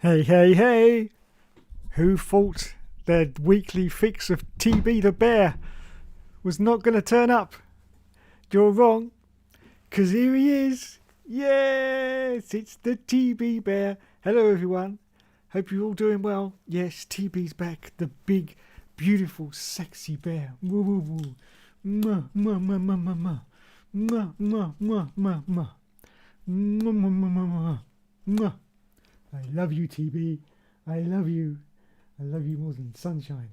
Hey, hey, hey! Who thought their weekly fix of TB the Bear was not going to turn up? You're wrong, 'cause here he is! Yes, it's the TB Bear. Hello, everyone. Hope you're all doing well. Yes, TB's back. The big, beautiful, sexy bear. Woo, woo, woo. Mwah, mwah, mwah, mwah, mwah, mwah. Mwah, mwah, mwah, mwah, mwah. Mwah, mwah, mwah, mwah, mwah. Mwah. I love you, TB. I love you. I love you more than sunshine.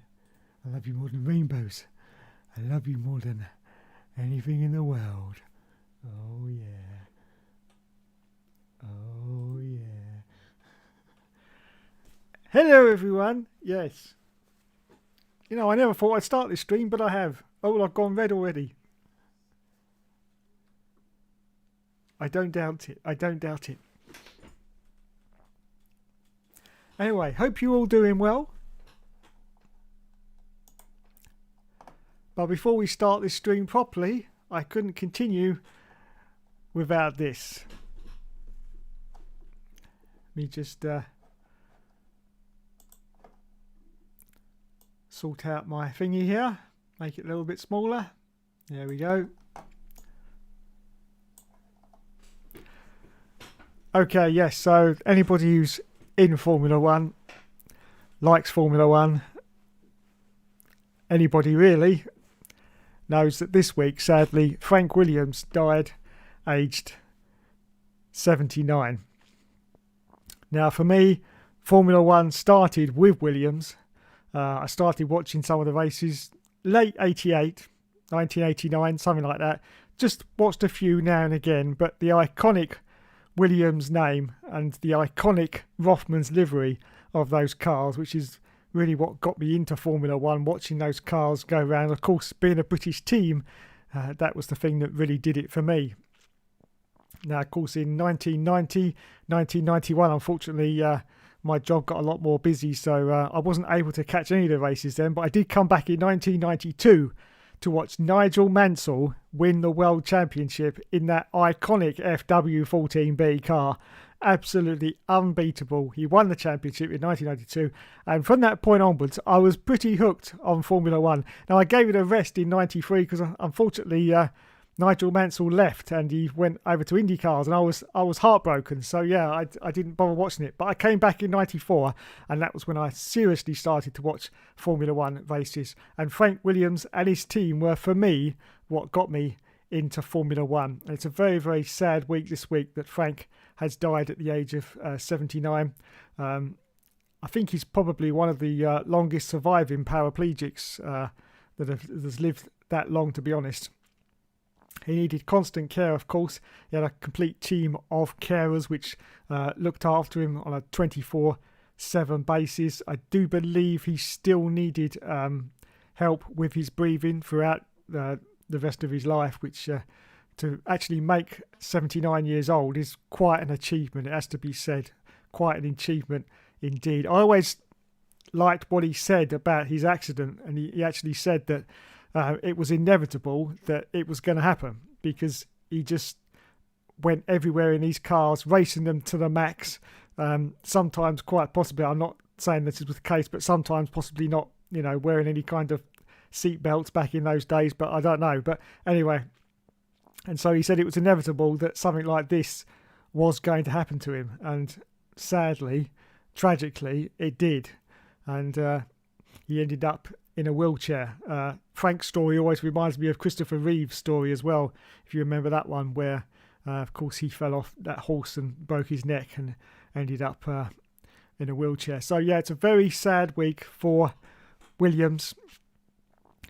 I love you more than rainbows. I love you more than anything in the world. Oh, yeah. Oh, yeah. Hello, everyone. Yes. You know, I never thought I'd start this stream, but I have. Oh, I've gone red already. I don't doubt it. I don't doubt it. Anyway, hope you're all doing well. But before we start this stream properly, I couldn't continue without this. Let me just sort out my thingy here. Make it a little bit smaller. There we go. Okay, yes, so anybody who's in Formula One, likes Formula One, anybody really, knows that this week, sadly, Frank Williams died aged 79. Now, for me, Formula One started with Williams. I started watching some of the races late 88, 1989, something like that. Just watched a few now and again, but the iconic Williams name and the iconic Rothmans livery of those cars, which is really what got me into Formula One, watching those cars go around. Of course, being a British team, that was the thing that really did it for me. Now, of course, in 1990, 1991, unfortunately, my job got a lot more busy, so I wasn't able to catch any of the races then, but I did come back in 1992 to watch Nigel Mansell win the World Championship in that iconic FW14B car. Absolutely unbeatable. He won the championship in 1992, and from that point onwards I was pretty hooked on Formula One. Now, I gave it a rest in 93 because unfortunately Nigel Mansell left and he went over to IndyCars, and I was heartbroken. So yeah, I didn't bother watching it. But I came back in 94, and that was when I seriously started to watch Formula One races. And Frank Williams and his team were, for me, what got me into Formula One. And it's a very, very sad week this week that Frank has died at the age of 79. I think he's probably one of the longest surviving paraplegics that has lived that long, to be honest. He needed constant care, of course. He had a complete team of carers which looked after him on a 24/7 basis. I do believe he still needed help with his breathing throughout the rest of his life, which to actually make 79 years old is quite an achievement. It has to be said. Quite an achievement indeed. I always liked what he said about his accident, and he actually said that it was inevitable that it was going to happen, because he just went everywhere in these cars, racing them to the max. Sometimes, quite possibly, I'm not saying this was the case, but sometimes possibly not, wearing any kind of seat belts back in those days, but I don't know. But anyway, and so he said it was inevitable that something like this was going to happen to him, and sadly, tragically, it did. And he ended up in a wheelchair. Frank's story always reminds me of Christopher Reeve's story as well, if you remember that one, where of course he fell off that horse and broke his neck and ended up in a wheelchair. So yeah, it's a very sad week for Williams.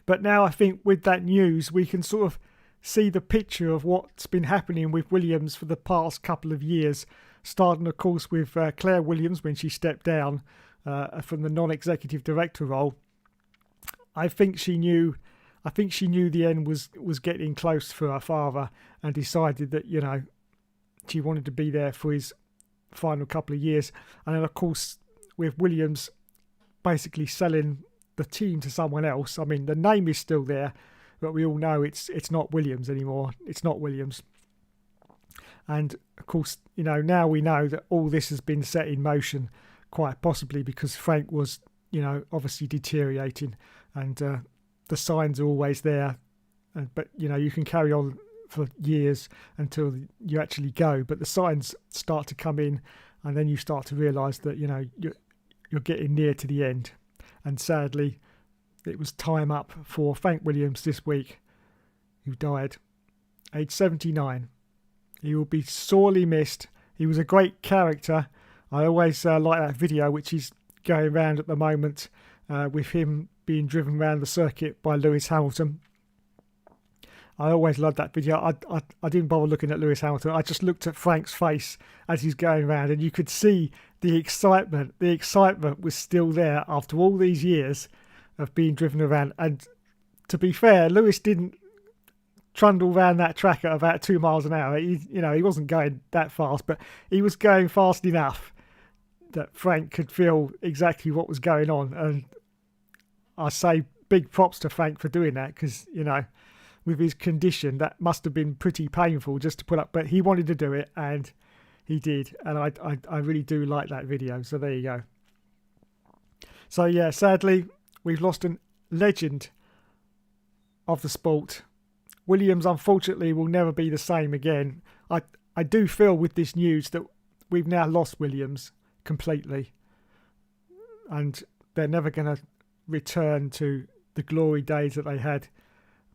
But now I think with that news we can sort of see the picture of what's been happening with Williams for the past couple of years, starting of course with Claire Williams when she stepped down from the non-executive director role. I think she knew the end was getting close for her father, and decided that, she wanted to be there for his final couple of years. And then, of course, with Williams basically selling the team to someone else, I mean, the name is still there, but we all know it's not Williams anymore. It's not Williams. And, of course, now we know that all this has been set in motion quite possibly because Frank was, obviously deteriorating, and the signs are always there. But you can carry on for years until you actually go, but the signs start to come in, and then you start to realise that you're getting near to the end. And sadly, it was time up for Frank Williams this week, who died age 79. He will be sorely missed. He was a great character. I always like that video which is going around at the moment, with him being driven around the circuit by Lewis Hamilton. I always loved that video. I didn't bother looking at Lewis Hamilton. I just looked at Frank's face as he's going around, and you could see the excitement. The excitement was still there after all these years of being driven around. And to be fair, Lewis didn't trundle around that track at about 2 miles an hour. He wasn't going that fast, but he was going fast enough that Frank could feel exactly what was going on. And I say big props to Frank for doing that, because, with his condition, that must have been pretty painful just to put up. But he wanted to do it, and he did. And I really do like that video. So there you go. So yeah, sadly, we've lost a legend of the sport. Williams, unfortunately, will never be the same again. I do feel with this news that we've now lost Williams completely, and they're never going to return to the glory days that they had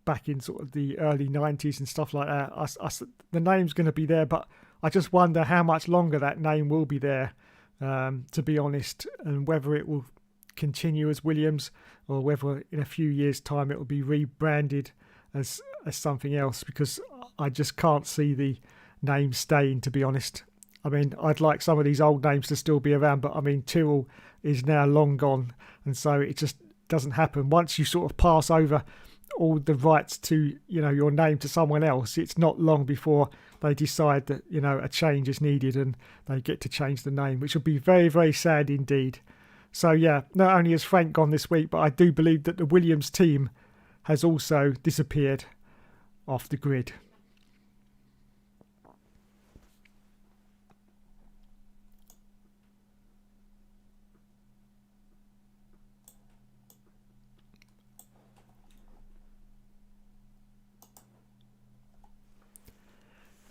back in sort of the early 90s and stuff like that. The name's going to be there, but I just wonder how much longer that name will be there, to be honest, and whether it will continue as Williams or whether in a few years' time it will be rebranded as something else, because I just can't see the name staying, to be honest. I mean, I'd like some of these old names to still be around, but I mean, Tyrrell is now long gone, and so it just doesn't happen. Once you sort of pass over all the rights to your name to someone else, it's not long before they decide that a change is needed and they get to change the name, which would be very, very sad indeed. So yeah, not only has Frank gone this week, but I do believe that the Williams team has also disappeared off the grid.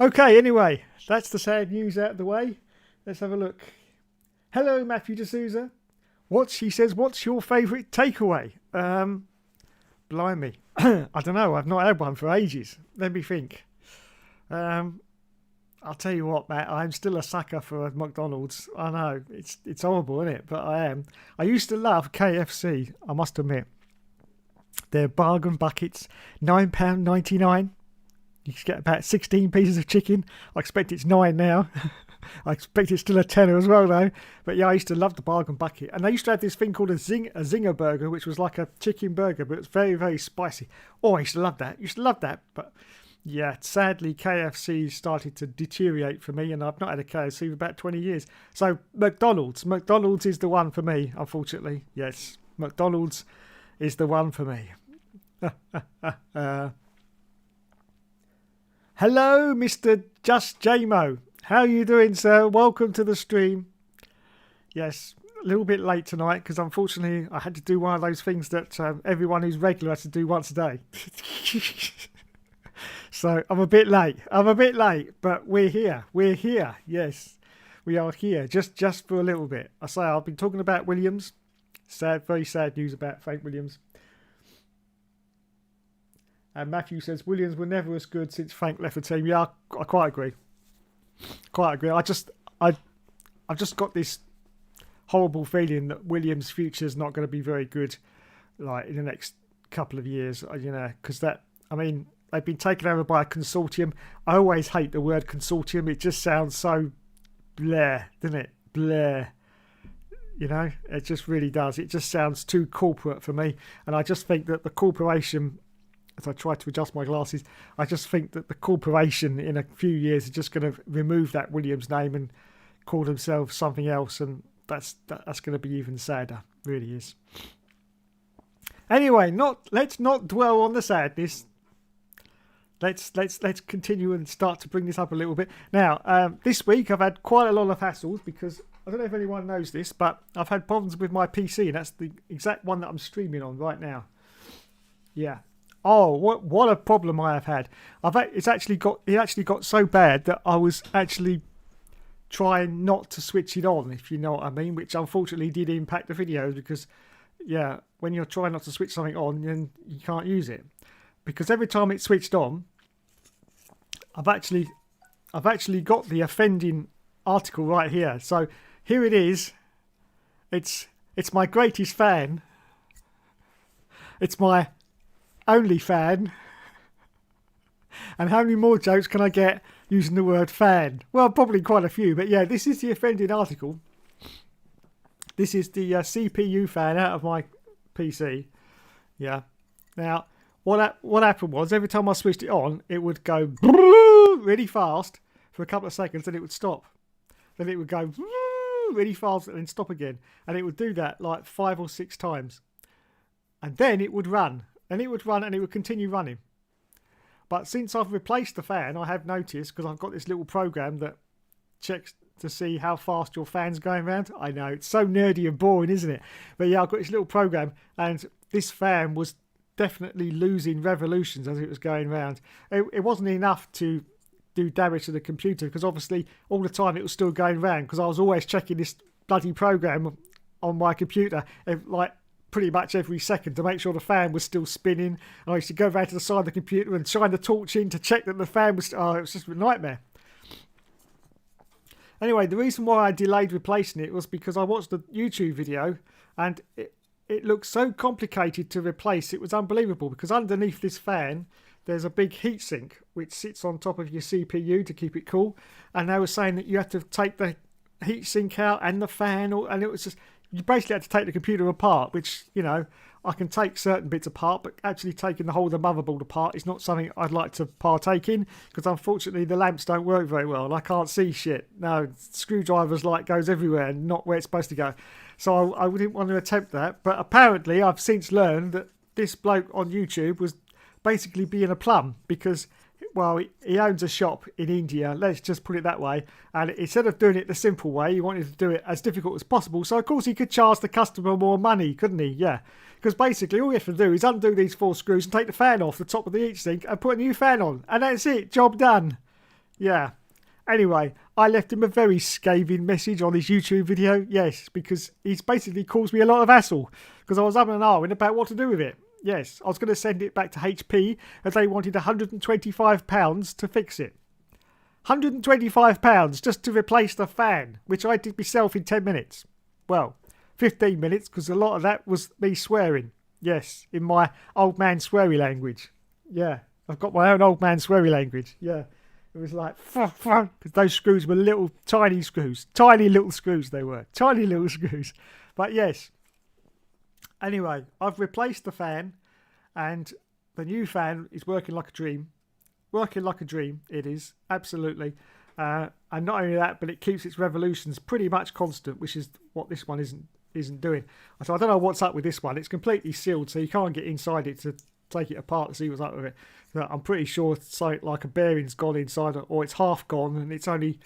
Okay, anyway, that's the sad news out of the way. Let's have a look. Hello, Matthew D'Souza. He says, what's your favourite takeaway? Blimey. I don't know. I've not had one for ages. Let me think. I'll tell you what, Matt. I'm still a sucker for McDonald's. I know. It's horrible, isn't it? But I am. I used to love KFC, I must admit. Their bargain buckets, £9.99. You get about 16 pieces of chicken. I expect it's 9 now. I expect it's still a tenner as well, though. But yeah, I used to love the bargain bucket. And they used to have this thing called a zinger burger, which was like a chicken burger, but it's very, very spicy. Oh, I used to love that. But yeah, sadly, KFC started to deteriorate for me, and I've not had a KFC for about 20 years. So McDonald's is the one for me, unfortunately. Yes, McDonald's is the one for me. Hello, Mr. Just JMO. How are you doing, sir? Welcome to the stream. Yes, a little bit late tonight because unfortunately I had to do one of those things that everyone who's regular has to do once a day. So I'm a bit late, but we're here. Yes, we are here just for a little bit. I say I've been talking about Williams. Sad, very sad news about Frank Williams. And Matthew says Williams were never as good since Frank left the team. Yeah, I quite agree. I've just got this horrible feeling that Williams' future is not going to be very good, like in the next couple of years. Because they've been taken over by a consortium. I always hate the word consortium. It just sounds so bleh, doesn't it? Bleh. It just really does. It just sounds too corporate for me. And I just think that the corporation, as I try to adjust my glasses, I just think that the corporation in a few years is just going to remove that Williams name and call themselves something else, and that's going to be even sadder. Really is. Anyway, let's not dwell on the sadness. let's continue and start to bring this up a little bit. Now, this week I've had quite a lot of hassles because I don't know if anyone knows this, but I've had problems with my PC, and that's the exact one that I'm streaming on right now. Yeah. Oh, what a problem I have had. It actually got so bad that I was actually trying not to switch it on, if you know what I mean, which unfortunately did impact the videos because, yeah, when you're trying not to switch something on, then you can't use it. Because every time it's switched on, I've actually got the offending article right here. So here it is. It's my greatest fan. It's my only fan. And how many more jokes can I get using the word fan? Well, probably quite a few, but yeah, this is the offending article. This is the CPU fan out of my PC. Yeah. Now, what happened was every time I switched it on, it would go really fast for a couple of seconds, and it would stop. Then it would go really fast and then stop again, and it would do that like 5 or 6 times, and then it would run, and it would run, and it would continue running. But since I've replaced the fan, I have noticed, because I've got this little program that checks to see how fast your fan's going around. I know, it's so nerdy and boring, isn't it? But yeah, I've got this little program, and this fan was definitely losing revolutions as it was going around. It wasn't enough to do damage to the computer, because obviously all the time it was still going around, because I was always checking this bloody program on my computer, like pretty much every second, to make sure the fan was still spinning. And I used to go around to the side of the computer and shine the torch in to check that the fan was... Oh, it was just a nightmare. Anyway, the reason why I delayed replacing it was because I watched a YouTube video, and it looked so complicated to replace. It was unbelievable, because underneath this fan there's a big heatsink which sits on top of your CPU to keep it cool, and they were saying that you had to take the heatsink out and the fan, and it was just... You basically had to take the computer apart, which, you know, I can take certain bits apart, but actually taking the whole of the motherboard apart is not something I'd like to partake in, because unfortunately the lamps don't work very well and I can't see shit. No, screwdriver's light goes everywhere and not where it's supposed to go. So I didn't want to attempt that, but apparently I've since learned that this bloke on YouTube was basically being a plum, because... Well, he owns a shop in India, let's just put it that way, and instead of doing it the simple way, he wanted to do it as difficult as possible, so of course he could charge the customer more money, couldn't he? Yeah, because basically all you have to do is undo these 4 screws and take the fan off the top of the heatsink and put a new fan on, and that's it, job done. Yeah. Anyway, I left him a very scathing message on his YouTube video, yes, because he's basically caused me a lot of hassle, because I was umming and ahhing about what to do with it. Yes, I was going to send it back to HP, as they wanted £125 to fix it. £125 just to replace the fan, which I did myself in 10 minutes. Well, 15 minutes, because a lot of that was me swearing. Yes, in my old man sweary language. Yeah, I've got my own old man sweary language. Yeah, it was like, because those screws were little tiny screws. Tiny little screws they were. Tiny little screws. But yes. Anyway, I've replaced the fan, and the new fan is working like a dream. Working like a dream, it is, absolutely. And not only that, but it keeps its revolutions pretty much constant, which is what this one isn't doing. So I don't know what's up with this one. It's completely sealed, so you can't get inside it to take it apart to see what's up with it. But I'm pretty sure it's like a bearing's gone inside, or it's half gone, and it's only...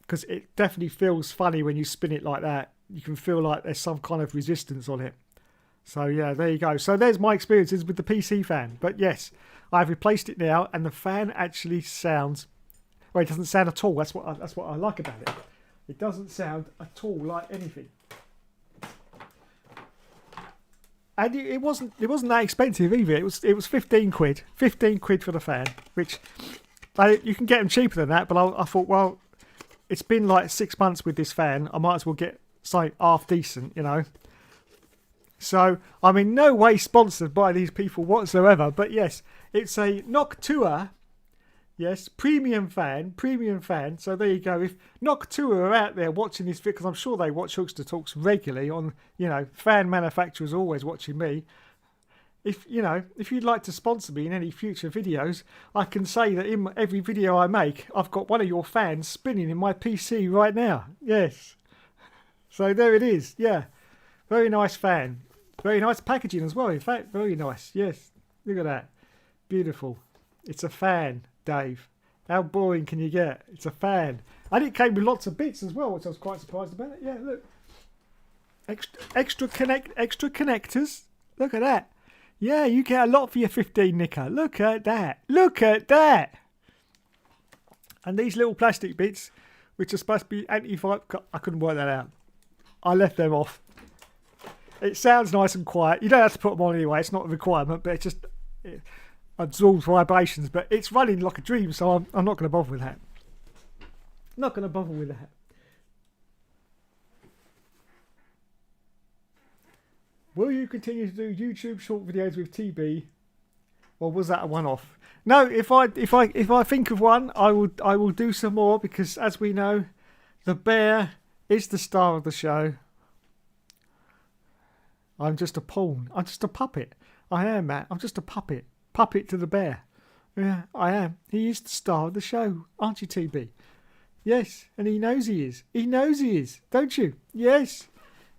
Because it definitely feels funny when you spin it like that. You can feel like there's some kind of resistance on it. So yeah, there you go. So there's my experiences with the PC fan. But yes, I've replaced it now, and the fan actually sounds... Well, it doesn't sound at all. That's what I like about it. It doesn't sound at all like anything. And it wasn't that expensive either. It was 15 quid. 15 quid for the fan, which you can get them cheaper than that. But I thought, well, it's been like 6 months with this fan. I might as well get something half decent, you know. So, I'm in no way sponsored by these people whatsoever. But yes, it's a Noctua, yes, premium fan. So there you go. If Noctua are out there watching this video, because I'm sure they watch Hookster Talks regularly on, you know, fan manufacturers are always watching me. If you'd like to sponsor me in any future videos, I can say that in every video I make, I've got one of your fans spinning in my PC right now. Yes. So there it is. Yeah. Very nice fan. Very nice packaging as well, in fact. Very nice. Yes. Look at that. Beautiful. It's a fan, Dave. How boring can you get? It's a fan. And it came with lots of bits as well, which I was quite surprised about. Yeah, look. Extra connectors. Look at that. Yeah, you get a lot for your 15 nicker. Look at that. Look at that. And these little plastic bits, which are supposed to be anti-vibe, I couldn't work that out. I left them off. It sounds nice and quiet. You don't have to put them on anyway. It's not a requirement, but it absorbs vibrations. But it's running like a dream, so I'm not going to bother with that. Not going to bother with that. Will you continue to do YouTube short videos with TB, or was that a one-off? No, if I think of one, I will do some more, because as we know, the bear is the star of the show. I'm just a pawn. I'm just a puppet. I am, Matt. I'm just a puppet. Puppet to the bear. Yeah, I am. He is the star of the show, aren't you, TB? Yes, and he knows he is. He knows he is, don't you? Yes.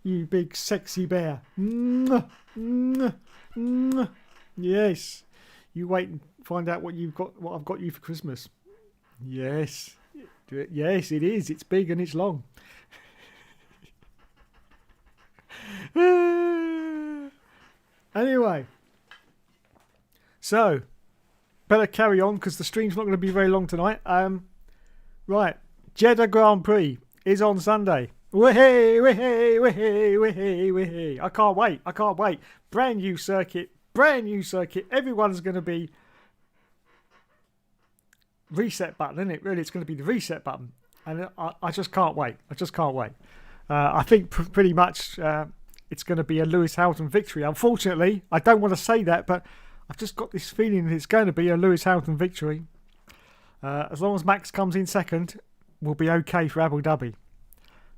You big sexy bear. Mwah, mwah, mwah. Yes. You wait and find out what I've got you for Christmas. Yes. Yes, it is. It's big and it's long. Anyway. So, better carry on because the stream's not going to be very long tonight. Right. Jeddah Grand Prix is on Sunday. Wahey, wahey, wahey, wahey, wahey. I can't wait. I can't wait. Brand new circuit. Brand new circuit. Everyone's going to be reset button, isn't it? Really, it's going to be the reset button. And I just can't wait. I just can't wait. I think pretty much it's going to be a Lewis Hamilton victory. Unfortunately, I don't want to say that, but I've just got this feeling that it's going to be a Lewis Hamilton victory. As long as Max comes in second, we'll be okay for Abu Dhabi.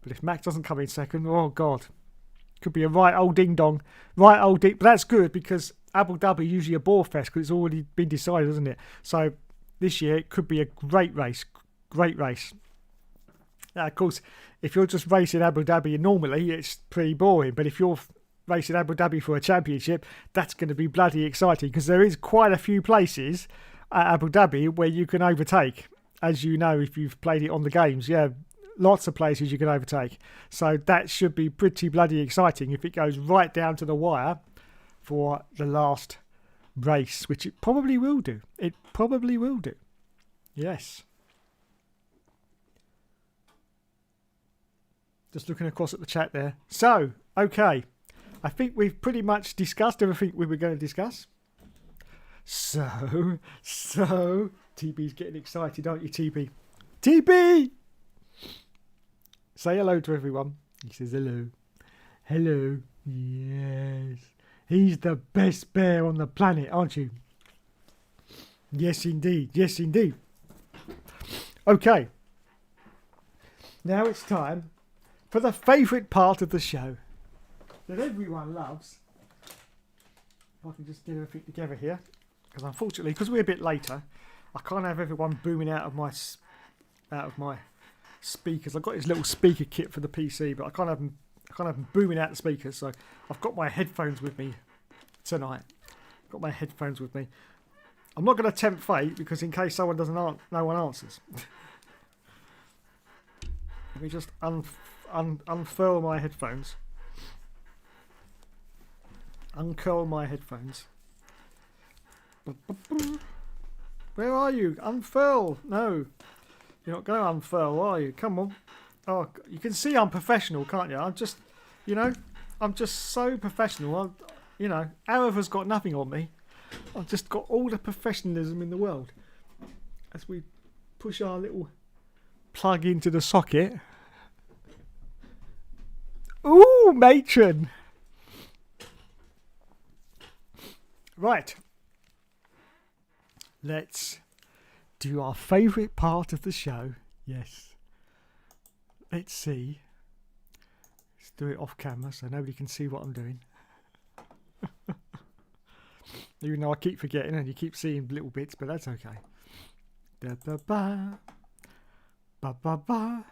But if Max doesn't come in second, oh God, could be a right old ding dong, right old ding. But that's good because Abu Dhabi is usually a bore fest because it's already been decided, isn't it? So this year it could be a great race, great race. Now, of course, if you're just racing Abu Dhabi normally, it's pretty boring. But if you're racing Abu Dhabi for a championship, that's going to be bloody exciting because there is quite a few places at Abu Dhabi where you can overtake, as you know if you've played it on the games. Yeah. Lots of places you can overtake. So that should be pretty bloody exciting if it goes right down to the wire for the last race, which it probably will do. It probably will do. Yes. Just looking across at the chat there. So, okay. I think we've pretty much discussed everything we were going to discuss. So, TB's getting excited, aren't you, TB? TB! Say hello to everyone. He says hello. Hello. Yes. He's the best bear on the planet, aren't you? Yes, indeed. Yes, indeed. Okay. Now it's time for the favourite part of the show that everyone loves. If I can just get everything together here. Because unfortunately, because we're a bit later, I can't have everyone booming out of my speakers. I've got this little speaker kit for the PC, but I can't have them booming out the speakers. So I've got my headphones with me tonight. Got my headphones with me. I'm not going to tempt fate because in case someone no one answers. Let me just unfurl my headphones. Uncurl my headphones. Where are you? Unfurl. No. You're not going to unfurl, are you? Come on. Oh, you can see I'm professional, can't you? I'm just so professional. However's got nothing on me. I've just got all the professionalism in the world. As we push our little plug into the socket. Ooh, matron. Right. Let's do our favourite part of the show. Yes. Let's see. Let's do it off camera so nobody can see what I'm doing. Even though I keep forgetting and you keep seeing little bits, but that's okay. Da ba ba. Ba ba ba.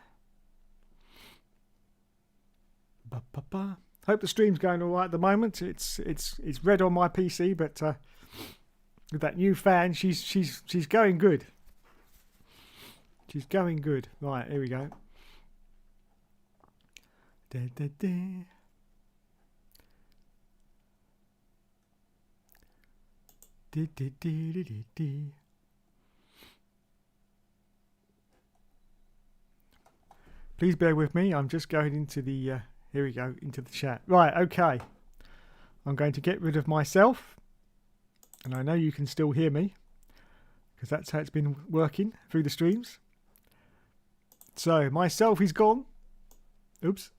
Ba ba ba. Hope the stream's going all right at the moment. It's red on my PC, but with that new fan. She's going good. She's going good. Right, here we go. Da, da, da. Da, da, da, da, da, da. Please bear with me. I'm just going into the here we go, into the chat. Right, okay. I'm going to get rid of myself. And I know you can still hear me, because that's how it's been working through the streams. So, myself is gone. Oops.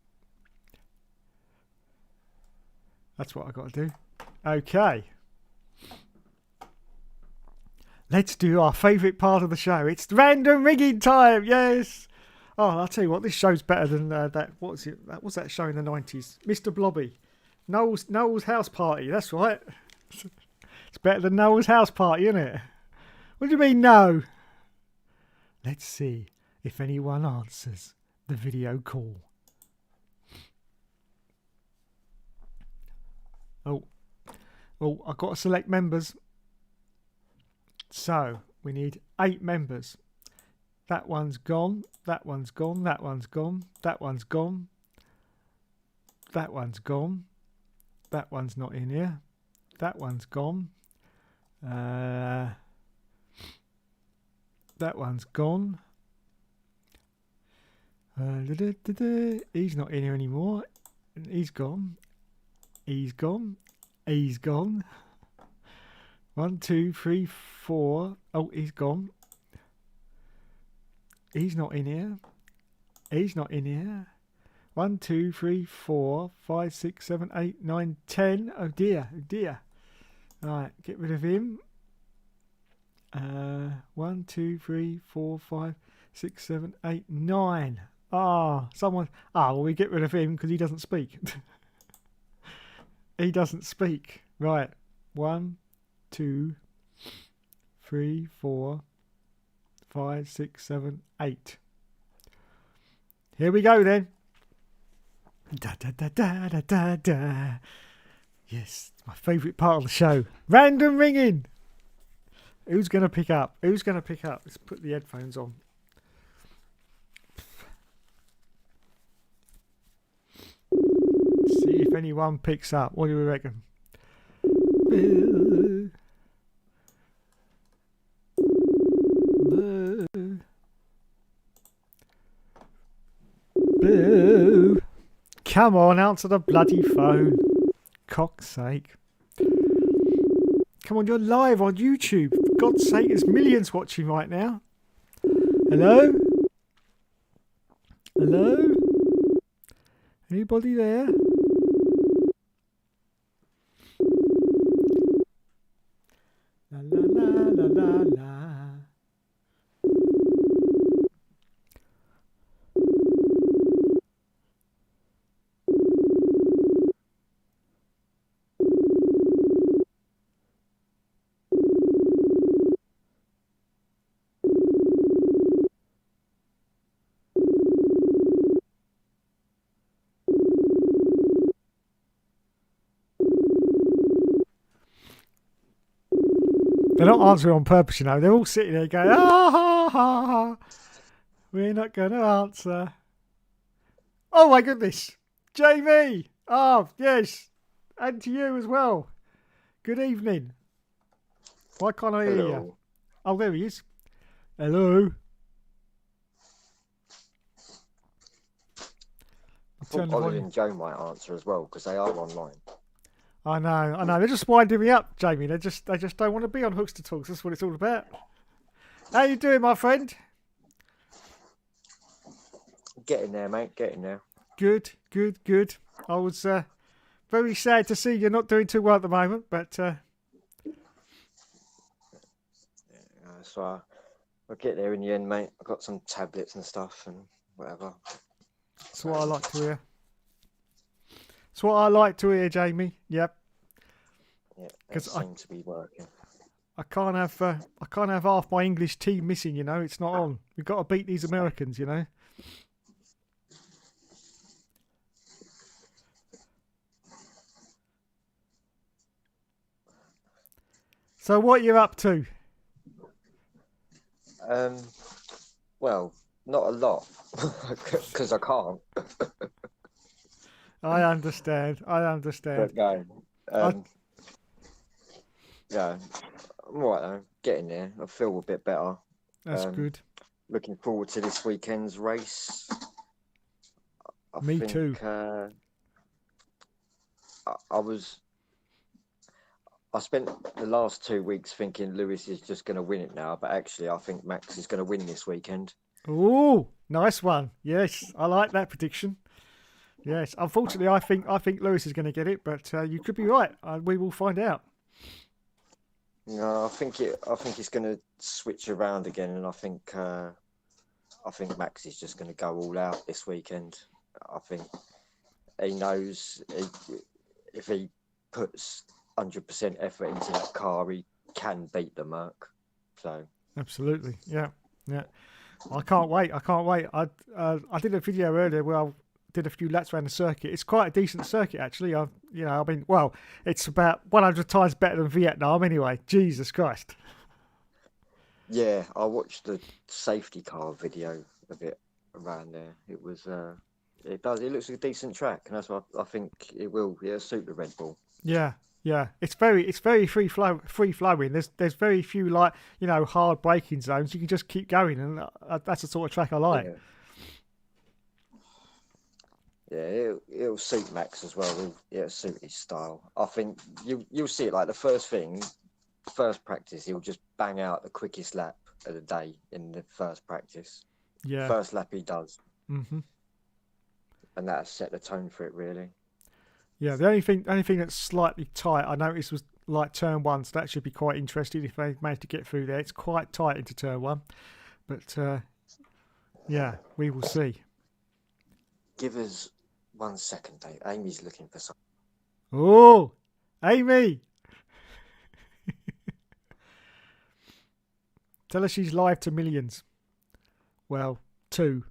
That's what I got to do. Okay. Let's do our favourite part of the show. It's random ringing time. Yes. Oh, I'll tell you what. This show's better than that. What's it? What's that show in the 90s? Mr. Blobby. Noel's House Party. That's right. It's better than Noel's House Party, isn't it? What do you mean, no? Let's see if anyone answers the video call. Oh, I've got to select members. So, we need 8 members. That one's gone. That one's gone. That one's gone. That one's gone. That one's gone. That one's not in here. That one's gone. That one's gone. He's not in here anymore. He's gone. He's gone. He's gone. 1, 2, 3, 4. Oh, he's gone. He's not in here. He's not in here. 1, 2, 3, 4, 5, 6, 7, 8, 9, 10. Oh dear. Oh dear. Right, get rid of him. 1, 2, 3, 4, 5, 6, 7, 8, 9. Someone. Well, we get rid of him because he doesn't speak. He doesn't speak. Right. 1, 2, 3, 4, 5, 6, 7, 8. Here we go then. Da da da da da da da. Yes, it's my favourite part of the show. Random ringing. Who's going to pick up? Who's going to pick up? Let's put the headphones on. See if anyone picks up. What do we reckon? Boo. Boo. Boo. Come on, answer the bloody phone. Cock's sake. Come on, you're live on YouTube. For God's sake, there's millions watching right now. Hello? Hello? Anybody there? La la la la la la. They're not answering on purpose, you know. They're all sitting there going, ha, ha, ha. We're not going to answer. Oh, my goodness. Jamie. Oh, yes. And to you as well. Good evening. Why can't I hear you? Oh, there he is. Hello. Ollie and Joe might answer as well because they are online. I know. They're just winding me up, Jamie. They just don't want to be on Hookster Talks. That's what it's all about. How you doing, my friend? Getting there, mate. Getting there. Good. I was very sad to see you're not doing too well at the moment, but so I'll get there in the end, mate. I've got some tablets and stuff and whatever. That's what I like to hear. That's what I like to hear, Jamie. Yep. Yeah, it seems to be working. I can't have half my English team missing. You know, it's not on. We've got to beat these Americans. You know. So what you're up to? Well, not a lot, because I can't. I understand. But no, I, yeah, I'm all right though. Getting there. I feel a bit better. that's good. Looking forward to this weekend's race. I Me think too. I spent the last 2 weeks thinking Lewis is just going to win it now, but actually I think Max is going to win this weekend. Oh, nice one. Yes, I like that prediction. Yes, unfortunately, I think Lewis is going to get it, but you could be right. We will find out. No, I think it's going to switch around again, and I think Max is just going to go all out this weekend. I think he knows if he puts 100% effort into that car, he can beat the Merc. So Absolutely, yeah. I can't wait. I did a video earlier where I did a few laps around the circuit. It's quite a decent circuit actually. It's about 100 times better than Vietnam anyway. Jesus Christ. yeah, I watched the safety car video of it around there. It was it looks like a decent track, and that's what I think it will. Yeah, suit the Red Bull. Yeah. It's very free flowing. There's very few hard braking zones. You can just keep going, and that's the sort of track I like. Yeah, it'll suit Max as well. It'll suit his style. I think you'll see it like the first practice. He'll just bang out the quickest lap of the day in the first practice. Yeah. First lap he does. Mhm. And that'll set the tone for it, really. Yeah. The only thing that's slightly tight I noticed was like turn one, so that should be quite interesting if they manage to get through there. It's quite tight into turn one, but yeah, we will see. Give us 1 second, Dave. Amy's looking for something. Oh, Amy! Tell her she's live to millions. Well, 2.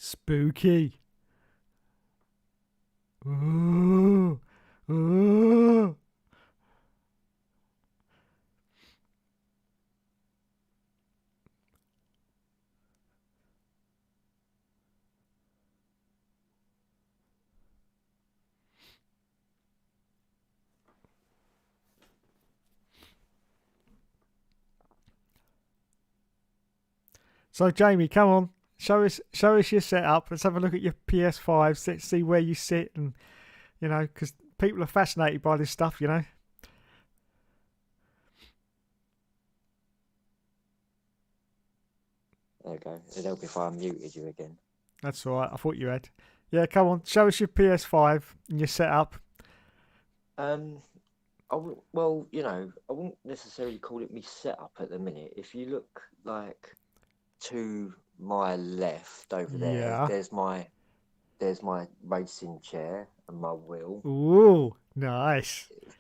Spooky. Ooh. Ooh. So Jamie, come on, show us your setup. Let's have a look at your PS5. Let's see where you sit, and because people are fascinated by this stuff. There you go. It'd help if I muted you again. That's all right. I thought you had. Yeah, come on, show us your PS5 and your setup. I wouldn't necessarily call it me setup at the minute. If you look like to my left over there, there's my racing chair and my wheel. Ooh, nice. It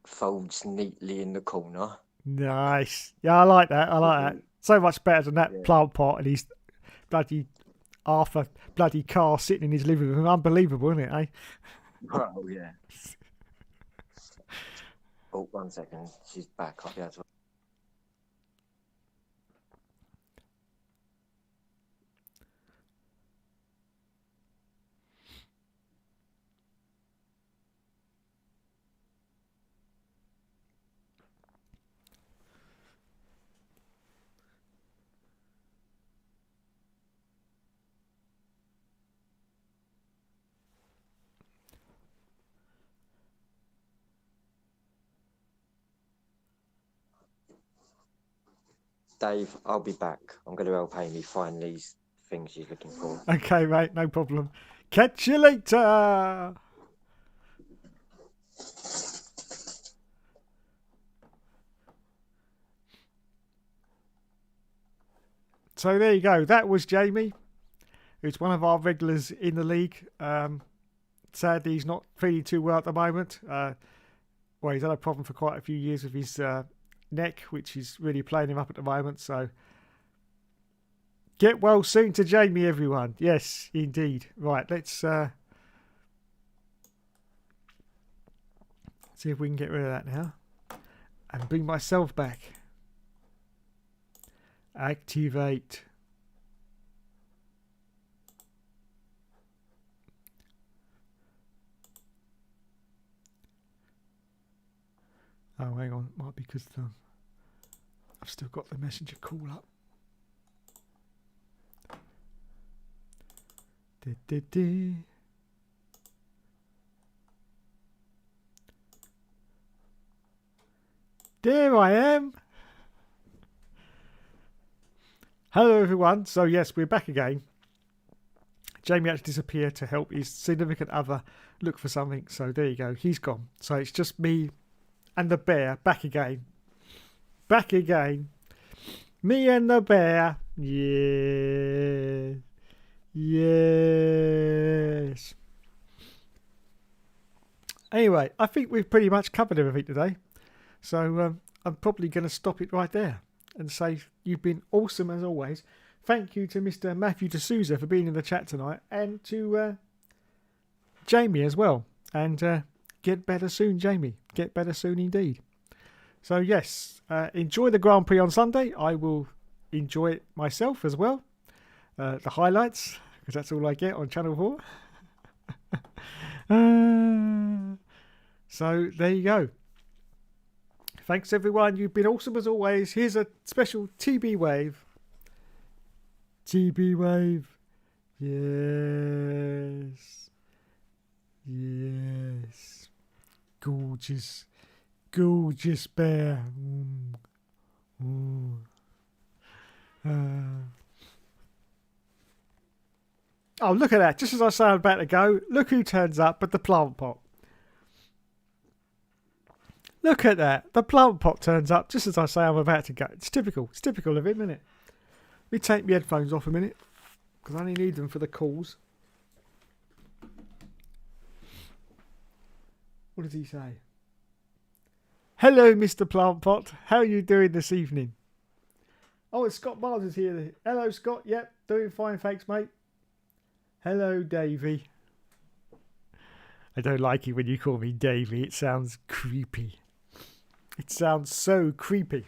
folds neatly in the corner. Nice. Yeah, I like that. So much better than that plant pot and his bloody Arthur bloody car sitting in his living room. Unbelievable, isn't it, eh? Oh, yeah. Oh, 1 second. She's back. I'll be able to... Dave, I'll be back. I'm going to help Amy find these things she's looking for. Okay, mate, no problem. Catch you later. So there you go. That was Jamie, who's one of our regulars in the league. Sadly, he's not feeling too well at the moment. Well, he's had a problem for quite a few years with his neck, which is really playing him up at the moment. So get well soon to Jamie, everyone. Yes, indeed. Right, let's see if we can get rid of that now and bring myself back. Activate. Oh, hang on. Might be because I've still got the messenger call up. There I am. Hello, everyone. So, yes, we're back again. Jamie had to disappear to help his significant other look for something. So, there you go. He's gone. So, it's just me and the bear back again. Back again. Me and the bear. Yeah. Yes. Anyway, I think we've pretty much covered everything today. So I'm probably going to stop it right there and say you've been awesome as always. Thank you to Mr. Matthew D'Souza for being in the chat tonight, and to Jamie as well. And get better soon, Jamie. Get better soon indeed. So yes, enjoy the Grand Prix on Sunday. I will enjoy it myself as well. The highlights, because that's all I get on Channel 4. So there you go. Thanks everyone, you've been awesome as always. Here's a special TB wave. TB wave. Yes. Yes. Gorgeous. Gorgeous bear. Oh, look at that. Just as I say I'm about to go, look who turns up but the plant pot. Look at that. The plant pot turns up just as I say I'm about to go. It's typical. It's typical of him, isn't it? Let me take my headphones off a minute, because I only need them for the calls. What does he say? Hello, Mr. Plant Pot. How are you doing this evening? Oh, it's Scott Miles is here. Hello, Scott. Yep, doing fine, thanks, mate. Hello, Davey. I don't like it when you call me Davey. It sounds creepy. It sounds so creepy.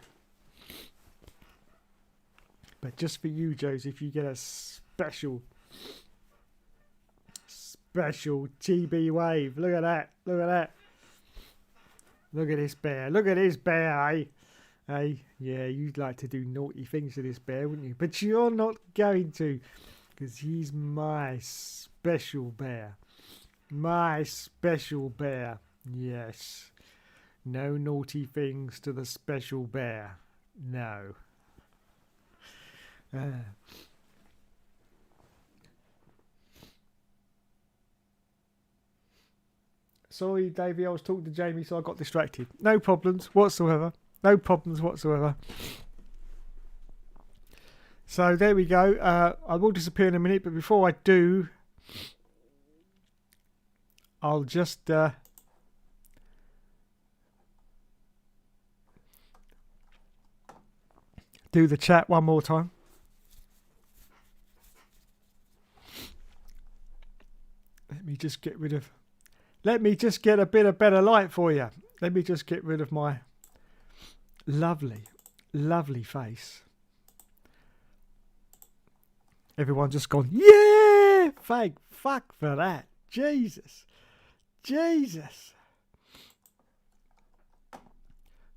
But just for you, Joseph, you get a special TB wave. Look at that. Look at that. Look at this bear. Look at this bear, eh? Hey, yeah, you'd like to do naughty things to this bear, wouldn't you? But you're not going to, because he's my special bear. My special bear. Yes. No naughty things to the special bear. No. Sorry, Davey, I was talking to Jamie, so I got distracted. No problems whatsoever. No problems whatsoever. So there we go. I will disappear in a minute, but before I do, I'll just do the chat one more time. Let me just get a bit of better light for you. Let me just get rid of my lovely, lovely face. Everyone just gone, yeah! Thank fuck for that. Jesus.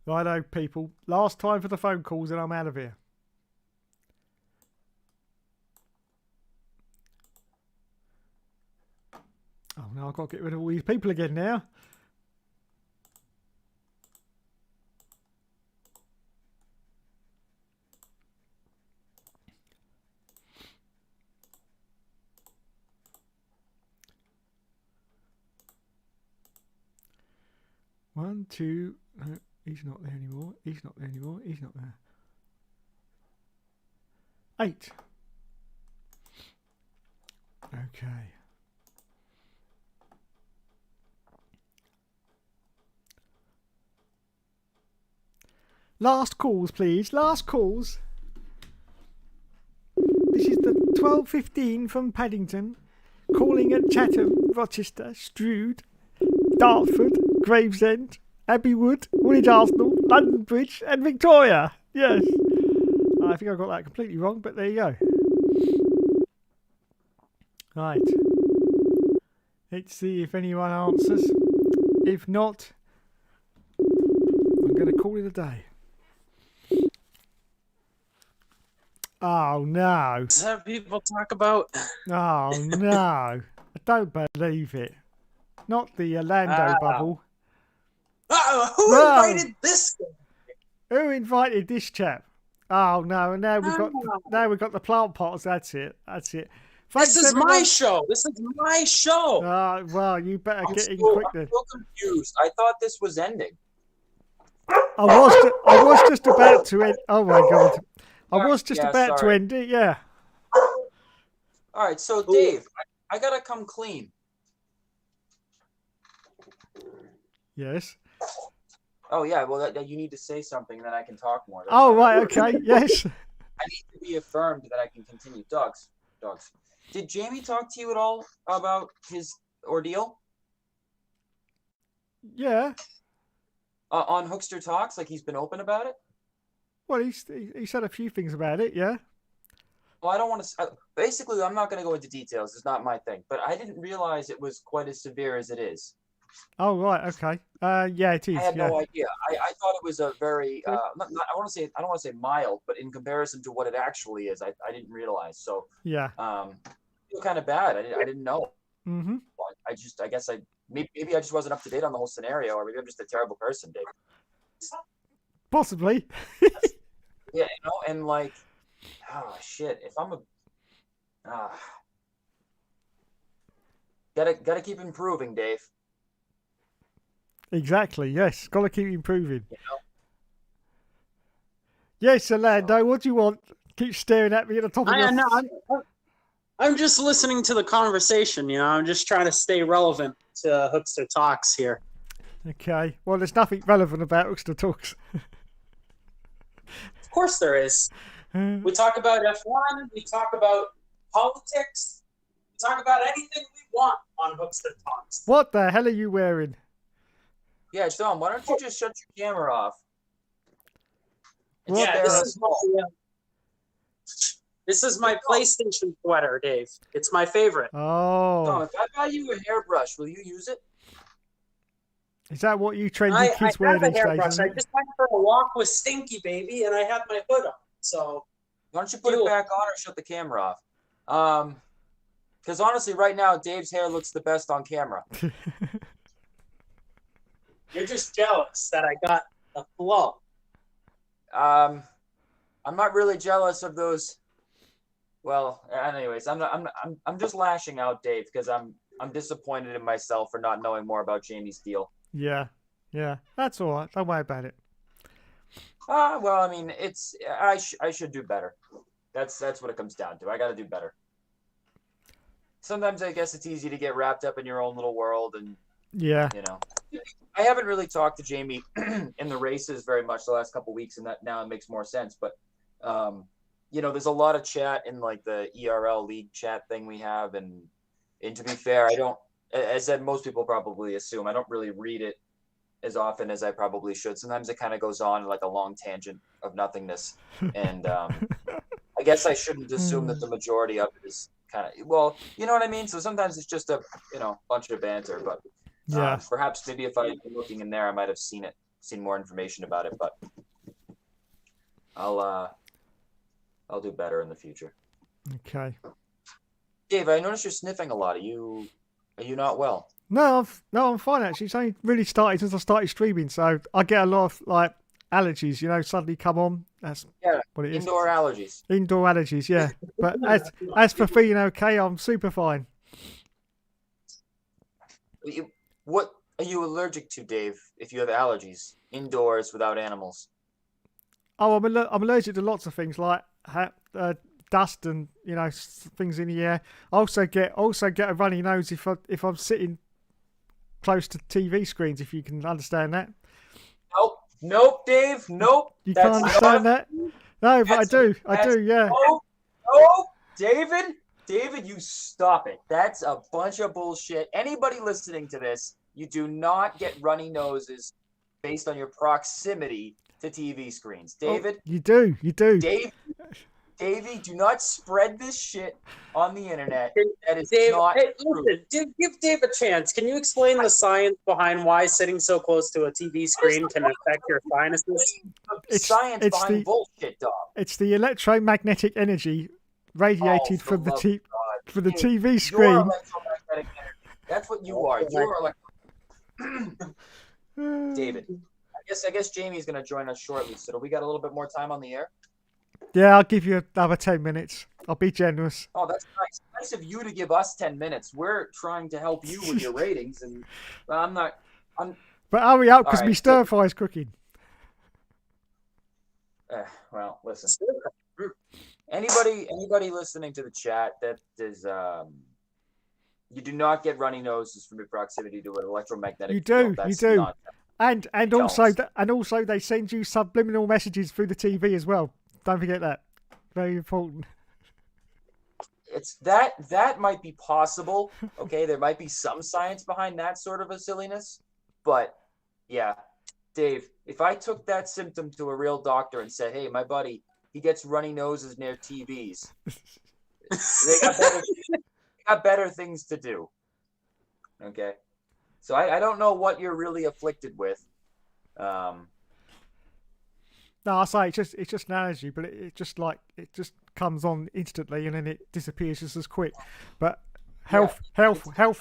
Righto, people. Last time for the phone calls and I'm out of here. Oh, no, I've got to get rid of all these people again now. 1, 2. No, he's not there anymore. He's not there anymore. He's not there. 8. Okay. Last calls, please. Last calls. This is the 12:15 from Paddington, calling at Chatham, Rochester, Strood, Dartford, Gravesend, Abbeywood, Woolwich Arsenal, London Bridge, and Victoria. Yes. I think I got that completely wrong, but there you go. Right. Let's see if anyone answers. If not, I'm going to call it a day. Oh no. Is that what people talk about? Oh no. I don't believe it. Not the Orlando bubble. Oh, who No. invited this guy? Who invited this chap? Oh no, and now we've got the plant pots, that's it. Thanks, This is everyone. my show. This is my show. Well, you better I'm get in still, quick I'm then. still confused. I thought this was ending. I was just about to end. Oh my god. I was just Yeah, about to sorry. end it, yeah. All right, so Dave, I gotta come clean. Yes. Oh yeah, well you need to say something, then I can talk more. That's Oh all. right, okay, yes. I need to be affirmed that I can continue. Dogs. Did Jamie talk to you at all about his ordeal Yeah. on Hookster Talks? Like he's been open about it. Well, he said a few things about it, yeah. Well, I don't want to. Basically, I'm not going to go into details. It's not my thing. But I didn't realize it was quite as severe as it is. Oh right, okay. Yeah, it is. I had Yeah. no idea. I thought it was a very. I want to say. I don't want to say mild, but in comparison to what it actually is, I didn't realize. So Yeah. I feel kind of bad. I didn't know. Mhm. I guess maybe I just wasn't up to date on the whole scenario, or maybe I'm just a terrible person, Dave. Possibly. Yeah, and like, oh shit, if I'm gotta keep improving, Dave. Exactly. Yes. Got to keep improving. You know? Yes, Orlando. What do you want? Keep staring at me at the top of your. I'm just listening to the conversation. I'm just trying to stay relevant to Hookster Talks here. Okay. Well, there's nothing relevant about Hookster Talks. Of course there is. We talk about F1. We talk about politics. We talk about anything we want on Hookster Talks. What the hell are you wearing? Yeah, Sean, why don't you just shut your camera off? What? Yeah, this is my PlayStation sweater, Dave. It's my favorite. Oh. Tom, if I buy you a hairbrush, will you use it? Is that what you trendy I kids wear have a these days? hairbrush. Isn't I it? just went for a walk with Stinky Baby, and I had my hood on. So Why don't you put it back on or shut the camera off? Because honestly, right now, Dave's hair looks the best on camera. you're just jealous that I got a flow. I'm not really jealous of those. Well, anyways, I'm just lashing out, Dave, because I'm disappointed in myself for not knowing more about Jamie's deal. Yeah. That's all right. Don't worry about it. Well, I mean, I should do better. That's what it comes down to. I got to do better. Sometimes I guess it's easy to get wrapped up in your own little world, and Yeah. I haven't really talked to Jamie in the races very much the last couple of weeks, and that now it makes more sense. But there's a lot of chat in like the ERL league chat thing we have, and to be fair, I don't, as most people probably assume, I don't really read it as often as I probably should. Sometimes it kind of goes on like a long tangent of nothingness, and I guess I shouldn't assume that the majority of it is kind of, well, you know what I mean? So sometimes it's just a bunch of banter, but Yeah. perhaps maybe if I had been looking in there, I might have seen more information about it, but I'll do better in the future. Okay. Dave, I noticed you're sniffing a lot. Are you not well? No, I'm fine actually. It's only really started since I started streaming, so I get a lot of like allergies. Suddenly come on. That's what it is. Indoor allergies. Indoor allergies, yeah. But as for feeling okay, I'm super fine. What are you allergic to, Dave, if you have allergies indoors without animals? Oh, I'm allergic to lots of things like dust and things in the air. I also get a runny nose if I'm sitting close to TV screens. If you can understand that. Nope, Dave. Nope. You can't understand that. No, but I do. Yeah. Oh, David, you stop it. That's a bunch of bullshit. Anybody listening to this, you do not get runny noses based on your proximity to TV screens. David. Oh, you do. Davey, do not spread this shit on the internet. That is Dave, not true. Listen, give Dave a chance. Can you explain the science behind why sitting so close to a TV screen can affect your sinuses? Science behind bullshit, dog. It's the electromagnetic energy radiated from the TV screen. You're electromagnetic energy. That's what you are. You're David. I guess Jamie's going to join us shortly. So do we got a little bit more time on the air? Yeah, I'll give you another 10 minutes. I'll be generous. Oh, that's nice. Nice of you to give us 10 minutes. We're trying to help you with your ratings, and But hurry up, because me stir fry's cooking. Well, listen. Anybody listening to the chat that is you do not get runny noses from your proximity to an electromagnetic field. You do. And also they send you subliminal messages through the TV as well. Don't forget that. Very important. It's that might be possible. Okay, there might be some science behind that sort of a silliness. But yeah, Dave, if I took that symptom to a real doctor and said, hey, my buddy, he gets runny noses near TVs, they got better things to do. Okay. So I don't know what you're really afflicted with. No, I say it's just an allergy, but it just comes on instantly and then it disappears just as quick. But health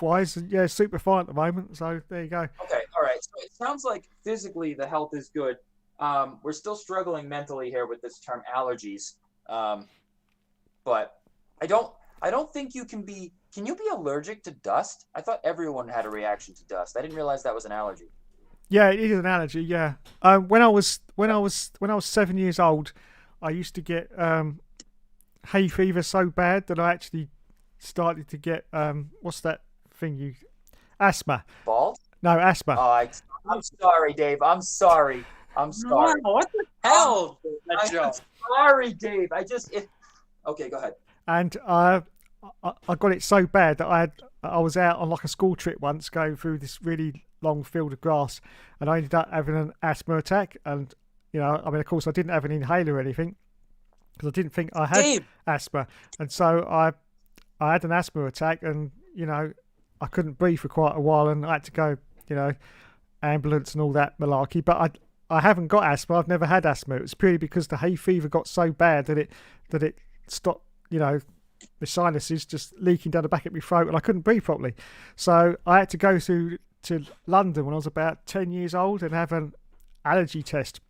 wise, yeah, super fine at the moment. So there you go. Okay, all right. So it sounds like physically the health is good. We're still struggling mentally here with this term allergies. But I don't think you can be. Can you be allergic to dust? I thought everyone had a reaction to dust. I didn't realize that was an allergy. Yeah, it is an allergy. Yeah. When I was 7 years old, I used to get hay fever so bad that I actually started to get what's that thing asthma. Bald? No, asthma. Oh, I'm sorry, Dave. I'm sorry. No, what the hell? I'm sorry, Dave. Okay, go ahead. And I got it so bad that I was out on like a school trip once going through this really long field of grass, and I ended up having an asthma attack. And of course I didn't have an inhaler or anything because I didn't think I had asthma, and so I had an asthma attack, and I couldn't breathe for quite a while, and I had to go ambulance and all that malarkey. But I haven't got asthma. I've never had asthma. It was purely because the hay fever got so bad that it stopped the sinuses just leaking down the back of my throat, and I couldn't breathe properly. So I had to go to London when I was about 10 years old and have an allergy test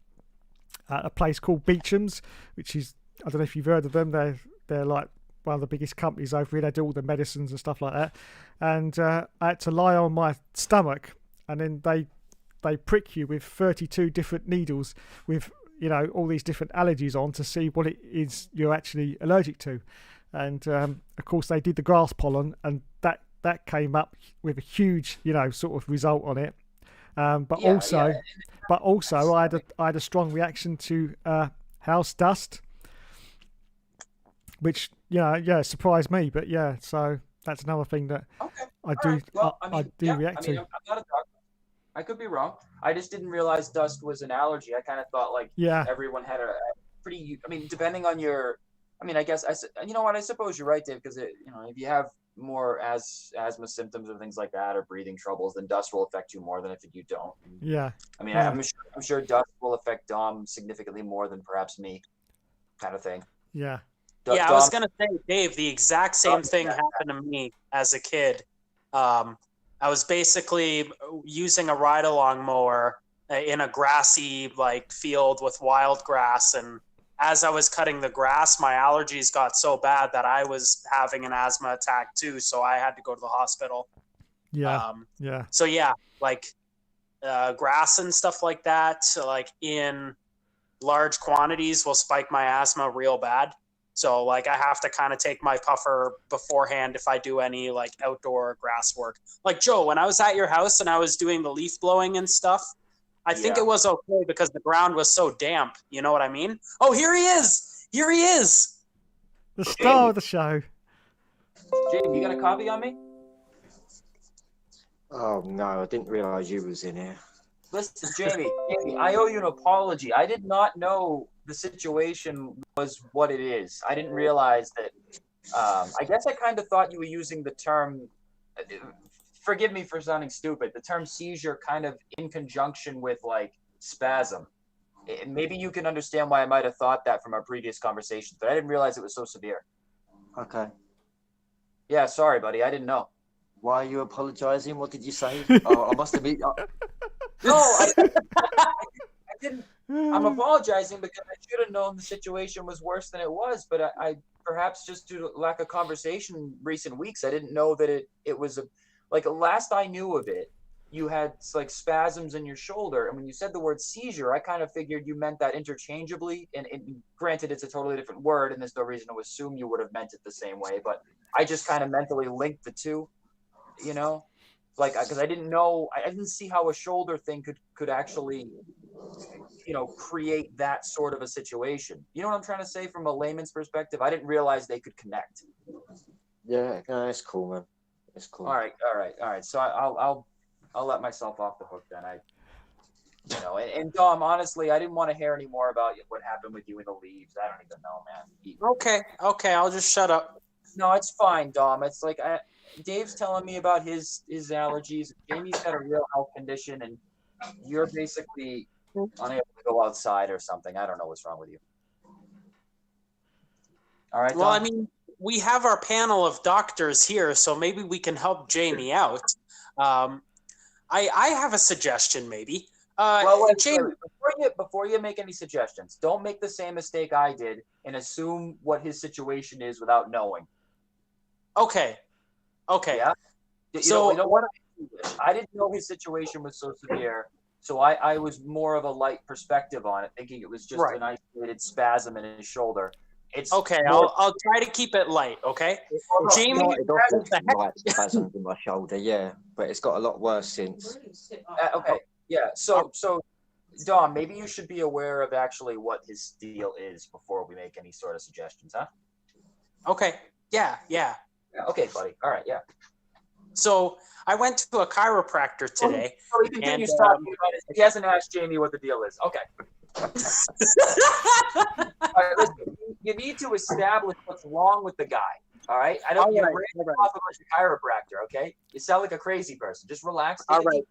at a place called Beecham's, which is, I don't know if you've heard of them. They're like one of the biggest companies over here. They do all the medicines and stuff like that. And I had to lie on my stomach, and then they prick you with 32 different needles with all these different allergies on to see what it is you're actually allergic to. And of course they did the grass pollen, and that came up with a huge sort of result on it. But also I had a strong reaction to house dust, which surprised me. But yeah, so that's another thing that I do react to. I'm not a doctor. I could be wrong. I just didn't realize dust was an allergy. I kind of thought everyone had a pretty. I mean, depending on your. I mean, I guess you know what? I suppose you're right, Dave. Because if you have more asthma symptoms or things like that, or breathing troubles, then dust will affect you more than if you don't. Yeah. I mean, I'm sure dust will affect Dom significantly more than perhaps me, kind of thing. Yeah. I was gonna say, Dave, the exact same thing happened to me as a kid. I was basically using a ride-along mower in a grassy field with wild grass, and as I was cutting the grass, my allergies got so bad that I was having an asthma attack too, so I had to go to the hospital. Yeah. So yeah, like grass and stuff like that, like in large quantities, will spike my asthma real bad. So like I have to kind of take my puffer beforehand if I do any like outdoor grass work. Like Joe, when I was at your house and I was doing the leaf blowing and stuff, I think it was okay because the ground was so damp. You know what I mean? Oh, here he is! Here he is! The star of the show. Jamie, you got a copy on me? Oh no, I didn't realise you was in here. Listen, Jamie, I owe you an apology. I did not know the situation was what it is. I didn't realize that. I guess I kind of thought you were using the term. Forgive me for sounding stupid. The term seizure kind of in conjunction with like spasm. Maybe you can understand why I might have thought that from our previous conversations, but I didn't realize it was so severe. Okay. Yeah, sorry, buddy. I didn't know. Why are you apologising? What did you say? I must have been. No, I didn't. I'm apologizing because I should have known the situation was worse than it was, but I perhaps just due to lack of conversation in recent weeks, I didn't know that it was like last I knew of it, you had like spasms in your shoulder, and when you said the word seizure, I kind of figured you meant that interchangeably. And granted, it's a totally different word, and there's no reason to assume you would have meant it the same way. But I just kind of mentally linked the two, you know, like because I didn't know, I didn't see how a shoulder thing could actually, you know, create that sort of a situation. You know what I'm trying to say from a layman's perspective? I didn't realize they could connect. Yeah, no, it's cool, man. It's cool. All right. So I'll let myself off the hook then. And Dom, honestly, I didn't want to hear any more about what happened with you in the leaves. I don't even know, man. Okay, I'll just shut up. No, it's fine, Dom. It's like Dave's telling me about his allergies. Jamie's got a real health condition, and you're basically unable to go outside or something. I don't know what's wrong with you. All right, Well, Dom? I mean, we have our panel of doctors here, so maybe we can help Jamie out. I have a suggestion, maybe. Wait, Jamie, before you make any suggestions, don't make the same mistake I did and assume what his situation is without knowing. Okay. Yeah. So you know what? I didn't know his situation was so severe, so I was more of a light perspective on it, thinking it was just an isolated spasm in his shoulder. It's okay. more, I'll try to keep it light. Okay, Jamie. Light spasms in my shoulder, yeah, but it's got a lot worse since. okay, yeah. So Dom, maybe you should be aware of actually what his deal is before we make any sort of suggestions, huh? Okay. Yeah. Okay, buddy. All right, yeah. So I went to a chiropractor today. So he continues talking about it. He hasn't asked Jamie what the deal is. Okay. All right, listen, you need to establish what's wrong with the guy. All right? I don't get off of a chiropractor, okay? You sound like a crazy person. Just relax. All right.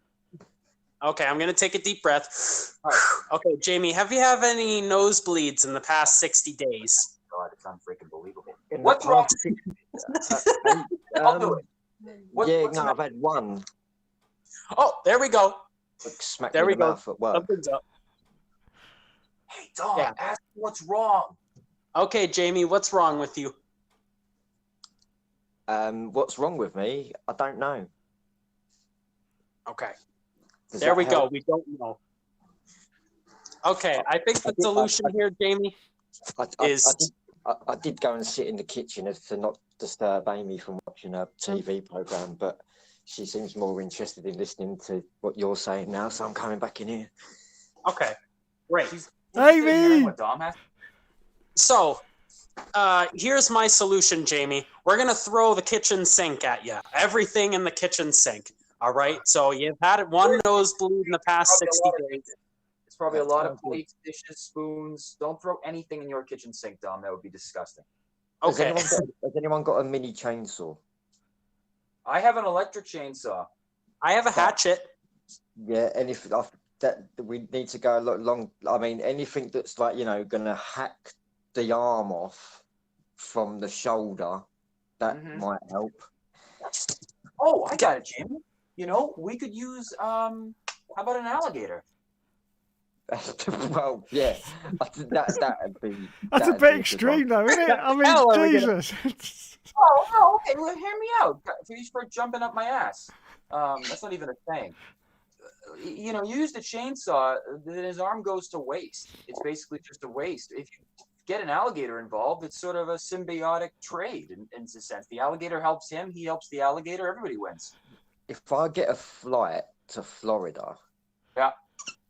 Okay, I'm going to take a deep breath. All right. Okay, Jamie, have you had any nosebleeds in the past 60 days? God, it's unfreaking believable. What's wrong? I'll do it. I've had one. Oh, there we go. Smack there me we in the go. mouth at work. Something's up. Hey, Dom, ask me what's wrong. Okay, Jamie, what's wrong with you? What's wrong with me? I don't know. Okay. Does there that we help? go. We don't know. Okay, I think the solution here, Jamie, I did go and sit in the kitchen to not disturb Amy from watching a TV program, but she seems more interested in listening to what you're saying now, so I'm coming back in here. Okay, great. Amy! So, here's my solution, Jamie. We're going to throw the kitchen sink at you. Everything in the kitchen sink. All right? So you've had one nosebleed in the past 60 days. It's probably a lot of plates, dishes, spoons. Don't throw anything in your kitchen sink, Dom. That would be disgusting. Okay. Has anyone got a mini chainsaw? I have an electric chainsaw. I have a hatchet. Yeah, and if that we need to go long. I mean, anything that's like going to hack the arm off from the shoulder, that might help. Oh, I got it, Jamie. We could use how about an alligator? Well, yeah, that'd be. That's a bit extreme, though, isn't it? I mean, Jesus. Oh, okay. Well, hear me out. For jumping up my ass. That's not even a thing. you use the chainsaw, then his arm goes to waste. It's basically just a waste. If you get an alligator involved, it's sort of a symbiotic trade in a sense. The alligator helps him, he helps the alligator, everybody wins. If I get a flight to Florida, yeah,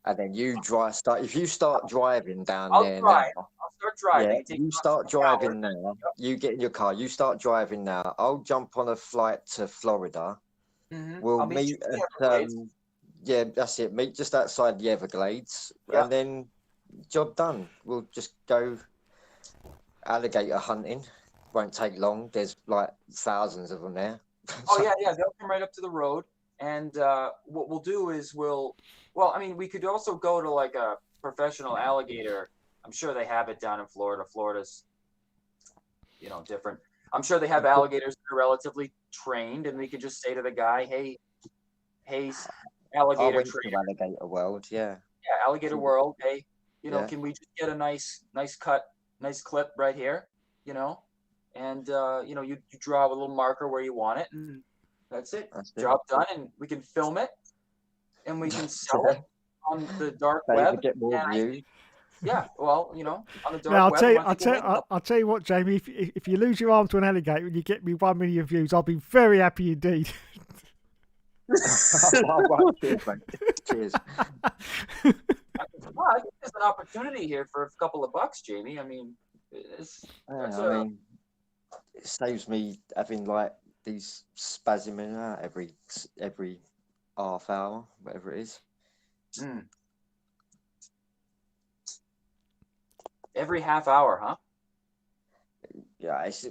and then if you start driving down there now, I'll start driving. Yeah, you start driving now. Yep. You get in your car. You start driving now. I'll jump on a flight to Florida. Mm-hmm. We'll meet at yeah, that's it. Meet just outside the Everglades, and then job done. We'll just go alligator hunting. Won't take long. There's like thousands of them there. Oh yeah, they'll come right up to the road. And what we'll do is we could also go to like a professional alligator. I'm sure they have it down in Florida. Florida's, different. I'm sure they have alligators that are relatively trained, and we could just say to the guy, hey, alligator trainer. Alligator World, yeah. Yeah, Alligator World. Hey, can we just get a nice clip right here, and you draw a little marker where you want it, and that's it. Job done, and we can film it, and we can sell it on the dark web. Get more views. Yeah, well, on the dark web. I'll tell you what, Jamie. If you lose your arm to an alligator and you get me 1 million views, I'll be very happy indeed. Cheers, mate. Cheers. Well, I think there's an opportunity here for a couple of bucks, Jamie. I mean, it saves me having like these spasming out every half hour, whatever it is. Every half hour, huh? Yeah, it's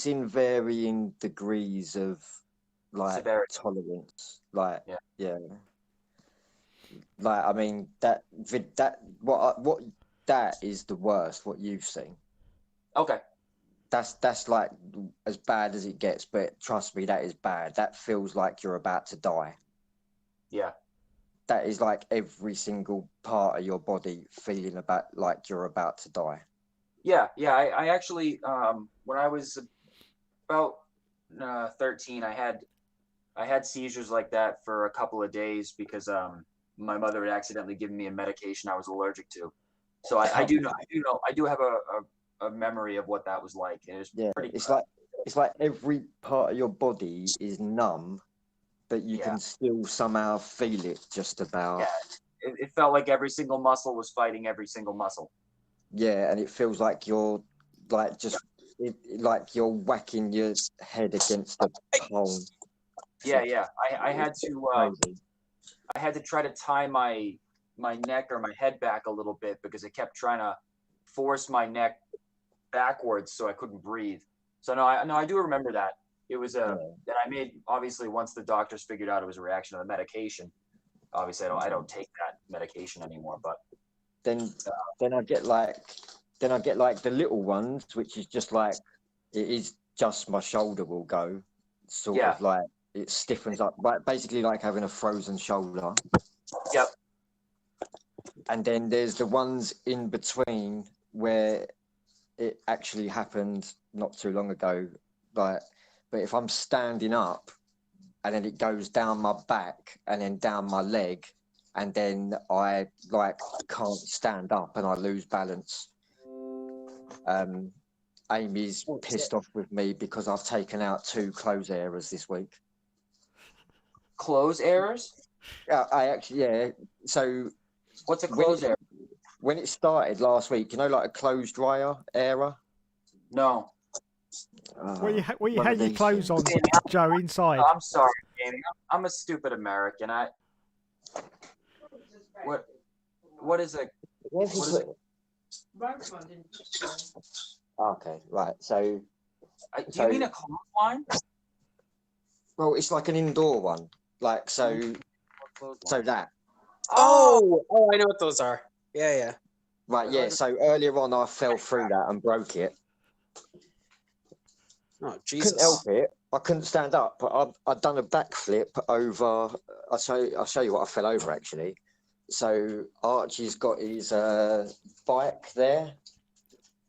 in varying degrees of like severity. Tolerance. Like yeah. Like I mean that is the worst. What you've seen. Okay. That's like as bad as it gets, but trust me, that is bad. That feels like you're about to die. Yeah. That is like every single part of your body feeling like you're about to die. Yeah. I actually, when I was about 13, I had seizures like that for a couple of days because my mother had accidentally given me a medication I was allergic to. So I do have a memory of what that was like. And it was pretty. It's like every part of your body is numb, but you can still somehow feel it just about. Yeah, it felt like every single muscle was fighting every single muscle. Yeah, and it feels like you're like like you're whacking your head against the pole. Yeah. I had to try to tie my neck or my head back a little bit because it kept trying to force my neck backwards so I couldn't breathe. So no, I do remember that. It was that I made, obviously, once the doctors figured out it was a reaction to the medication. Obviously, I don't take that medication anymore. But then I get like the little ones, which is just like it is just my shoulder will go, sort of like it stiffens up, like basically like having a frozen shoulder. Yep. And then there's the ones in between where it actually happened not too long ago, but if I'm standing up and then it goes down my back and then down my leg and then I like can't stand up and I lose balance. Amy's pissed off with me because I've taken out 2 clothes errors this week. Clothes errors? So what's a clothes error? When it started last week, like a clothes dryer error? No. What you hang your clothes on, Joe, inside? I'm sorry, Jamie. I'm a stupid American. What is a? Okay, right. So, do you mean a clothesline? Well, it's like an indoor one, like so that. Oh, I know what those are. Yeah. Right, yeah. So earlier on, I fell through that and broke it. Oh, Jesus! Couldn't help it. I couldn't stand up, but I'd done a backflip over. I'll show you what I fell over actually. So Archie's got his bike there.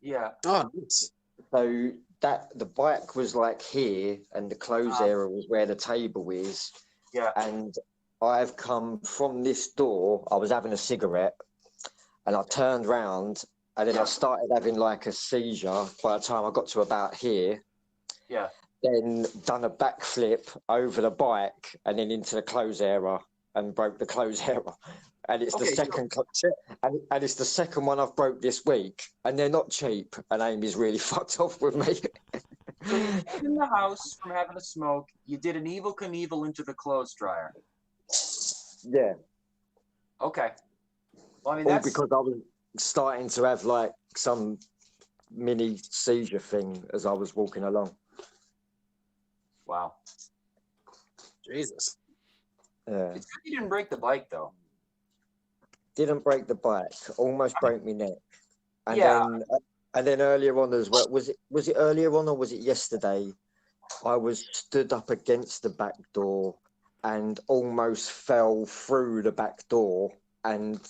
Yeah. Oh, nice. So the bike was like here, and the clothes area was where the table is. Yeah. And I've come from this door. I was having a cigarette, and I turned round, and then I started having like a seizure. By the time I got to about here, Yeah. then done a backflip over the bike and then into the clothes area and broke the clothes area. And it's the second, and it's the second one I've broke this week, and they're not cheap. And Amy's really fucked off with me. So you came in the house from having a smoke. You did an Evel Knievel into the clothes dryer. Yeah. Okay. Well, I mean, All that's because I was starting to have like some mini seizure thing as I was walking along. wow. Jesus. Yeah. It's good you didn't break the bike though. Didn't break the bike. Almost broke my neck. And Yeah. then earlier on as well. Was it earlier on or was it yesterday? I was stood up against the back door and almost fell through the back door. And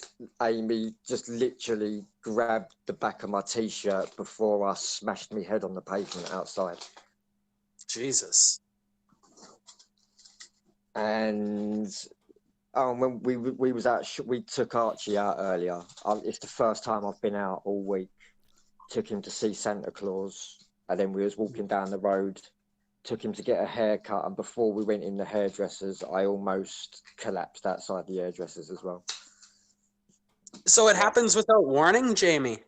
Amy just literally grabbed the back of my t-shirt before I smashed my head on the pavement outside. Jesus. And when we was out, we took Archie out earlier. It's the first time I've been out all week. Took him to see Santa Claus, and then we was walking down the road. Took him to get a haircut, and before we went in the hairdressers, I almost collapsed outside the hairdressers as well. So it happens without warning, Jamie?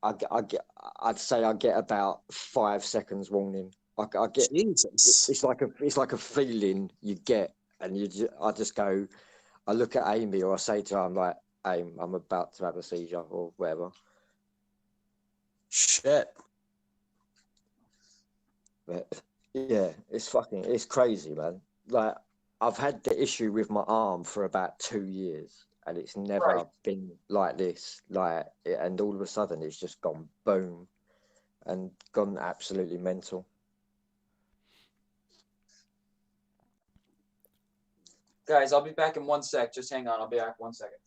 I'd say I get about 5 seconds warning. I get. Jesus. It's like a feeling you get, and I just go. I look at Amy, or I say to her, I'm like, "Amy, I'm about to have a seizure," or whatever. Shit. But yeah, it's crazy, man. Like, I've had the issue with my arm for about 2 years, and it's never been like this. And all of a sudden, it's just gone boom, and gone absolutely mental. Guys, I'll be back in 1 sec. Just hang on. I'll be back 1 second.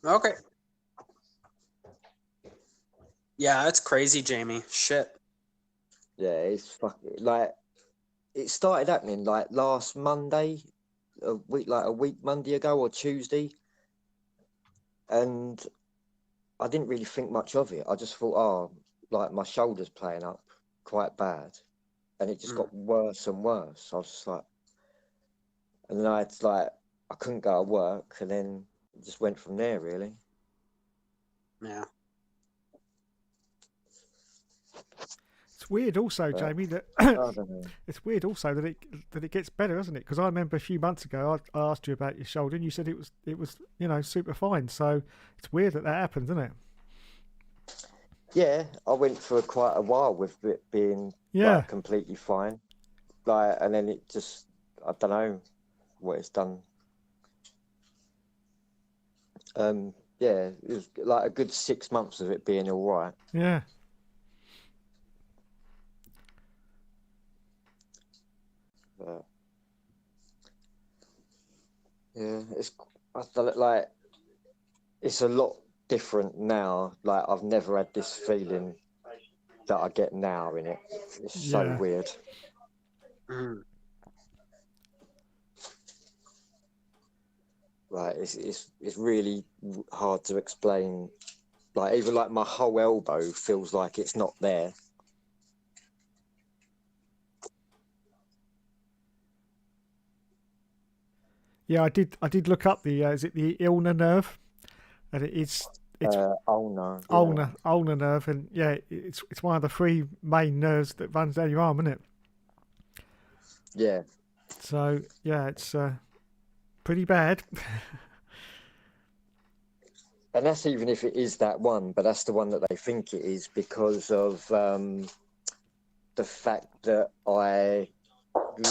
Okay. Yeah, that's crazy, Jamie. Shit. Yeah, it's fucking like it started happening like last Monday, a week Monday ago or Tuesday, and I didn't really think much of it. I just thought, oh, like my shoulder's playing up quite bad, and it just got worse and worse. I was just like, and then I couldn't go to work, and then it just went from there, really. Yeah. It's weird also, Jamie, that it's weird also that it gets better, isn't it? Because I remember a few months ago I asked you about your shoulder, and you said it was super fine. So it's weird that happens, isn't it? Yeah, I went for quite a while with it being like, completely fine, and then it just, I don't know what it's done. Yeah, it was like a good 6 months of it being all right. Yeah. Yeah, it's a lot different now. Like, I've never had this feeling that I get now in it. It's so weird. Like, it's really hard to explain. Like, even like my whole elbow feels like it's not there. Yeah, I did look up the is it the ulnar nerve, and it's ulnar nerve, and yeah, it's one of the 3 main nerves that runs down your arm, isn't it? Yeah. So yeah, it's pretty bad. And that's even if it is that one, but that's the one that they think it is because of the fact that I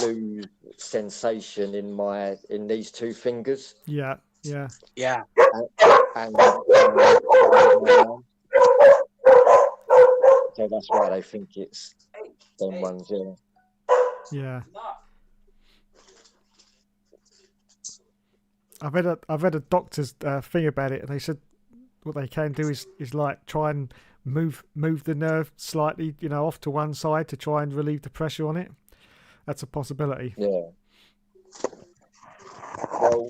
lose sensation in these 2 fingers. Yeah. And so that's why they think it's them ones. Yeah. I've read a doctor's thing about it, and they said what they can do is like try and move the nerve slightly, off to one side to try and relieve the pressure on it. That's a possibility. Yeah. Well,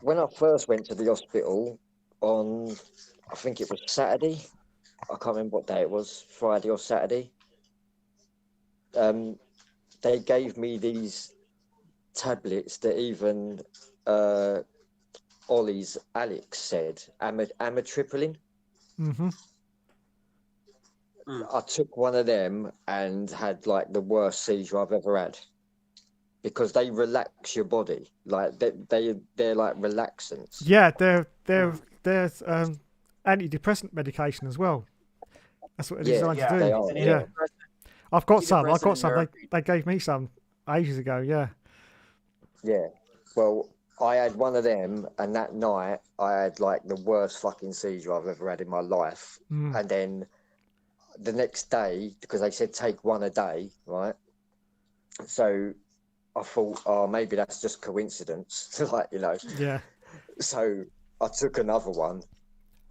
when I first went to the hospital on, I think it was Saturday. I can't remember what day it was, Friday or Saturday. They gave me these tablets that even Ollie's Alex said, amitriptyline. Mm-hmm. I took one of them and had like the worst seizure I've ever had, because they relax your body. Like they're like relaxants. Yeah, they're antidepressant medication as well. That's what they're designed to do. They are. Yeah. I've got some. Antidepressant They gave me some ages ago. Yeah. Yeah. Well, I had one of them, and that night I had like the worst fucking seizure I've ever had in my life. And then the next day, because they said take one a day, right? So I thought, oh, maybe that's just coincidence, like, Yeah. So I took another one,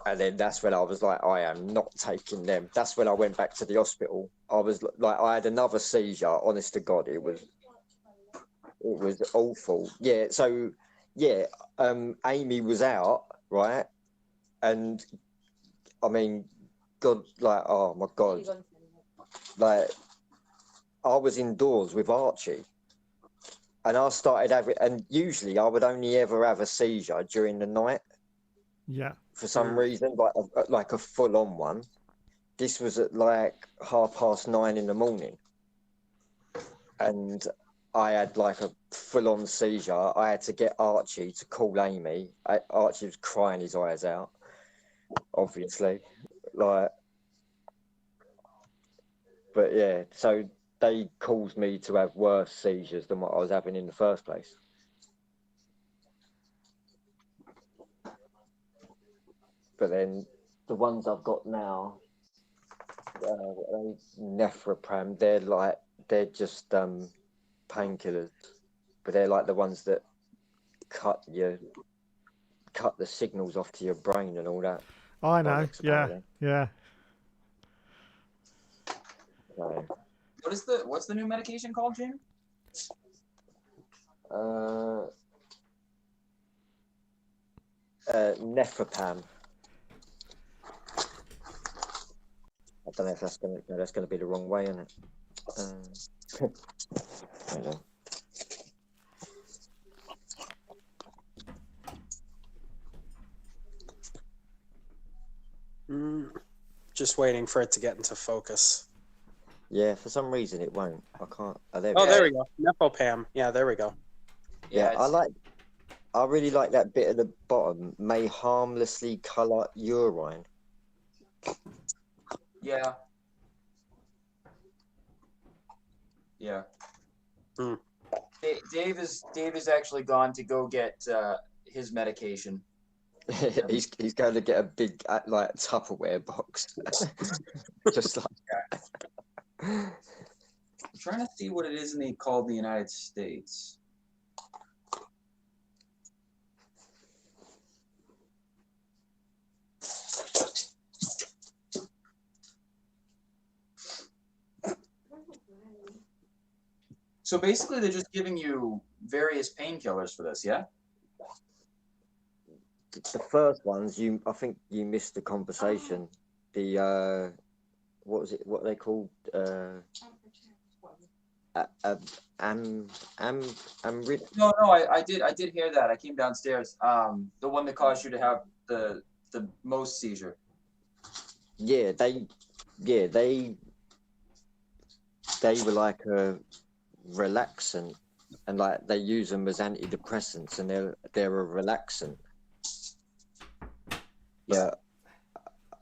and then that's when I was like, I am not taking them. That's when I went back to the hospital. I was like, I had another seizure. Honest to God, it was awful. Yeah. So yeah, Amy was out, right? And I mean, God, like, oh my God, like I was indoors with Archie. And I started having, and usually I would only ever have a seizure during the night. Yeah. For some reason, like a full-on one. This was at like 9:30 in the morning, and I had like a full-on seizure. I had to get Archie to call Amy. Archie was crying his eyes out, obviously. But yeah, so they caused me to have worse seizures than what I was having in the first place. But then the ones I've got now, Nephropram, they're just painkillers, but they're like the ones that cut the signals off to your brain and all that. I know. Yeah. Yeah. So, What's the new medication called, Jamie? Nephropam. I don't know if that's gonna be the wrong way, isn't it? Hang on. Just waiting for it to get into focus. Yeah, for some reason it won't. I can't. There we go. Nephropam. Yeah, there we go. Yeah, I really like that bit at the bottom. May harmlessly colour urine. Yeah. Yeah. Dave is actually gone to go get his medication. he's going to get a big like Tupperware box. Just like that. I'm trying to see what it is called in the United States. So basically, they're just giving you various painkillers for this, yeah? The first ones, I think you missed the conversation. The what was it? What they called? No, I did hear that. I came downstairs. The one that caused you to have the most seizure. Yeah, they were like a relaxant, and like they use them as antidepressants, and they're a relaxant. Yeah. But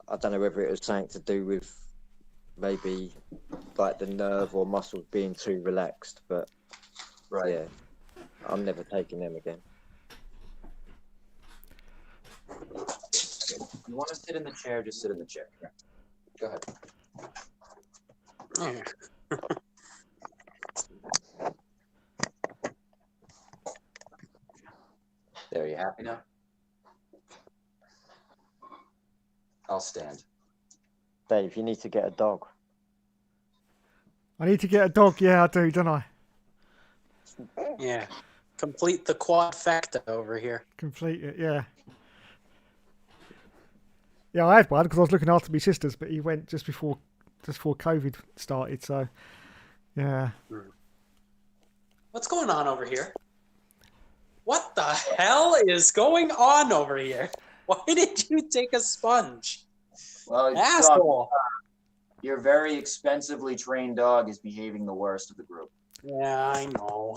I don't know whether it was something to do with maybe like the nerve or muscles being too relaxed, but right. Yeah, I'm never taking them again. If you want to sit in the chair, just sit in the chair. Go ahead. There, you happy now? I'll stand. Dave, you need to get a dog. I need to get a dog. Yeah, I do, don't I? Yeah. Complete the quadfecta over here. Complete it, yeah. Yeah, I had one because I was looking after my sisters, but he went just before COVID started. So, yeah. What's going on over here? What the hell is going on over here? Why did you take a sponge? Well, Asshole. Your very expensively trained dog is behaving the worst of the group. Yeah, I know.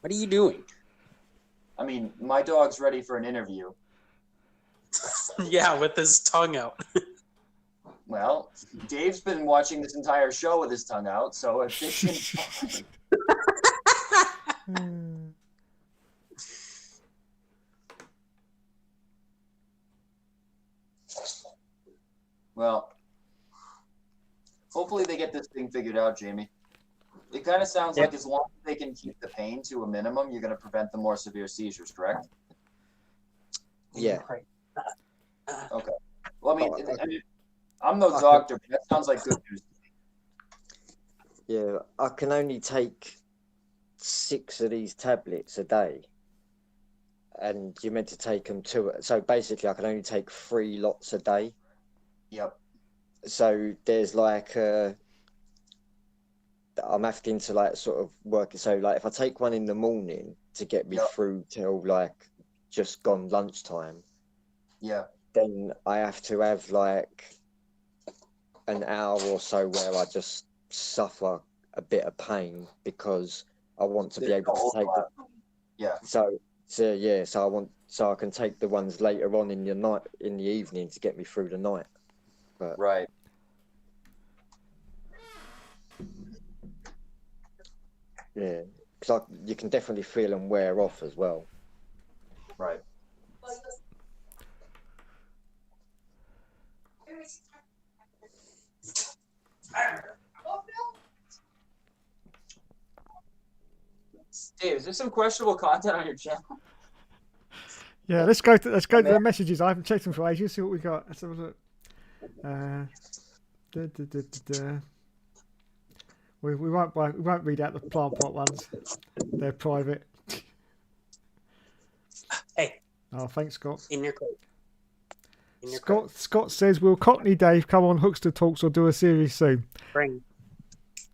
What are you doing? I mean, my dog's ready for an interview. Yeah, with his tongue out. Well, Dave's been watching this entire show with his tongue out, so if this can... Well, hopefully they get this thing figured out, Jamie. It kind of sounds like as long as they can keep the pain to a minimum, you're going to prevent the more severe seizures, correct? Yeah. Okay. Well, I mean, I'm no doctor, but that sounds like good news. Yeah, I can only take 6 of these tablets a day. And you're meant to take them 2. So basically, I can only take 3 lots a day. Yep. So there's like I'm having to like sort of work. So like if I take one in the morning to get me through till like just gone lunchtime. Yeah. Then I have to have like an hour or so where I just suffer a bit of pain because I want to be able to take the. Yeah. So I can take the ones later on in the evening to get me through the night. But, right. Yeah, because you can definitely feel them wear off as well. Right. Dave, is there some questionable content on your channel? Yeah, let's go to the messages. I haven't checked them for ages. See what we got. Let's have a look. We won't read out the plant pot ones. They're private. Hey. Oh, thanks, Scott. In your coat. Scott says, "Will Cockney Dave come on Hookster Talks or do a series soon?" Bring.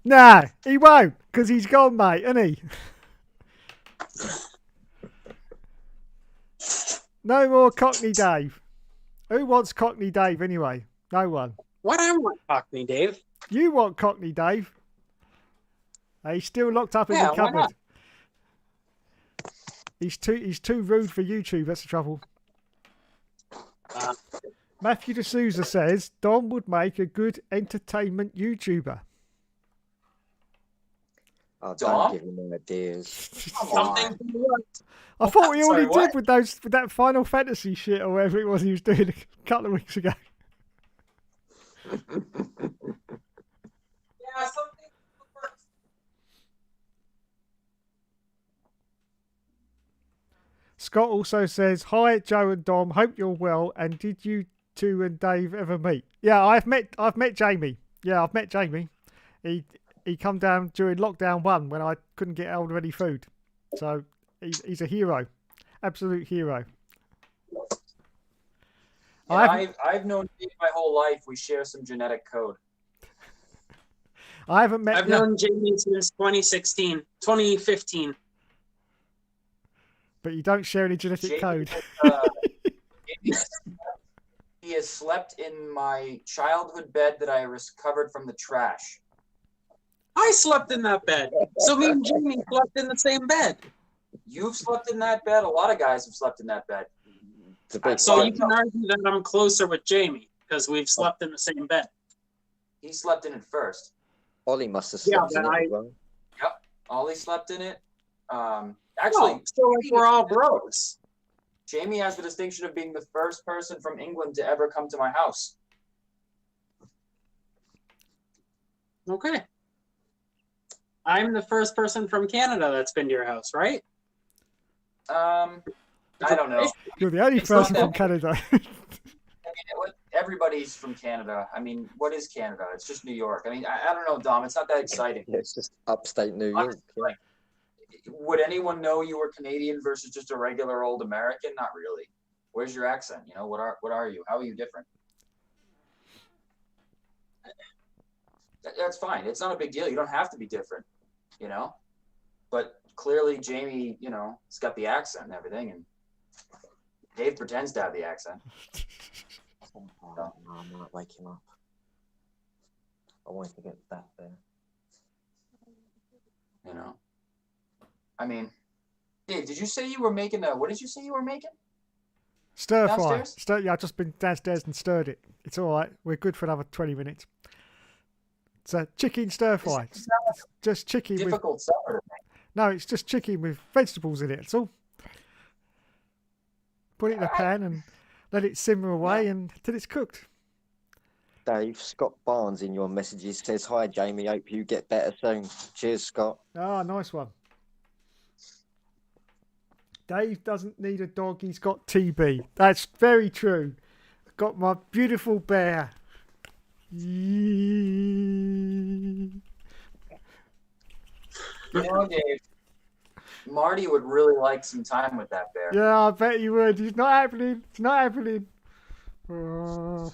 Nah, he won't because he's gone, mate, isn't he? No more Cockney Dave. Who wants Cockney Dave anyway? No one. What I want Cockney Dave? You want Cockney Dave? He's still locked up in the cupboard. Why not? He's too rude for YouTube. That's the trouble. Matthew D'Souza says Don would make a good entertainment YouTuber. Oh, don't give him ideas. Something. I thought we already did with that Final Fantasy shit or whatever it was he was doing a couple of weeks ago. Yeah, something works. Scott also says, "Hi, Joe and Dom. Hope you're well. And did you two and Dave ever meet?" Yeah, I've met Jamie. Yeah, I've met Jamie. He come down during lockdown 1 when I couldn't get hold of any food. So he's a hero, absolute hero. Yeah, I've known Dave my whole life. We share some genetic code. I haven't met. I've known Jamie since 2015. But you don't share any genetic Jamie code. He has slept in my childhood bed that I recovered from the trash. I slept in that bed. So me and Jamie slept in the same bed. You've slept in that bed. A lot of guys have slept in that bed. So you can argue that I'm closer with Jamie because we've slept in the same bed. He slept in it first. Ollie must have slept in it as well. Yep, Ollie slept in it. Actually, so we're all bros. Jamie has the distinction of being the first person from England to ever come to my house. Okay. I'm the first person from Canada that's been to your house, right? I don't know. You're the only It's not person from that- Canada. I mean, everybody's from Canada. I mean, what is Canada? It's just New York. I mean, I don't know, Dom. It's not that exciting. Yeah, it's just upstate New York. Honestly, Yeah. like, would anyone know you were Canadian versus just a regular old American? Not really. Where's your accent? You know, what are you? How are you different? That's fine. It's not a big deal. You don't have to be different, you know. But clearly, Jamie, you know, has got the accent and everything, and Dave pretends to have the accent. No, I might wake him up. I want to get that there. You know. I mean, Dave, did you say you were making a? What did you say you were making? Stir fry. Downstairs? Yeah, I've just been downstairs and stirred it. It's all right. We're good for another 20 minutes. It's a chicken stir fry. It's just chicken with... Difficult supper. No, it's just chicken with vegetables in it. That's all. Put it in a pan and let it simmer away until it's cooked. Dave, Scott Barnes in your messages says, "Hi, Jamie. Hope you get better soon." Cheers, Scott. Ah, nice one. Dave doesn't need a dog. He's got TB. That's very true. Got my beautiful bear. You know, Dave, Marty would really like some time with that bear. Yeah, I bet you would. It's not happening. It's not happening. Oh.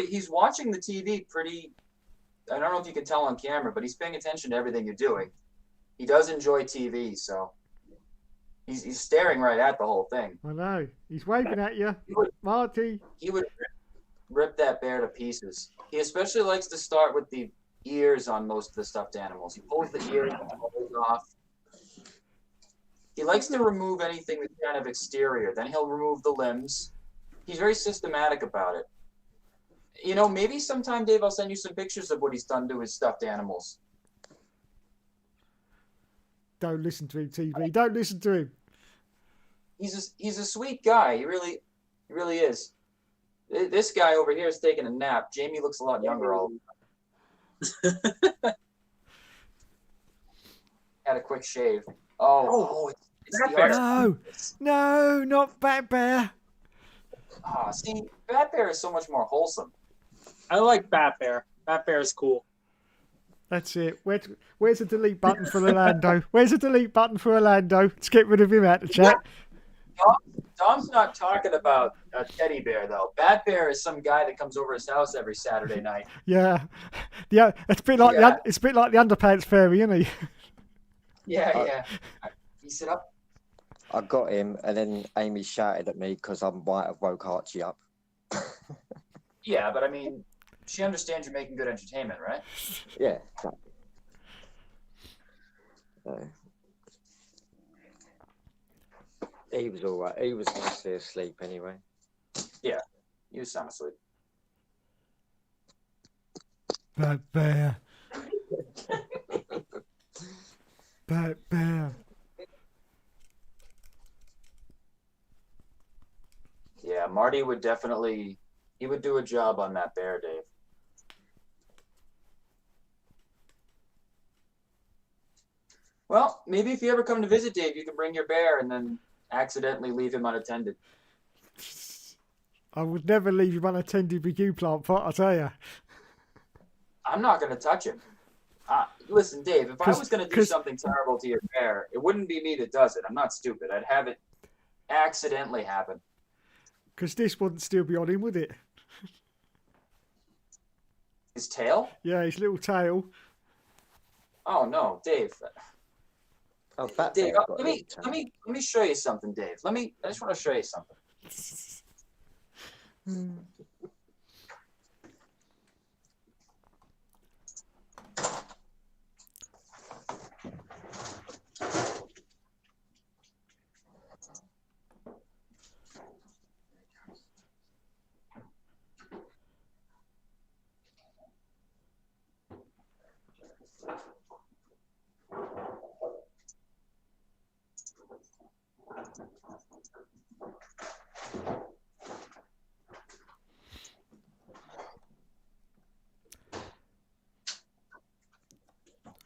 He's watching the TV pretty, I don't know if you can tell on camera, but he's paying attention to everything you're doing. He does enjoy TV, so he's staring right at the whole thing. I know. He's waving at you. Marty. He would rip that bear to pieces. He especially likes to start with the ears on most of the stuffed animals. He pulls the ears off. He likes to remove anything that's kind of exterior. Then he'll remove the limbs. He's very systematic about it. You know, maybe sometime, Dave, I'll send you some pictures of what he's done to his stuffed animals. Don't listen to him, TV. Don't listen to him. He's a sweet guy. He really is. This guy over here is taking a nap. Jamie looks a lot younger all the time. Had a quick shave. Oh, it's the art. No, not Bat Bear. See, Bat Bear is so much more wholesome. I like Bat Bear. Bat Bear is cool. That's it. Where's the delete button for Orlando? Where's the delete button for Orlando? Let's get rid of him out of the chat. Dom's not talking about a teddy bear, though. Bat Bear is some guy that comes over his house every Saturday night. Yeah. It's a bit like the underpants fairy, isn't he? Yeah. He sit up. I got him, and then Amy shouted at me because I might have woke Archie up. Yeah, but I mean, she understands you're making good entertainment, right? Yeah, exactly. So, he was all right. He was mostly asleep anyway. Yeah, he was sound asleep. Bat Bear. Bat Bear. Yeah, Marty would definitely, he would do a job on that bear, Dave. Well, maybe if you ever come to visit Dave, you can bring your bear and then accidentally leave him unattended. I would never leave him unattended with you, Plant Pot, I tell you. I'm not going to touch him. Listen, Dave, if I was going to do something terrible to your bear, it wouldn't be me that does it. I'm not stupid. I'd have it accidentally happen. Because this wouldn't still be on him, would it? His tail? Yeah, his little tail. Oh no, Dave. Oh, Bat Dave, Bear let me show you something, Dave. I just want to show you something.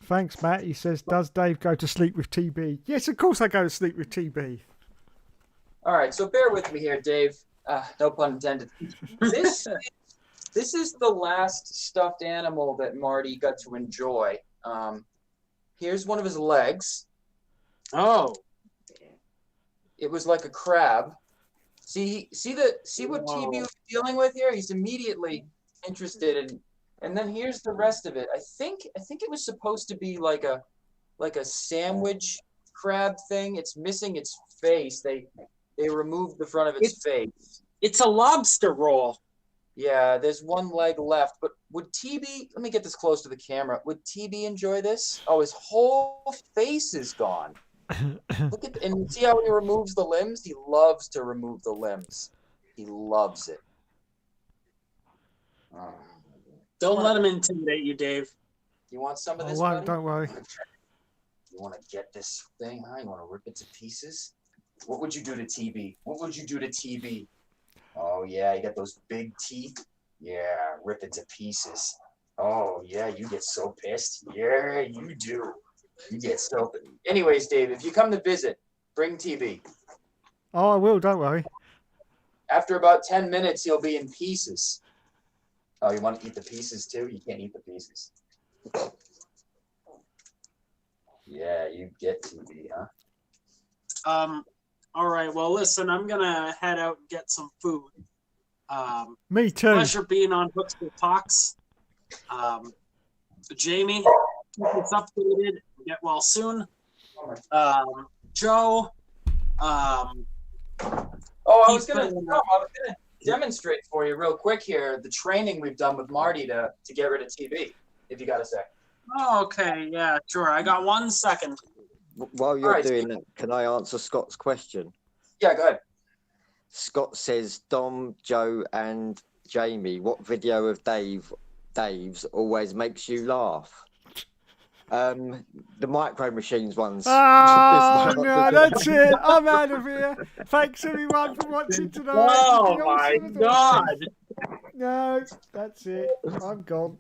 Thanks, Matt. He says, does Dave go to sleep with TB? Yes, of course I go to sleep with TB. All right, so bear with me here, Dave. No pun intended. This is the last stuffed animal that Marty got to enjoy. Here's one of his legs. Oh. It was like a crab. See what TB was dealing with here? He's immediately interested in, and then here's the rest of it. I think it was supposed to be like a sandwich crab thing. It's missing its face. They removed the front of its face. It's a lobster roll. Yeah, there's one leg left. But would TB, let me get this close to the camera. Would TB enjoy this? Oh, his whole face is gone. Look at, and see how he removes the limbs? He loves to remove the limbs. He loves it. Don't let him intimidate you, Dave. You want some of this? I won't, buddy? don't worry. You want to get this thing, huh? You want to rip it to pieces? What would you do to TB? What would you do to TB? Oh, yeah, you got those big teeth? Yeah, rip it to pieces. Oh, yeah, you get so pissed. Yeah, you do. You get so... Anyways, Dave, if you come to visit, bring TB. Oh, I will, don't worry. After about 10 minutes, he'll be in pieces. Oh, you want to eat the pieces, too? You can't eat the pieces. Yeah, you get TB, huh? All right. Well, listen, I'm gonna head out and get some food. Me too. Pleasure being on Hookster Talks. Jamie, keep us updated. Get well soon. Joe. I was gonna demonstrate for you real quick here the training we've done with Marty to get rid of TB. If you got a sec. Oh, okay. Yeah, sure. I got 1 second. While you're right, doing that, can I answer Scott's question? Yeah, go ahead. Scott says, Dom, Joe, and Jamie, what video of Dave's always makes you laugh? The Micro Machines ones. Oh, no, that's it. I'm out of here. Thanks, everyone, for watching tonight. Oh, my God. No, that's it. I'm gone.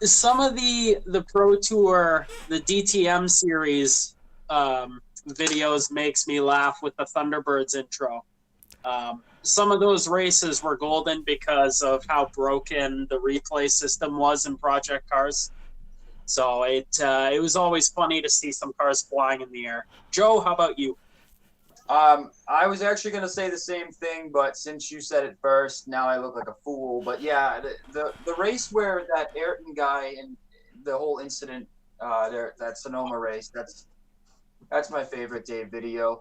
Some of the Pro Tour, the DTM series videos makes me laugh with the Thunderbirds intro. Some of those races were golden because of how broken the replay system was in Project Cars. So it was always funny to see some cars flying in the air. Joe, how about you? I was actually going to say the same thing, but since you said it first, now I look like a fool. But yeah, the race where that Ayrton guy and the whole incident, that Sonoma race, that's my favorite Dave video.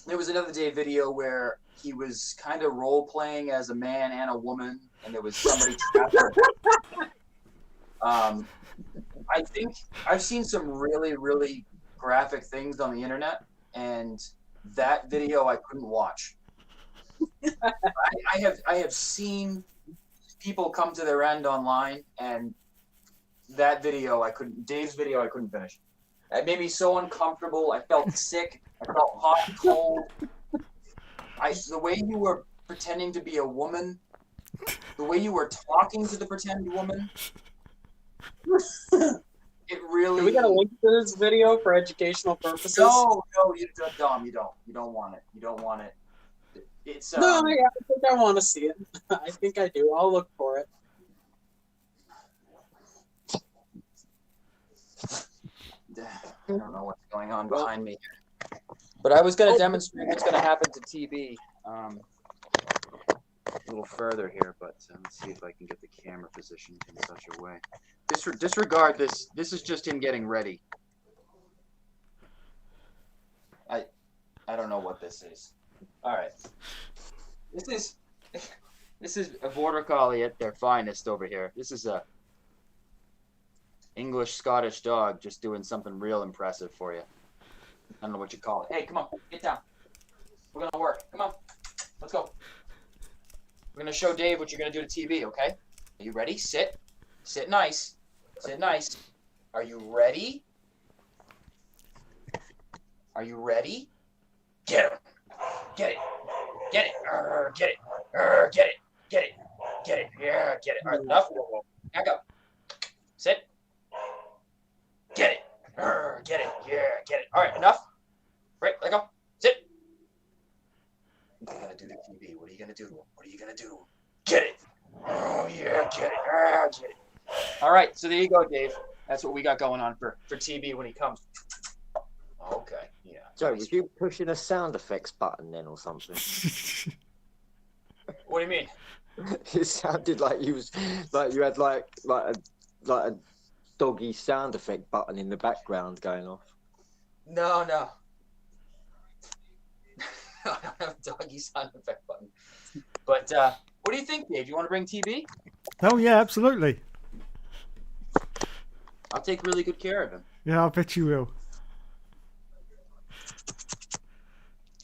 There was another Dave video where he was kind of role playing as a man and a woman, and there was somebody trapped. I think I've seen some really, really graphic things on the internet, and that video I couldn't watch. I have seen people come to their end online, and that video Dave's video I couldn't finish. It made me so uncomfortable. I felt sick. I felt hot and cold. The way you were pretending to be a woman, the way you were talking to the pretend woman, it really. Do we got a link to this video for educational purposes? No, Dom, you don't. You don't want it. You don't want it. It's No, I think I want to see it. I think I do. I'll look for it. I don't know what's going on behind me. But I was going to demonstrate what's going to happen to TB a little further here, but let's see if I can get the camera positioned in such a way. Disregard this. This is just him getting ready. I don't know what this is. All right. This is a border collie at their finest over here. This is a English Scottish dog just doing something real impressive for you. I don't know what you call it. Hey, come on, get down. We're gonna work. Come on, let's go. We're gonna show Dave what you're gonna do to TV, okay? Are you ready? Sit. Sit nice. Sit nice. Are you ready? Are you ready? Get him. Get it. Get it. Get it. Get it. Get it. Get it. Yeah, get it. All right, enough. Back up. Sit. Get it. Get it. Yeah, get it. All right, enough. So there you go, Dave. That's what we got going on for TB when he comes. Okay, yeah. Joe, Nice. was you pushing a sound effects button then or something? What do you mean? It sounded like you had like a doggy sound effect button in the background going off. No. I don't have a doggy sound effect button. But what do you think, Dave? You want to bring TB? Oh yeah, absolutely. I'll take really good care of him. Yeah, I bet you will.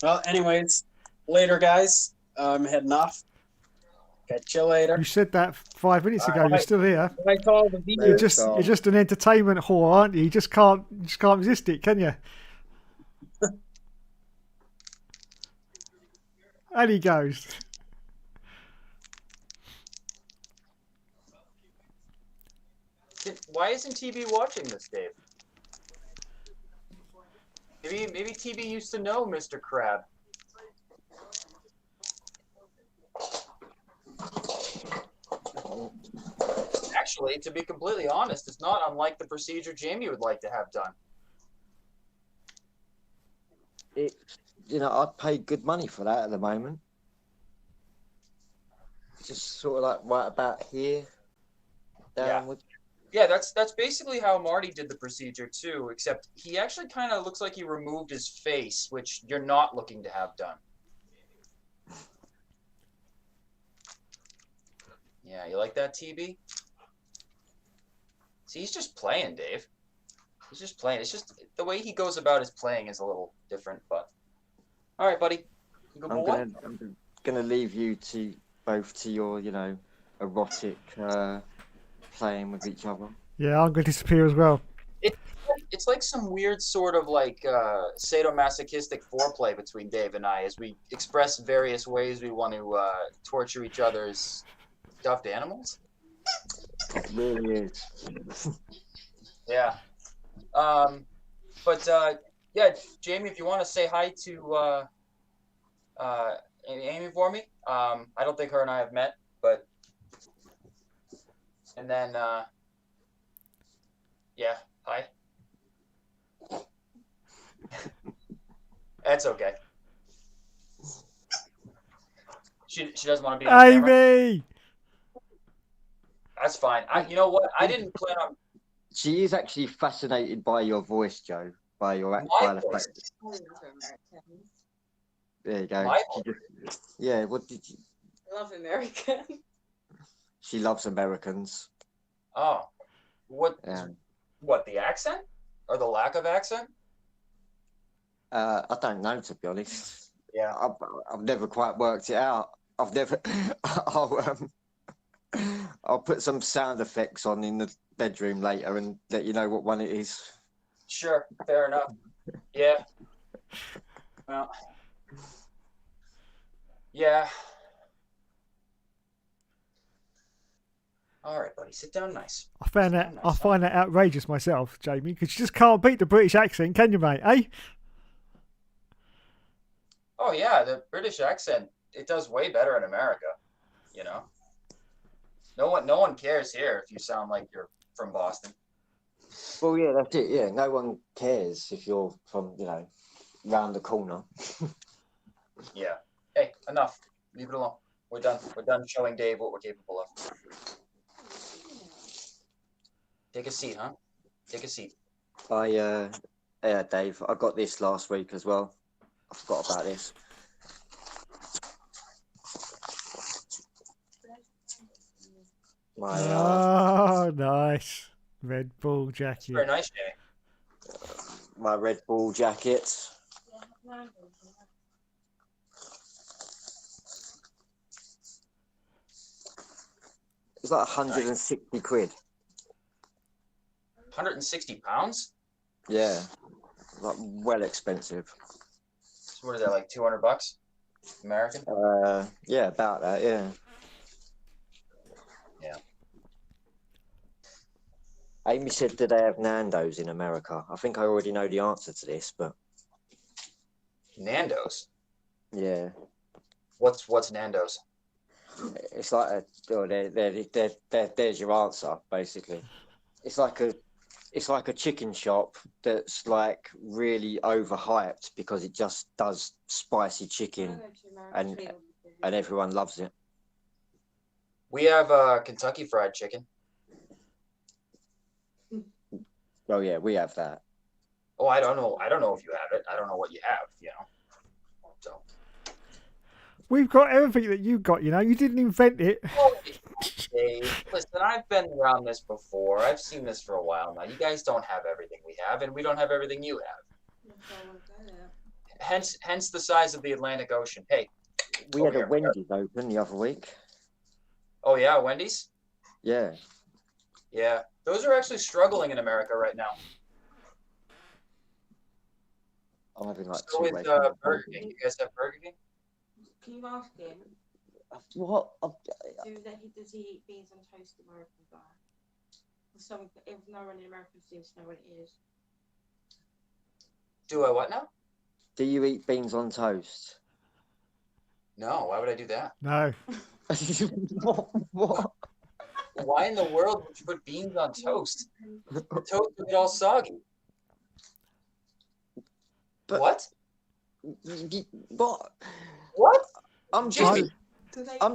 Well, anyways, later, guys. I'm heading off. Catch you later. You said that 5 minutes ago. You're Alright. still here. I call the video. You're just an entertainment whore, aren't you? You just can't resist it, can you? And he goes. Why isn't TB watching this, Dave? Maybe TB used to know Mr. Crab. Actually, to be completely honest, it's not unlike the procedure Jamie would like to have done. I'd pay good money for that at the moment. Just sort of like right about here, downwards. Yeah, that's basically how Marty did the procedure too, except he actually kind of looks like he removed his face, which you're not looking to have done. Yeah, you like that, TB? See, he's just playing, Dave. He's just playing. It's just the way he goes about his playing is a little different, but all right, buddy. I'm gonna leave you both to your, erotic playing with each other. Yeah, I'm going to disappear as well. It's like some weird sort of like sadomasochistic foreplay between Dave and I as we express various ways we want to torture each other's stuffed animals. It really is. Yeah. But yeah, Jamie, if you want to say hi to Amy for me. I don't think her and I have met, but and then yeah, hi. That's okay. She doesn't want to be on camera. Amy! That's fine. You know what? I didn't plan on. She is actually fascinated by your voice, Joe. By your My voice. There you go. My Yeah. What did you? I love American. She loves Americans. Oh, what? Yeah. What, the accent or the lack of accent? I don't know, to be honest. Yeah. I've never quite worked it out. I've never. I'll put some sound effects on in the bedroom later and let you know what one it is. Sure, fair enough. Yeah. Well. Yeah. All right, buddy, sit down nice. I find that outrageous myself, Jamie, because you just can't beat the British accent, can you, mate? Eh? Oh yeah, the British accent, it does way better in America, you know. No one cares here if you sound like you're from Boston. Well, yeah, that's it. Yeah, no one cares if you're from, round the corner. Yeah. Hey, enough. Leave it alone. We're done. We're done showing Dave what we're capable of. Take a seat, huh? Take a seat. Yeah, Dave, I got this last week as well. I forgot about this. Oh, nice. Red Bull jacket. Very nice, Jamie. My Red Bull jacket. It's like 160 quid. 160 pounds? Yeah. Like, well expensive. So what is that, like $200 American? Yeah, about that, yeah. Yeah. Amy said, do they have Nando's in America? I think I already know the answer to this, but Nando's? yeah. What's Nando's? It's like there's your answer, basically. it's like a chicken shop that's like really overhyped because it just does spicy chicken, and everyone loves it. We have Kentucky Fried Chicken. Oh yeah, we have that. Oh, I don't know. I don't know if you have it. I don't know what you have. So We've got everything that you got. You didn't invent it. Dave, listen, I've been around this before. I've seen this for a while now. You guys don't have everything we have, and we don't have everything you have. Hence the size of the Atlantic Ocean. Hey, we had a Wendy's open the other week. Oh yeah, Wendy's. Yeah. Yeah, those are actually struggling in America right now. I'm having like so two. With Burger King, you guys have Burger King? Can you ask him? What? Does he eat beans on toast, American guy? If no one in America seems to know what it is. Do I what now? Do you eat beans on toast? No, why would I do that? No. What? Why in the world would you put beans on toast? The toast would get all soggy. But, what? What? What? I'm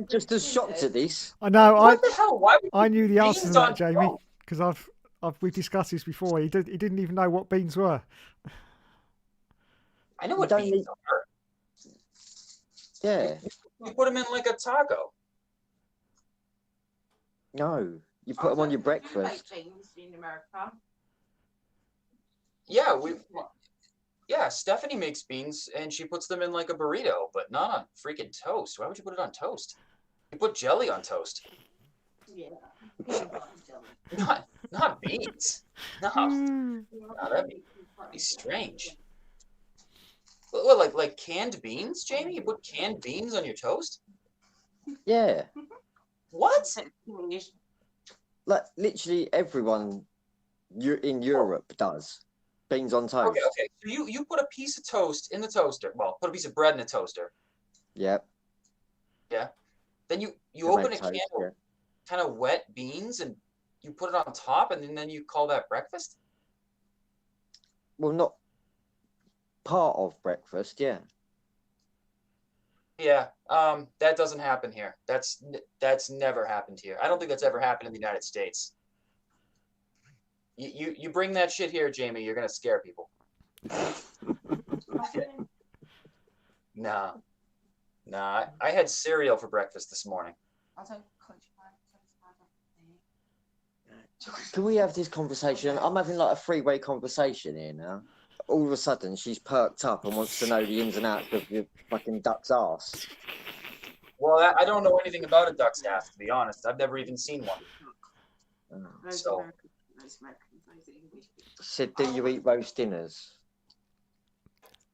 just as shocked at this. I know. What the hell? Why I knew the answer to that, Jamie, toast? because we've discussed this before. He didn't even know what beans were. I know what beans are. Yeah. You put them in like a taco. No, you put them on your breakfast. In America. Yeah, Stephanie makes beans and she puts them in like a burrito, but not on freaking toast. Why would you put it on toast? You put jelly on toast. Yeah. Not beans. No, that'd be strange. What, like canned beans, Jamie? You put canned beans on your toast? Yeah. What? Like literally everyone in Europe does beans on toast. Okay. So you put a piece of toast in the toaster. Well, put a piece of bread in the toaster. Yep. Yeah. Then you open a can of kind of wet beans and you put it on top, and then you call that breakfast? Well, not part of breakfast, yeah. Yeah, that doesn't happen here. That's never happened here. I don't think that's ever happened in the United States. You bring that shit here, Jamie, you're gonna scare people. Nah. I had cereal for breakfast this morning. Can we have this conversation? I'm having like a three-way conversation here now. All of a sudden, she's perked up and wants to know the ins and outs of your fucking duck's ass. Well, I don't know anything about a duck's ass, to be honest. I've never even seen one. So. Said, do you eat roast dinners?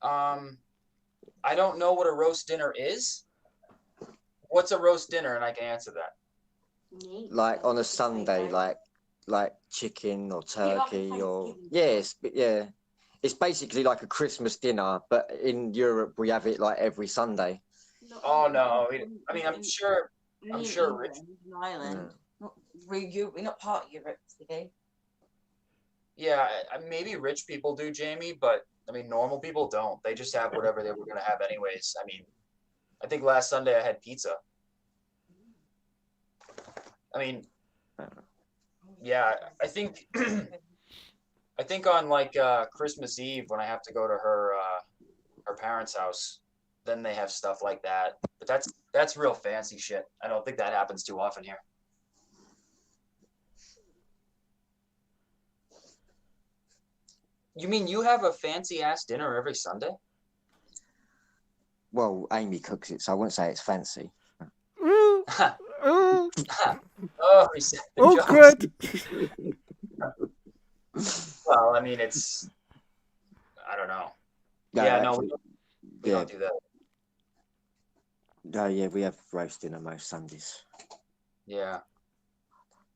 I don't know what a roast dinner is. What's a roast dinner? And I can answer that. Like on a Sunday, like chicken or turkey or yes, but yeah. It's basically like a Christmas dinner, but in Europe we have it like every Sunday. Oh no! I mean, I'm sure rich. Ireland. We're not part of Europe today. Yeah, maybe rich people do, Jamie, but I mean, normal people don't. They just have whatever they were going to have anyways. I mean, I think last Sunday I had pizza. I mean, yeah, I think on like Christmas Eve when I have to go to her parents' house, then they have stuff like that. But that's real fancy shit. I don't think that happens too often here. You mean you have a fancy ass dinner every Sunday? Well, Amy cooks it, so I wouldn't say it's fancy. Oh, he said Awkward. Well, I mean, I don't know. We don't do that. Yeah, we have roast dinner most Sundays. Yeah.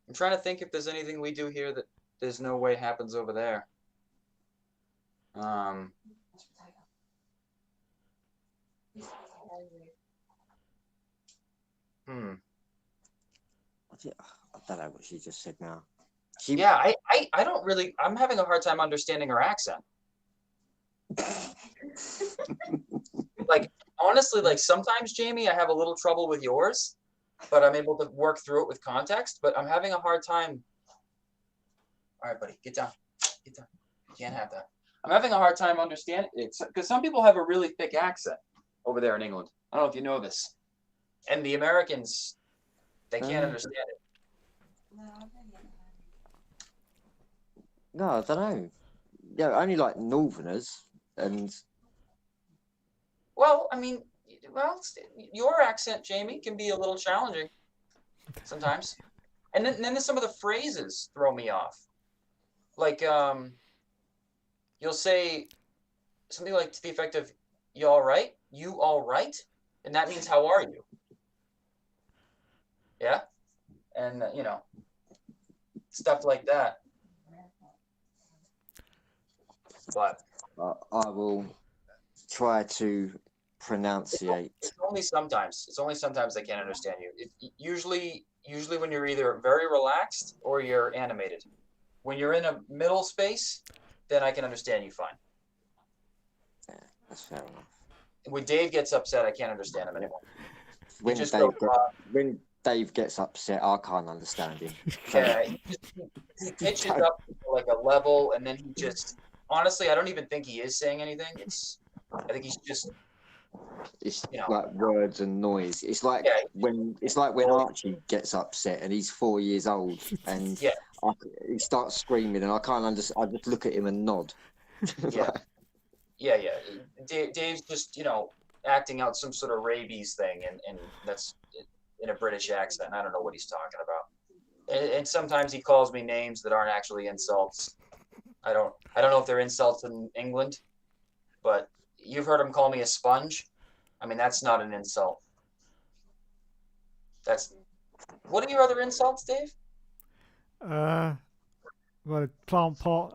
I'm trying to think if there's anything we do here that there's no way happens over there. I don't know what she just said now. Yeah, I don't really. I'm having a hard time understanding her accent. Like, honestly, like sometimes, Jamie, I have a little trouble with yours, but I'm able to work through it with context. But I'm having a hard time. All right, buddy, get down. Get down. You can't have that. I'm having a hard time understanding it because some people have a really thick accent over there in England. I don't know if you know this. And the Americans, they can't understand it. No, I don't know. Yeah, only like Northerners and. Well, I mean, your accent, Jamie, can be a little challenging sometimes. And then some of the phrases throw me off. Like, you'll say something like to the effect of, "You all right? You all right?" And that means, "How are you?" Yeah? And, stuff like that. But I will try to pronunciate. It's only sometimes. It's only sometimes I can't understand you. Usually when you're either very relaxed or you're animated. When you're in a middle space, then I can understand you fine. Yeah, that's fair enough. When Dave gets upset, I can't understand him anymore. When Dave gets upset, I can't understand him. Yeah, he pitches up to like a level, and then he just honestly, I don't even think he is saying anything. I think he's just. It's like words and noise. It's like when Archie gets upset and he's 4 years old and he starts screaming and I can't understand. I just look at him and nod. Yeah. Dave's just acting out some sort of rabies thing, and that's in a British accent. I don't know what he's talking about. And sometimes he calls me names that aren't actually insults. I don't know if they're insults in England, but you've heard him call me a sponge. I mean, that's not an insult. What are your other insults, Dave? Well, plant pot.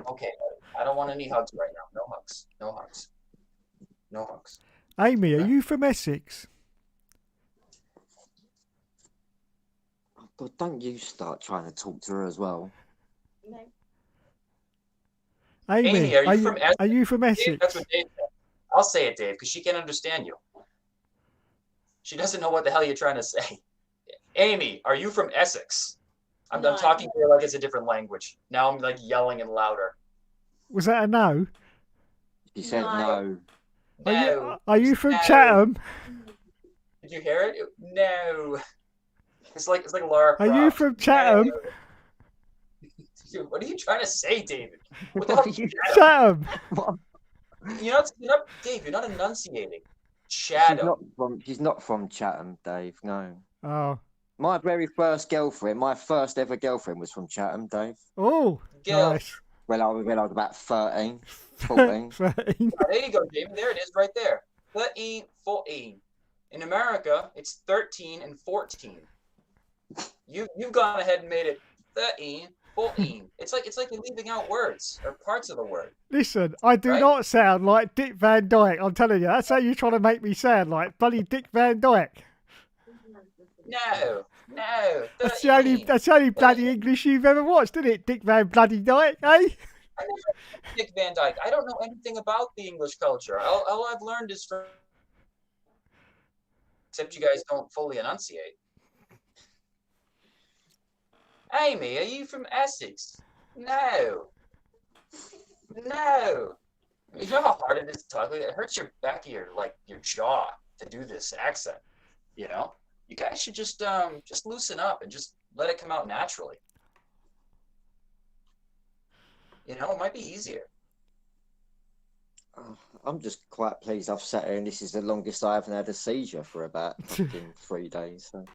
Okay, I don't want any hugs right now. No hugs. No hugs. No hugs. Amy, are you from Essex? Oh God, don't you start trying to talk to her as well. No. Amy, are you from Essex? Are you from Essex? Dave, that's what Dave said. I'll say it, Dave, because she can't understand you. She doesn't know what the hell you're trying to say. Amy, are you from Essex? I'm talking to her like it's a different language. Now I'm like yelling and louder. Was that a no? She said no. Are you from Chatham? Did you hear it? No. It's like Lara Croft. Are you from Chatham? No. What are you trying to say, David? What the hell is Chatham? Dave, you're not enunciating. Chatham. She's not from Chatham, Dave. No. Oh. My very first girlfriend, my first ever girlfriend was from Chatham, Dave. Oh, nice. When I was about 13, 14. 13. There you go, David. There it is right there. 13, 14. In America, it's 13 and 14. You've gone ahead and made it 13, 14. It's like you're leaving out words or parts of the word. Listen, I do not sound like Dick Van Dyke. I'm telling you, that's how you're trying to make me sound like bloody Dick Van Dyke. No. 13. That's the only bloody English you've ever watched, isn't it? Dick Van bloody Dyke, eh? I never Dick Van Dyke. I don't know anything about the English culture. All I've learned is from. Except you guys don't fully enunciate. Amy, are you from Essex? No. You know how hard it is to talk? It hurts your back of your jaw to do this accent. You guys should just loosen up and just let it come out naturally. It might be easier. I'm just quite pleased I've sat here and this is the longest I haven't had a seizure for about 3 days. So.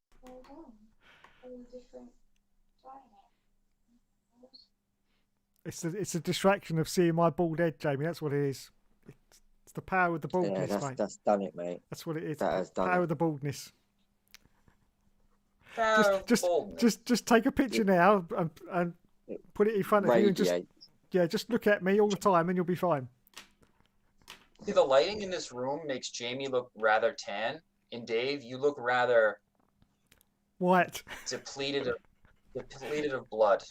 It's a distraction of seeing my bald head, Jamie. That's what it is. It's the power of the baldness, mate. That's done it, mate. That's what it is. That has done power it. of the baldness. Just take a picture now and put it in front of you and just look at me all the time and you'll be fine. See, the lighting in this room makes Jamie look rather tan, and Dave, you look rather White. depleted of blood.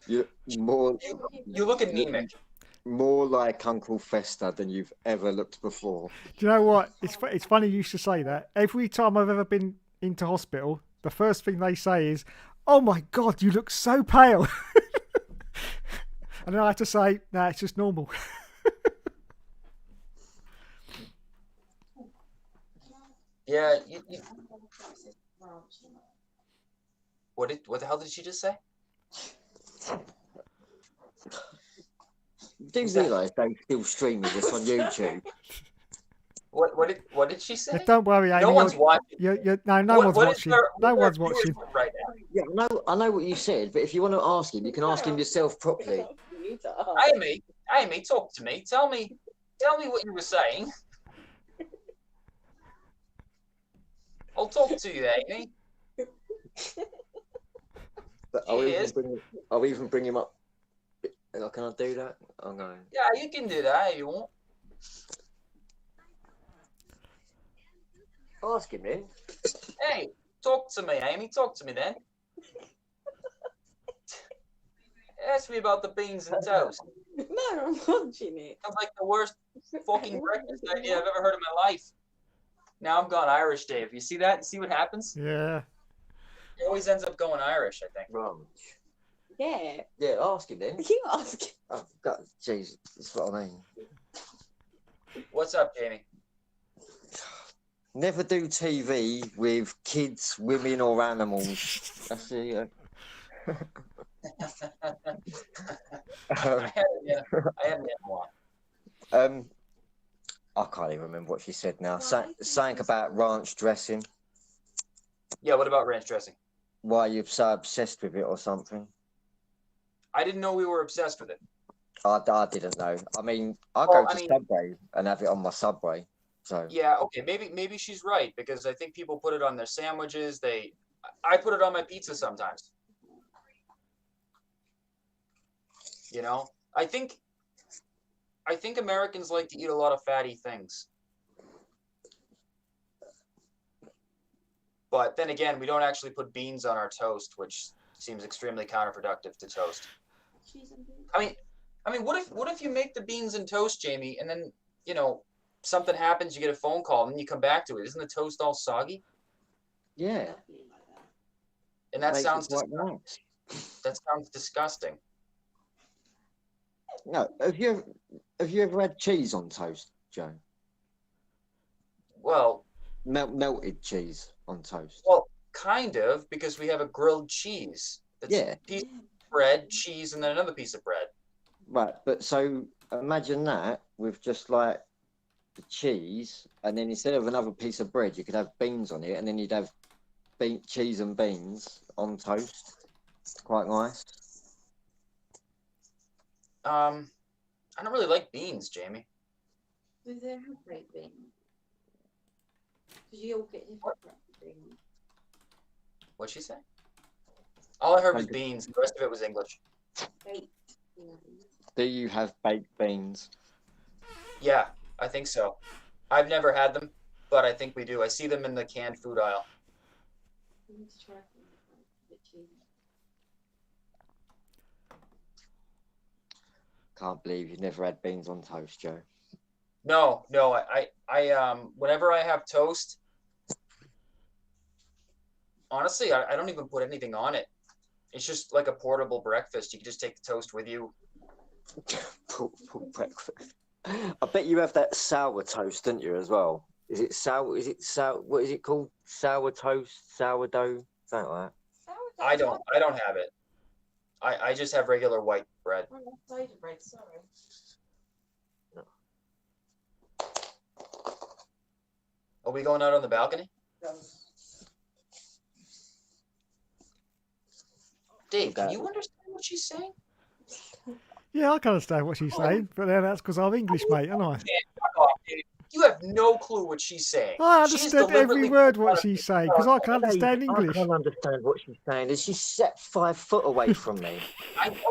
You You look anemic. more like Uncle Fester than you've ever looked before. Do you know what? It's funny you should say that. Every time I've ever been into hospital, the first thing they say is, "Oh my God, you look so pale." And then I have to say, "Nah, it's just normal." Yeah. What the hell did she just say? Do you realise they're still streaming this on YouTube? What did she say? Don't worry, Amy. No one's watching. No one's watching. No one's watching. Right now? Yeah, I know what you said, but if you want to ask him, you can ask him yourself properly. Amy, talk to me. Tell me what you were saying. I'll talk to you, Amy. But I'll even bring him up. Can I do that? Oh no. Yeah, you can do that if you want. Ask him then. Hey, talk to me, Amy. Talk to me then. Ask me about the beans and toast. No, I'm watching it. Sounds like the worst fucking breakfast idea I've ever heard in my life. Now I'm gone Irish, Dave. You see that? See what happens? Yeah. It always ends up going Irish, I think. Right. Yeah. Yeah, ask him then. You ask. Oh, God, jeez, that's what I mean. What's up, Jamie? Never do TV with kids, women, or animals. That's it. I had an animal. I can't even remember what she said now. Something about ranch dressing. Yeah, what about ranch dressing? Why you're so obsessed with it or something? I didn't know we were obsessed with it. I didn't know. I mean, I go to Subway and have it on my Subway. So yeah, okay, maybe she's right, because I think people put it on their sandwiches. I put it on my pizza sometimes. You know, I think Americans like to eat a lot of fatty things. But then again, we don't actually put beans on our toast, which seems extremely counterproductive to toast. I mean, what if you make the beans and toast, Jamie, and then, you know, something happens, you get a phone call, and then you come back to it. Isn't the toast all soggy? yeah, And that makes sounds it quite nice. that sounds disgusting. No, have you ever had cheese on toast, Joe? Well, melted cheese on toast. Well, kind of, because we have a grilled cheese. That's a piece of bread, cheese, and then another piece of bread. Right, but so imagine that with just like the cheese, and then instead of another piece of bread, you could have beans on it, and then you'd have cheese and beans on toast. Quite nice. I don't really like beans, Jamie. Do they have baked beans? Because you all get different beans. What'd she say? All I heard was beans. The rest of it was English. Baked. Do you have baked beans? Yeah, I think so. I've never had them, but I think we do. I see them in the canned food aisle. You need to try them. Can't believe you've never had beans on toast, Joe. No, I whenever I have toast, honestly, I don't even put anything on it. It's just like a portable breakfast. You can just take the toast with you. Portable breakfast. I bet you have that sour toast, don't you, as well? Is it sour? What is it called? Sour toast, sourdough, something like that. I don't have it. I just have regular white bread. Oh, that's soda bread, sorry. No. Are we going out on the balcony? Dave, can you understand what she's saying? Yeah, I can understand what she's saying, but then that's because I'm English, mate, aren't I? You have no clue what she's saying. I understood every word what she's saying because I can understand English. I can't understand what she's saying. Is she set 5 foot away from me?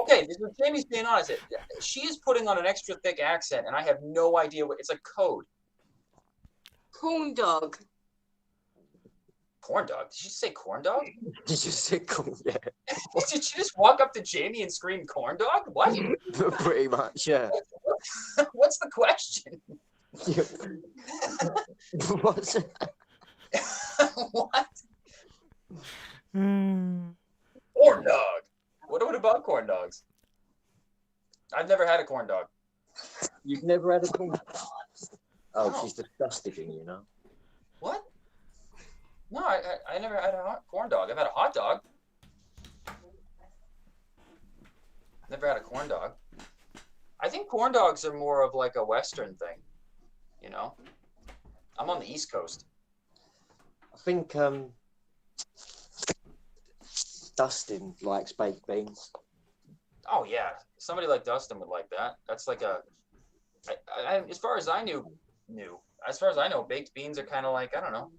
Okay, this is Jamie's being honest. She is putting on an extra thick accent, and I have no idea what it's a code. Corn dog. Corn dog? Did she say corn dog? Did you say corn? Yeah. Did she just walk up to Jamie and scream corn dog? What? Pretty much, yeah. What's the question? What's it? What? Mm. Corn dog. What about corn dogs? I've never had a corn dog. You've never had a corn dog? Oh, No. she's disgusted in you, know? What? No, I never had a corn dog. I've had a hot dog. Never had a corn dog. I think corn dogs are more of like a Western thing. You know? I'm on the East Coast. I think Dustin likes baked beans. Oh yeah, somebody like Dustin would like that. That's like as far as I know, baked beans are kind of like, I don't know.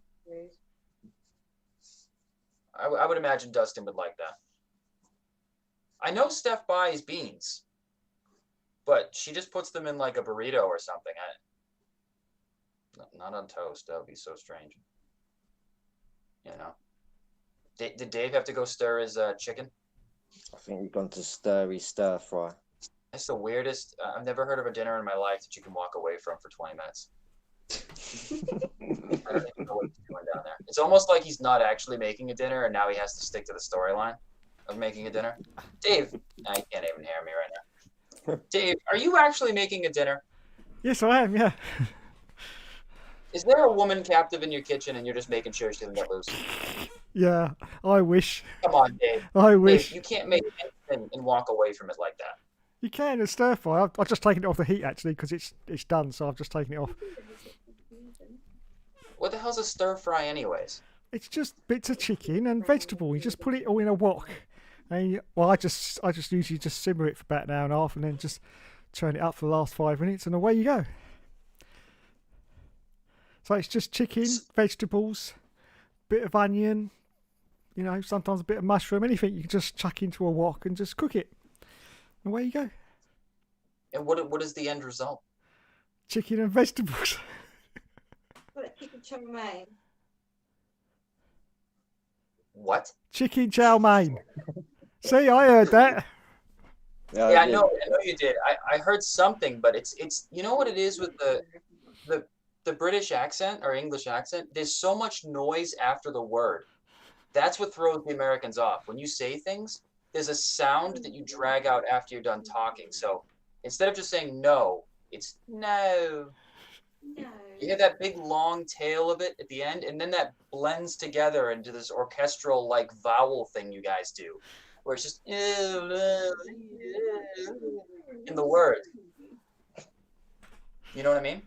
I would imagine Dustin would like that. I know Steph buys beans, but she just puts them in like a burrito or something. Not on toast. That would be so strange. You know. Did Dave have to go stir his chicken? I think he's gone to stir fry. That's the weirdest. I've never heard of a dinner in my life that you can walk away from for 20 minutes. I don't even know what he's doing down there. It's almost like he's not actually making a dinner, and now he has to stick to the storyline of making a dinner. Dave, nah, you can't even hear me right now. Dave, are you actually making a dinner? Yes, I am. Yeah. Is there a woman captive in your kitchen, and you're just making sure she doesn't get loose? Yeah. I wish. Come on, Dave. I wish. Dave, you can't make anything and walk away from it like that. You can a stir fry. I've just taken it off the heat actually because it's done, so I've just taken it off. What the hell's a stir fry, anyways? It's just bits of chicken and vegetable. You just put it all in a wok. And I just usually just simmer it for about an hour and a half, and then just turn it up for the last 5 minutes, and away you go. So it's just chicken, vegetables, bit of onion, you know, sometimes a bit of mushroom, anything you can just chuck into a wok and just cook it. And away you go. And what is the end result? Chicken and vegetables. Chicken chow mein. What? Chicken chow mein. See, I heard that. Yeah, I know you did. I heard something, but it's you know what it is with the British accent or English accent? There's so much noise after the word. That's what throws the Americans off. When you say things, there's a sound that you drag out after you're done talking. So instead of just saying no, it's no. No. You hear that big long tail of it at the end, and then that blends together into this orchestral like vowel thing you guys do, where it's just in the word. You know what I mean?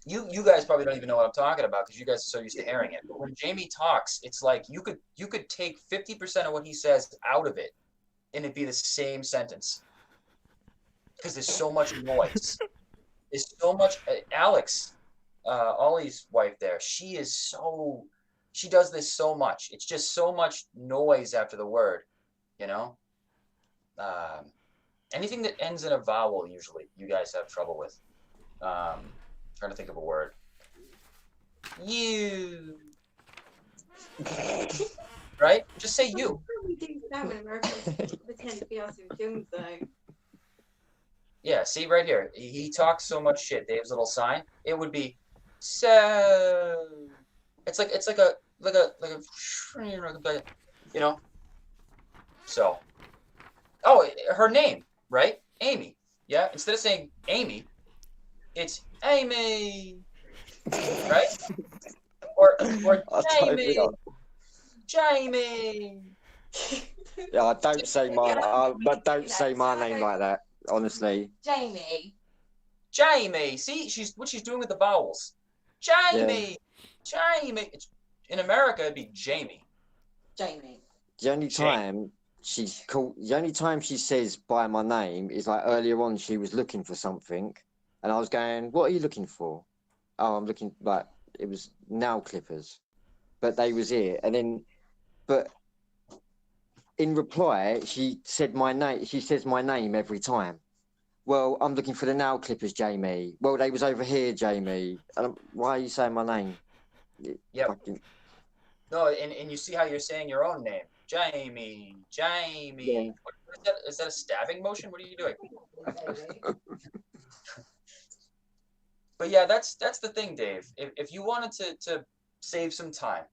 You guys probably don't even know what I'm talking about because you guys are so used to hearing it. But when Jamie talks, it's like you could take 50% of what he says out of it, and it'd be the same sentence. Because there's so much noise. There's so much. Alex, Ollie's wife there, she does this so much. It's just so much noise after the word, you know? Anything that ends in a vowel, usually, you guys have trouble with. Trying to think of a word. You. Right? Just say you. We do that when Americans pretend to be us in films, though. Yeah, see right here. He talks so much shit. Dave's little sign. It would be so. It's like a you know. So. Oh, her name, right? Amy. Yeah. Instead of saying Amy, it's Amy. Right? Or Jamie. Jamie. Yeah, don't say my name like that. Honestly. Jamie. Jamie. See, what she's doing with the vowels. Jamie. Yeah. Jamie. In America, it'd be Jamie. Jamie. The only time she says by my name is like earlier on. She was looking for something, and I was going, "What are you looking for?" Oh, I'm looking. Like it was nail clippers, but they was here, and then, but. In reply, she said my name. She says my name every time. Well, I'm looking for the nail clippers, Jamie. Well, they was over here, Jamie. Why are you saying my name? Yep. Fucking... No, and you see how you're saying your own name, Jamie. Yeah. What is that? Is that a stabbing motion? What are you doing? But yeah, that's the thing, Dave. If you wanted to save some time,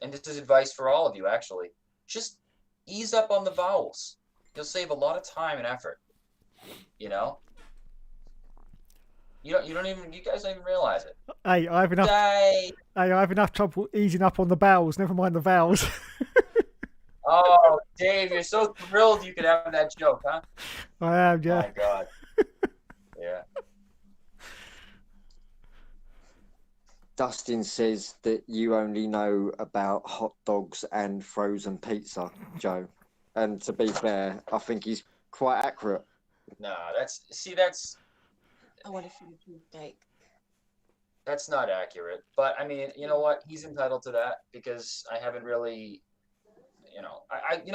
and this is advice for all of you actually, just ease up on the vowels. You'll save a lot of time and effort. You know? You guys don't even realize it. Hey, I have enough. Hey, I have enough trouble easing up on the bowels. Never mind the vowels. Oh, Dave, you're so thrilled you could have that joke, huh? I am, yeah. My God. Yeah. Dustin says that you only know about hot dogs and frozen pizza, Joe. And to be fair, I think he's quite accurate. No, that's. I want a food steak. That's not accurate. But I mean, you know what? He's entitled to that because I haven't really.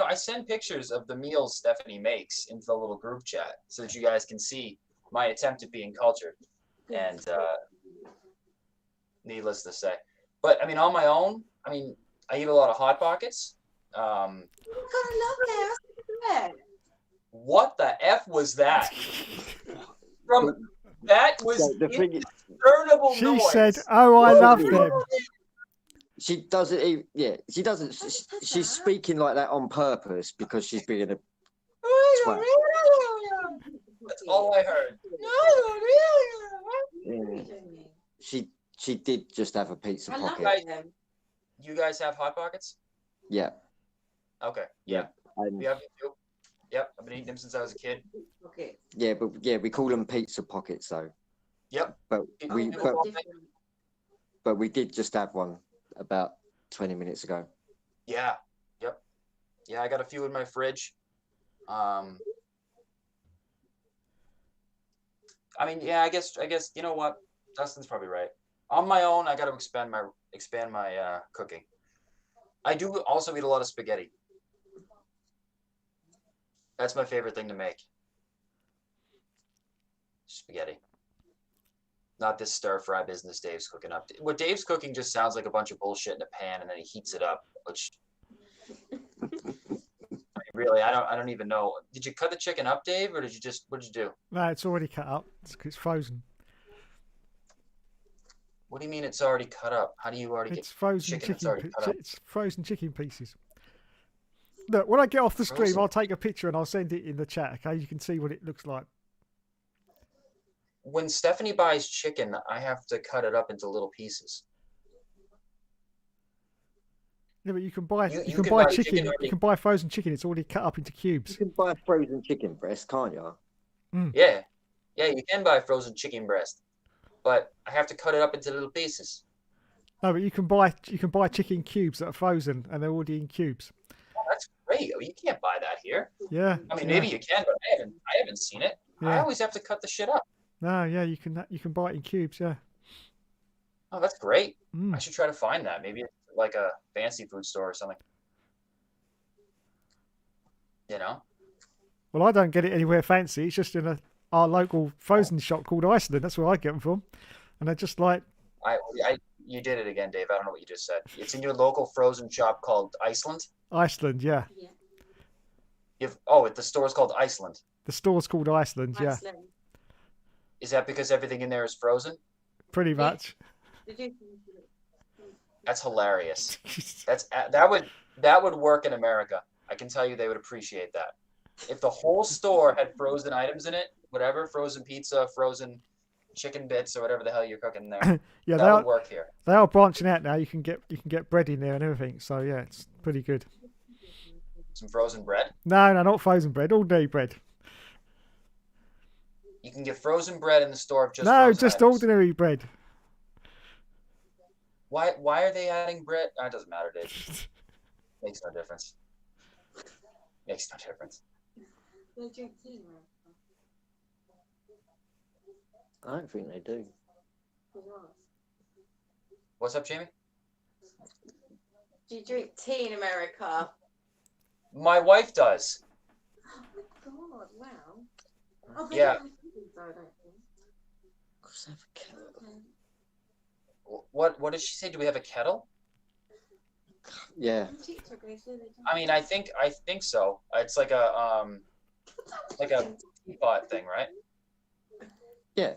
I send pictures of the meals Stephanie makes into the little group chat so that you guys can see my attempt at being cultured. And needless to say, but I mean, on my own, I eat a lot of Hot Pockets. I love that. What the F was that? That was indiscernible She noise. said, "Oh, I love them." She doesn't even, yeah, she doesn't. She's speaking like that on purpose because she's being a twat. That's all I heard. Yeah. She did just have a pizza pocket. You guys have Hot Pockets? Yeah. Okay. Yeah. We have too. Yep. I've been eating them since I was a kid. Okay. Yeah, but yeah, we call them pizza pockets though. Yep. But we did just have one about 20 minutes ago. Yeah. Yep. Yeah, I got a few in my fridge. I guess you know what? Dustin's probably right. On my own, I got to expand my cooking. I do also eat a lot of spaghetti. That's my favorite thing to make. Spaghetti. Not this stir fry business Dave's cooking up. What Dave's cooking just sounds like a bunch of bullshit in a pan and then he heats it up, which really, I don't even know. Did you cut the chicken up, Dave, or what did you do? No, it's already cut up. It's frozen. What do you mean it's already cut up? How do you already It's frozen chicken that's already cut up? It's frozen chicken pieces. Look, when I get off the stream, Frozen. I'll take a picture and I'll send it in the chat. Okay, you can see what it looks like. When Stephanie buys chicken, I have to cut it up into little pieces. Yeah, but you can buy You you can can buy buy chicken. chicken already- You can buy frozen chicken. It's already cut up into You cubes. can buy frozen chicken breast, can't you? Yeah, you can buy frozen chicken breast, but I have to cut it up into little pieces. No, but you can buy chicken cubes that are frozen and they're already in cubes. Oh, that's great. You can't buy that here. Yeah. Maybe you can, but I haven't seen it. I Yeah. always have to cut the shit up. No, yeah, you can buy it in cubes. Yeah. Oh, that's great. Mm. I should try to find that. Maybe it's like a fancy food store or something. You know? Well, I don't get it anywhere fancy. It's just in our local frozen shop called Iceland. That's where I get them from, and they're just like. You did it again, Dave. I don't know what you just said. It's in your local frozen shop called Iceland. Iceland, yeah. The store's called Iceland. The store's called Iceland, yeah. Is that because everything in there is frozen? Pretty much. That's hilarious. That would work in America. I can tell you they would appreciate that. If the whole store had frozen items in it, whatever, frozen pizza, frozen chicken bits, or whatever the hell you're cooking there, yeah, that would work here. They are branching out now. You can get bread in there and everything. So yeah, it's pretty good. Some frozen bread? No, not frozen bread. Ordinary bread. You can get frozen bread in the store of just just items. ordinary bread. Why are they adding bread? It doesn't matter, Dave. Makes no difference. Makes no difference. I don't think they do. What's up, Jamie? Do you drink tea in America? My wife does. Oh my god! Wow. Oh, Yeah. What did she say? Do we have a kettle? Yeah. TikTok, they say they don't. I mean, I think so. It's like a teapot thing, right? Yeah.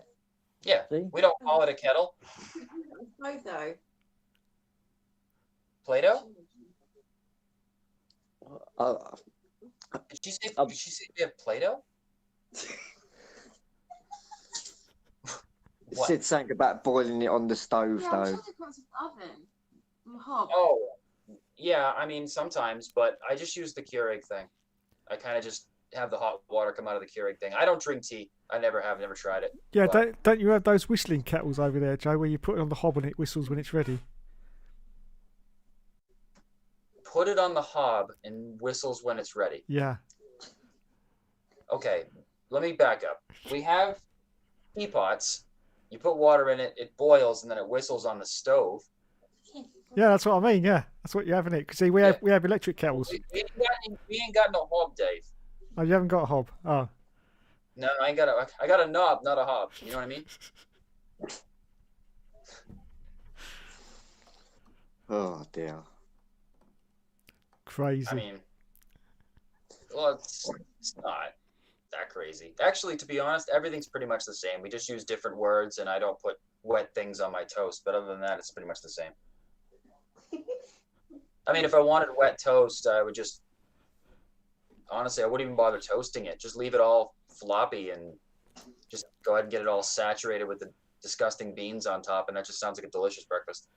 Yeah. See? We don't call it a kettle. No, though. Play-Doh? Uh, Did she say we have Play-Doh? What? Said something about boiling it on the stove, Yeah, I'm though. sure they've got some oven. Some hob. Oh, yeah. I mean, sometimes, but I just use the Keurig thing. I kind of just have the hot water come out of the Keurig thing. I don't drink tea. I never have. Never tried it. Yeah, But don't you have those whistling kettles over there, Joe, where you put it on the hob and it whistles when it's ready? put it on the hob and whistles when it's ready. Yeah. Okay, let me back up. We have teapots. You put water in it, it boils, and then it whistles on the stove. Yeah, that's what I mean. Yeah, that's what you have in it. Because see, we have electric kettles. We ain't got no hob, Dave. Oh, you haven't got a hob. Oh. No, I got a knob, not a hob. You know what I mean? Oh dear. Crazy. I mean, well, it's not that crazy. Actually, to be honest, everything's pretty much the same. We just use different words, and I don't put wet things on my toast. But other than that, it's pretty much the same. I mean, if I wanted wet toast, I would just, honestly, I wouldn't even bother toasting it. Just leave it all floppy and just go ahead and get it all saturated with the disgusting beans on top, and that just sounds like a delicious breakfast.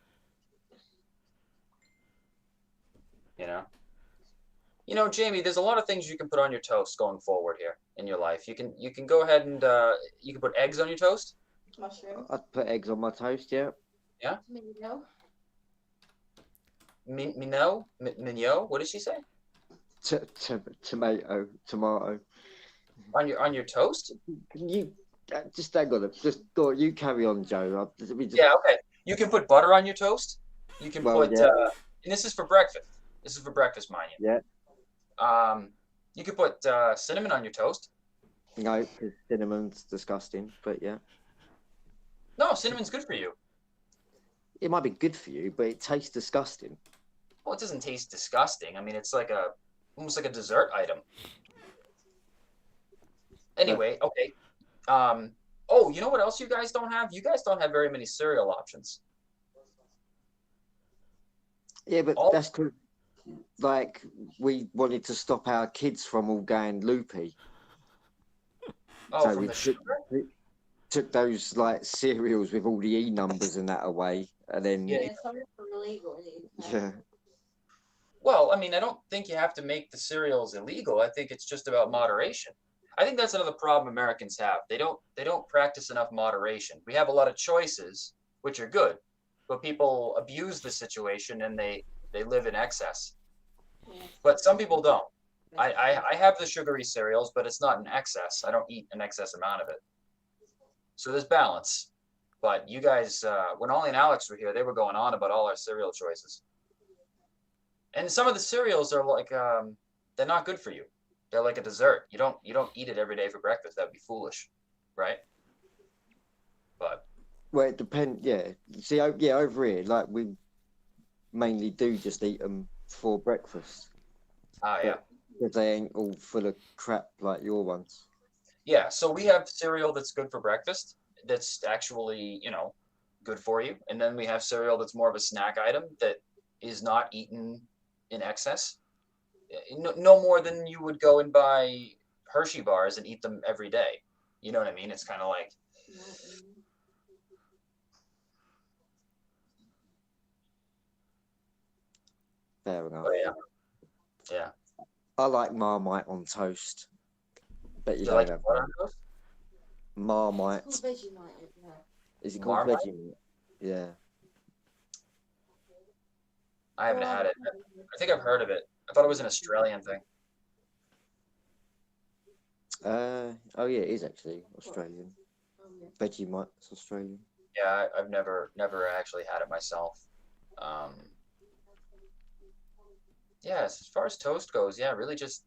You know, Jamie, there's a lot of things you can put on your toast going forward here in your life. You can go ahead and you can put eggs on your toast. Mushroom. I'd put eggs on my toast, yeah. Yeah. Tomato. Mignot? What did she say? Tomato. On your toast? You just hang on. Just go. You carry on, Joe. Yeah. Okay. You can put butter on your toast. You can put. Yeah. And this is for breakfast. This is for breakfast, mind you. Yeah. You could put cinnamon on your toast. No, because cinnamon's disgusting. But yeah. No, cinnamon's good for you. It might be good for you, but it tastes disgusting. Well, it doesn't taste disgusting. I mean, it's like almost like a dessert item. Anyway, okay. Oh, you know what else you guys don't have? You guys don't have very many cereal options. Yeah, but that's because, like, we wanted to stop our kids from all going loopy. Oh, So from we the sugar? took those like cereals with all the E numbers and that away, and then Yeah, some of them are illegal. yeah. Well, I mean, I don't think you have to make the cereals illegal. I think it's just about moderation. I think that's another problem Americans have. They don't practice enough moderation. We have a lot of choices, which are good, but people abuse the situation and they live in excess. Yeah. But some people don't. I have the sugary cereals, but it's not in excess. I don't eat an excess amount of it. So there's balance. But you guys, when Ollie and Alex were here, they were going on about all our cereal choices. And some of the cereals are like, they're not good for you. They're like a dessert. You don't eat it every day for breakfast. That'd be foolish, right? But Well, it depends. Yeah, see, yeah, over here, like we mainly do just eat them for breakfast. yeah. Because they ain't all full of crap like your ones. Yeah, so we have cereal that's good for breakfast. That's actually, good for you. And then we have cereal that's more of a snack item that is not eaten in excess. No more than you would go and buy Hershey bars and eat them every day. You know what I mean? It's kind of like, Fair enough. oh yeah. I like Marmite on toast. Bet you Do you don't like have butter on toast? Marmite. It's called Vegemite, yeah. Is it called Marmite? Vegemite? Yeah. I haven't had it. I think I've heard of it. I thought it was an Australian thing. Oh yeah, it is actually Australian. Oh, yeah. Vegemite's Australian. Yeah, I've never actually had it myself. Yeah, as far as toast goes, yeah, really just,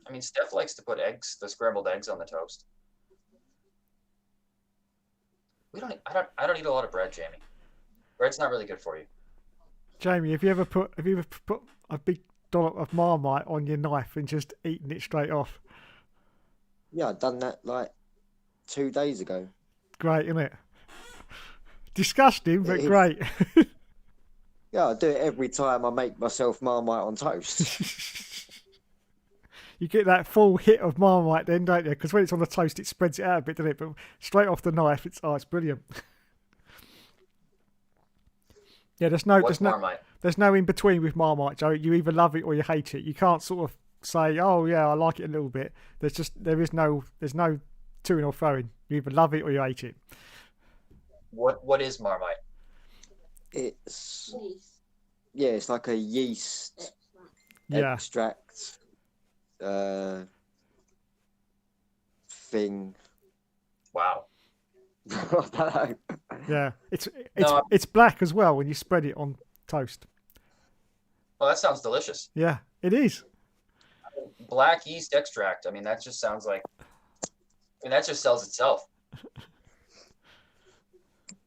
I mean, Steph likes to put the scrambled eggs on the toast. I don't eat a lot of bread, Jamie. Bread's not really good for you. Jamie, have you ever put a big dollop of Marmite on your knife and just eaten it straight off? Yeah, I've done that like 2 days ago. Great, isn't it? Disgusting, but It is. great. Yeah, I do it every time I make myself Marmite on toast. You get that full hit of Marmite then, don't you? Because when it's on the toast, it spreads it out a bit, doesn't it? But straight off the knife, it's brilliant. Yeah, there's no in between with Marmite, Joe. You either love it or you hate it. You can't sort of say, oh yeah, I like it a little bit. There's no to-ing or throwing. You either love it or you hate it. What is Marmite? It's Yeast. yeah, it's like a yeast extract thing. Wow. I don't know. Yeah, it's black as well when you spread it on toast. Well, that sounds delicious. Yeah, it is. Black yeast extract. I mean, that just sounds like. That just sells itself.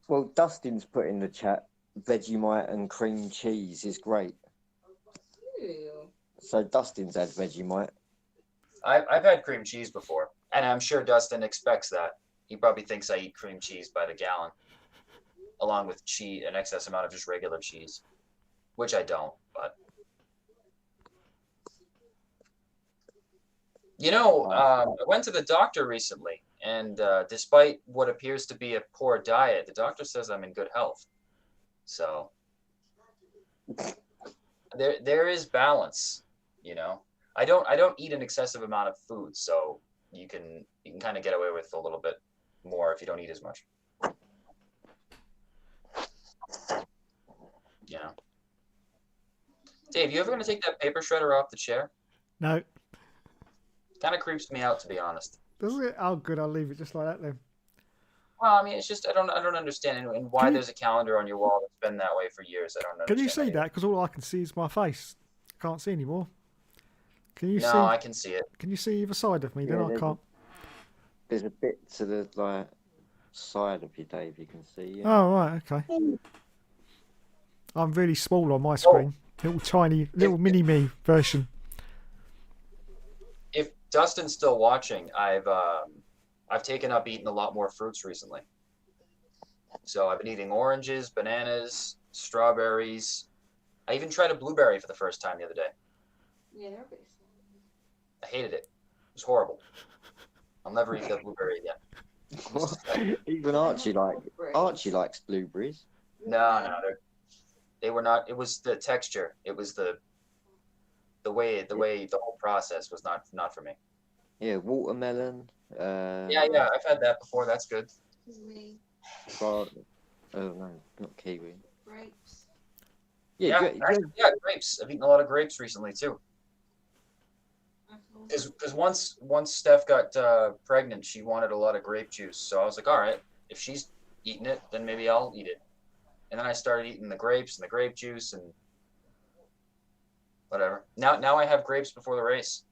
Well, Dustin's put in the chat, Vegemite and cream cheese is great. Ew. So Dustin's had Vegemite. I've had cream cheese before, and I'm sure Dustin expects that. He probably thinks I eat cream cheese by the gallon, along with cheese, an excess amount of just regular cheese, which I don't. But I went to the doctor recently, and despite what appears to be a poor diet, the doctor says I'm in good health. So there is balance, I don't eat an excessive amount of food, so you can kind of get away with a little bit more if you don't eat as much. Dave, you ever gonna take that paper shredder off the chair? No. Kind of creeps me out, to be honest. Does it? Oh, good. I'll leave it just like that then. Well, I mean, it's just I don't understand and why there's a calendar on your wall that's been that way for years. I don't understand. Can you see that? Because all I can see is my face. I can't see anymore. Can you see? No, I can see it. Can you see either side of me? Then I can't. There's a bit to the side of you, Dave. You can see. Yeah. Oh right, okay. I'm really small on my screen. Little tiny, mini me version. If Dustin's still watching, I've taken up eating a lot more fruits recently. So I've been eating oranges, bananas, strawberries. I even tried a blueberry for the first time the other day. Yeah, they're a bit I hated it. It was horrible. I'll never eat that blueberry again. Even Archie likes blueberries. No, they were not. It was the texture. It was the way the whole process was not for me. Yeah, watermelon. Yeah, I've had that before. That's good. Kiwi. Oh no, not kiwi. Grapes. Yeah, grapes. I've eaten a lot of grapes recently too. Apples. Because once Steph got pregnant, she wanted a lot of grape juice. So I was like, all right, if she's eating it, then maybe I'll eat it. And then I started eating the grapes and the grape juice and whatever. Now I have grapes before the race.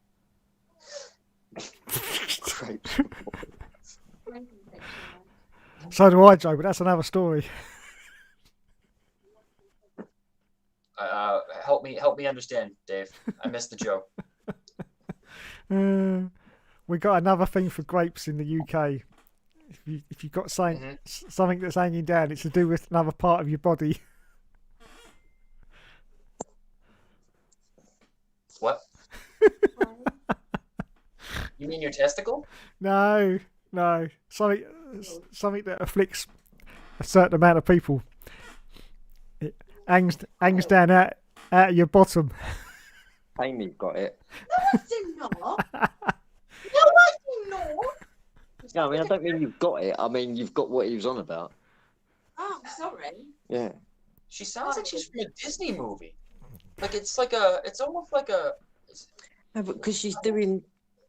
grapes. So do I, Joe, but that's another story. Help me understand, Dave. I missed the joke. We got another thing for grapes in the UK. If you've got something that's hanging down, it's to do with another part of your body. What? You mean your testicle? No. Something that afflicts a certain amount of people. It hangs down out of your bottom. Amy's got it. No, I do not. No, I do not. No, I mean, I don't mean you've got it. I mean, you've got what he was on about. Oh, sorry. Yeah. She sounds like she's from a Disney movie. Like it's almost like a. No, but because she's doing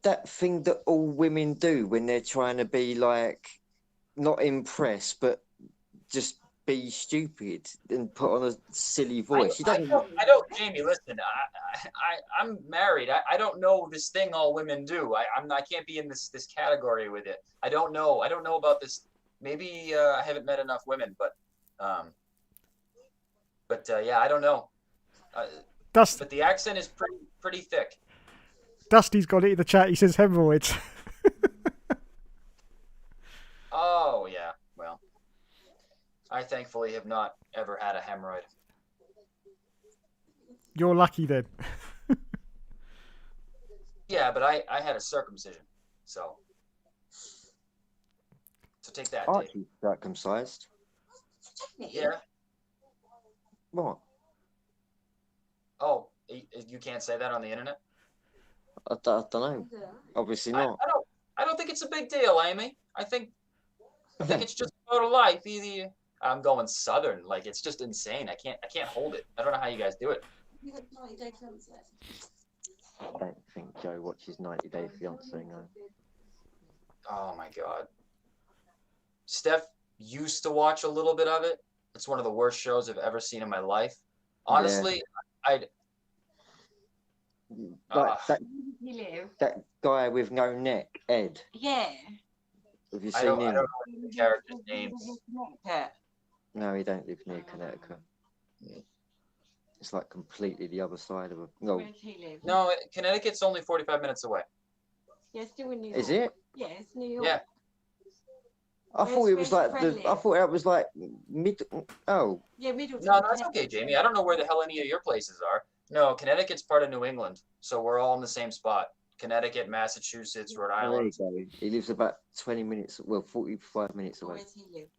that thing that all women do when they're trying to be like not impressed, but just be stupid and put on a silly voice. I don't, Jamie. Listen, I'm married. I don't know this thing all women do. I can't be in this category with it. I don't know about this. Maybe I haven't met enough women, but But yeah, I don't know. But the accent is pretty thick. Dusty's got it in the chat. He says hemorrhoids. Oh yeah, well, I thankfully have not ever had a hemorrhoid. You're lucky then. Yeah, but I had a circumcision, so take that, Dave. Archie's circumcised. Yeah. What? Oh, you can't say that on the internet? I don't know. Obviously not. I don't think it's a big deal, Amy. I think it's just part of life. I'm going southern, like it's just insane. I can't hold it. I don't know how you guys do it. I don't think Joe watches 90 Day Fiance, no. Oh my god. Steph used to watch a little bit of it. It's one of the worst shows I've ever seen in my life. Honestly, that guy with no neck, Ed. Yeah. Have you I seen don't him? know the character's name. No, he don't live near Connecticut. It's like completely the other side of a. No. Where does he live? No, Connecticut's only 45 minutes away. Yeah, still in New York. Is it? Yeah, it's New York. Yeah. I thought it was like I thought it was like mid. Oh. Yeah, Middleton. No, that's okay, Jamie. I don't know where the hell any of your places are. No, Connecticut's part of New England, so we're all in the same spot. Connecticut, Massachusetts, Rhode Island. There you go. He lives about 20 minutes, well, 45 minutes away. Where does he live?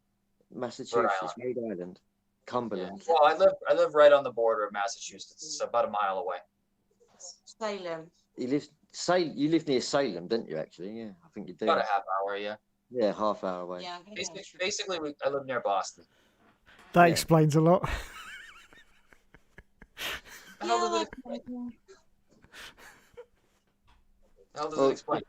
Massachusetts, Rhode Island, Cumberland. Yeah. Well, I live right on the border of Massachusetts. It's about a mile away. Salem. You live near Salem, don't you? Actually, yeah, I think you do. About a half hour, yeah. Yeah, half hour away. Yeah, Basically, I live near Boston. That explains a lot. How does it explain?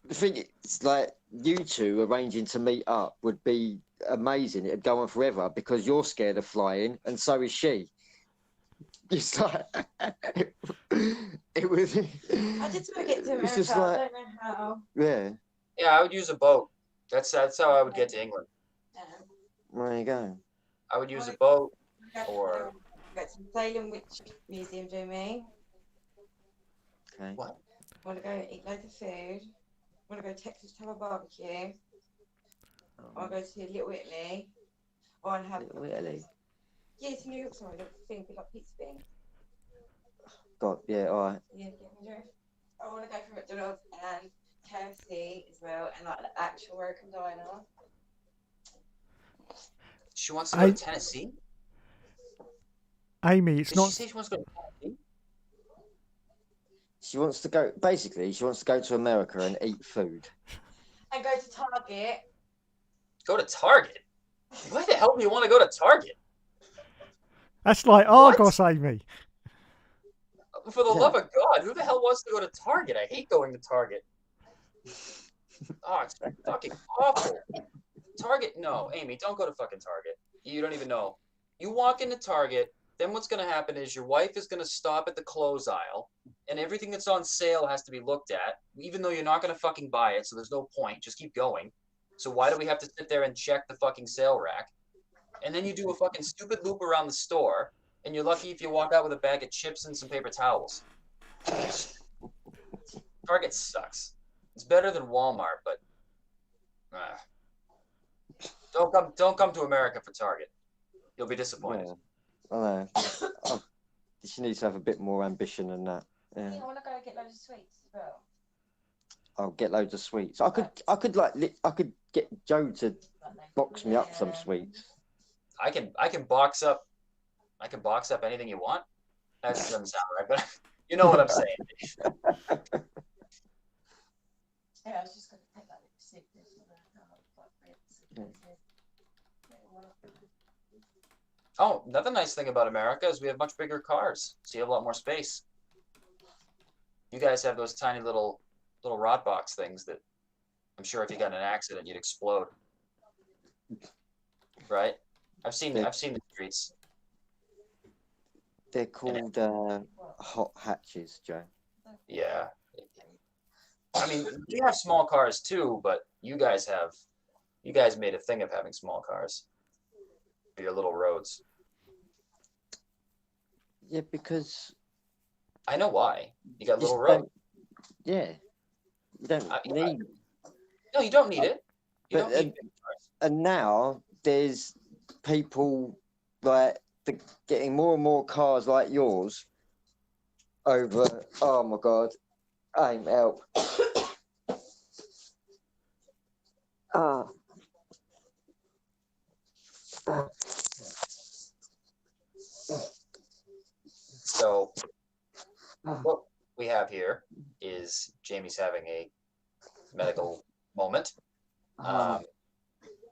The thing is, like, you two arranging to meet up would be amazing. It'd go on forever because you're scared of flying, and so is she. It's like it was. I just want to get to America. Just like, I don't know how. Yeah. Yeah, I would use a boat. That's how I would get to England. There you go. I would use a boat or. Go to Salem Witch Museum, do me. Okay. What? I want to go eat loads of food. I want to go to Texas to have a barbecue. I want to go to Little Italy. I want to have. Little Italy. Yeah, it's New York, sorry, little thing, big like pizza thing. God, yeah, all right. Yeah, get me dressed. I want to go for McDonald's and KFC as well, and like the actual American diner. She wants to go to Tennessee? Amy, it's Did not. she say she wants to go to Tennessee? She wants to go. Basically, she wants to go to America and eat food. And go to Target. Go to Target? Why the hell do you want to go to Target? That's like Argos, Amy. For the love of God, who the hell wants to go to Target? I hate going to Target. Oh, it's fucking awful. Target, no, Amy, don't go to fucking Target. You don't even know. You walk into Target, then what's going to happen is your wife is going to stop at the clothes aisle, and everything that's on sale has to be looked at, even though you're not going to fucking buy it, so there's no point. Just keep going. So why do we have to sit there and check the fucking sale rack? And then you do a fucking stupid loop around the store, and you're lucky if you walk out with a bag of chips and some paper towels. Target sucks. It's better than Walmart, but don't come to America for Target. You'll be disappointed. Yeah. I know. She needs to have a bit more ambition than that. Yeah. I want to go get loads of sweets as well. I'll get loads of sweets. I could get Joe to box me up some sweets. I can box up anything you want. That doesn't sound right, but you know what I'm saying. Yeah, I was just going to take that receipt. Oh, another nice thing about America is we have much bigger cars, so you have a lot more space. You guys have those tiny little rod box things that I'm sure if you got in an accident you'd explode. Right? I've seen the streets. They're called hot hatches, Joe. Yeah. I mean, we have small cars too, but you guys made a thing of having small cars for your little roads. Yeah, because I know why. You got a little just road. yeah, you don't need. No, you don't need it. You But don't need big cars. and now there's people like getting more and more cars like yours over. Oh my god, aim help. So what we have here is Jamie's having a medical moment.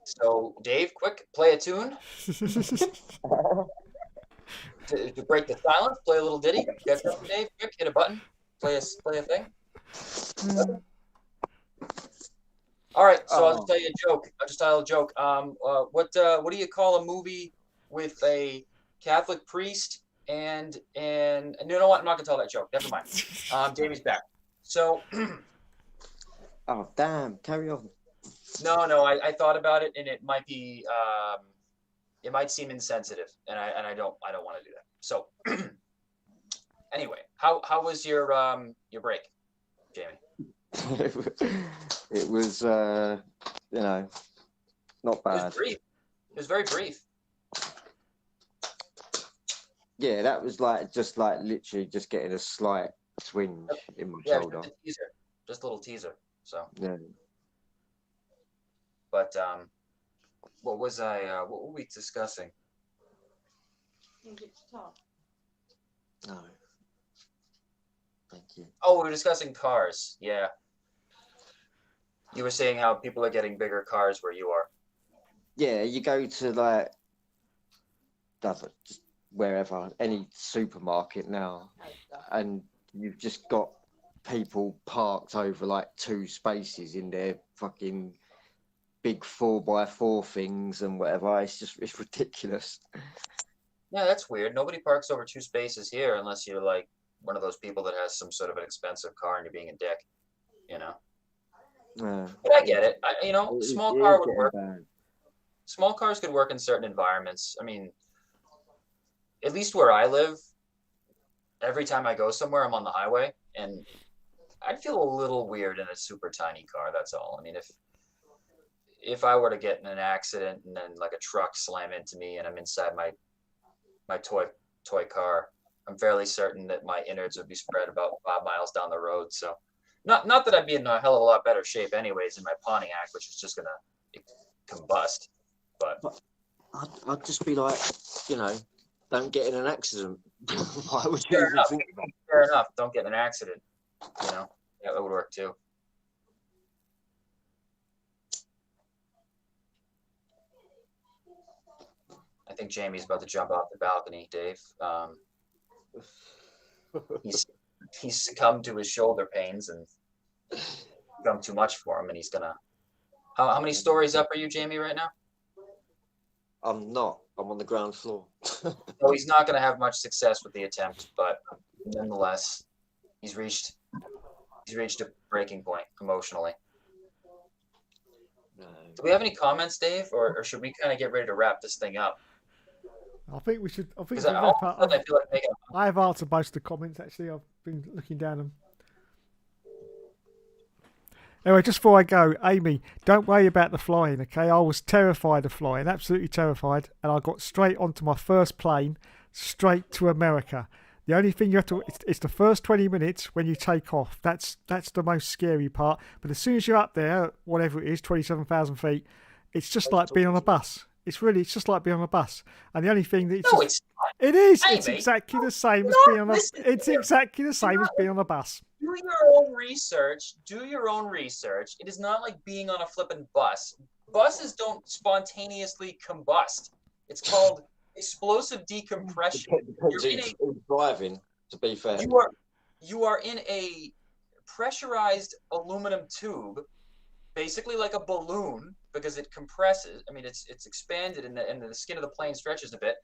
So Dave, quick, play a tune to break the silence. Play a little ditty. Get something, Dave. Quick, hit a button. Play a thing. All right. So I'll just tell you a joke. I'll just tell a joke. What do you call a movie with a Catholic priest and you know what? I'm not gonna tell that joke. Never mind. Jamie's back. So. Oh damn! Carry on. No. I thought about it, and it might be. It might seem insensitive, and I don't want to do that. So. Anyway, how was your break, Jamie? It was not bad. It was brief. It was very brief. Yeah, that was just literally just getting a slight twinge in my shoulder. Just a little teaser. So yeah. But what was what were we discussing? No. Thank you. Oh, we were discussing cars. Yeah. You were saying how people are getting bigger cars where you are. Yeah, you go to just wherever, any supermarket now, and you've just got people parked over 2 spaces in their fucking big 4x4 things and whatever. It's ridiculous. Yeah, that's weird. Nobody parks over 2 spaces here unless you're one of those people that has some sort of an expensive car and you're being a dick, you know. But I get it. Small car would work. Small cars could work in certain environments. I mean, at least where I live, every time I go somewhere, I'm on the highway, and I'd feel a little weird in a super tiny car. That's all. I mean, if I were to get in an accident and then a truck slam into me and I'm inside my toy car, I'm fairly certain that my innards would be spread about 5 miles down the road. So, not that I'd be in a hell of a lot better shape anyways in my Pontiac, which is just gonna combust. But I'd just be don't get in an accident. Why would you fair think enough. Fair enough. Don't get in an accident. That would work too. I think Jamie's about to jump off the balcony, Dave. He's succumbed to his shoulder pains and become too much for him, and he's gonna. How many stories up are you, Jamie, right now? I'm not. I'm on the ground floor. Well, he's not gonna have much success with the attempt, but nonetheless, he's reached a breaking point emotionally. No. Do we have any comments, Dave, or should we kind of get ready to wrap this thing up? I think we should. I think I feel like making. I have answered most of the comments actually. I've been looking down them. Anyway, just before I go, Amy, don't worry about the flying, okay? I was terrified of flying, absolutely terrified, and I got straight onto my first plane, straight to America. The only thing you have to, it's the first 20 minutes when you take off. That's the most scary part. But as soon as you're up there, whatever it is, 27,000 feet, it's just like being on a bus. It's just like being on a bus. And the only thing that it's not. It is. Hey, it's mate, exactly the same as being on a. It's exactly the same as being on a bus. Do your own research. It is not like being on a flippin' bus. Buses don't spontaneously combust. It's called explosive decompression. It's driving, to be fair. You are in a pressurized aluminum tube, basically like a balloon, because it compresses. I mean, it's expanded, and the skin of the plane stretches a bit.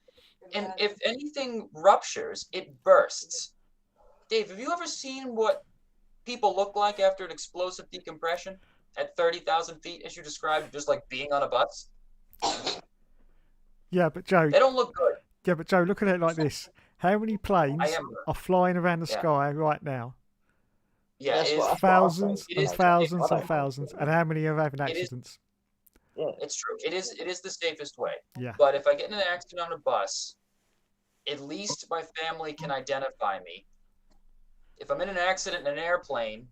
And if anything ruptures, it bursts. Dave, have you ever seen what people look like after an explosive decompression at 30,000 feet, as you described, just like being on a bus? Yeah, but Joe. They don't look good. Yeah, but Joe, look at it like this. How many planes are flying around the sky right now? Yeah, That's what I thought. Thousands It and is- thousands I and don't thousands. know. And how many are having It is- accidents? Yeah. It's true. It is the safest way. Yeah. But if I get in an accident on a bus, at least my family can identify me. If I'm in an accident in an airplane,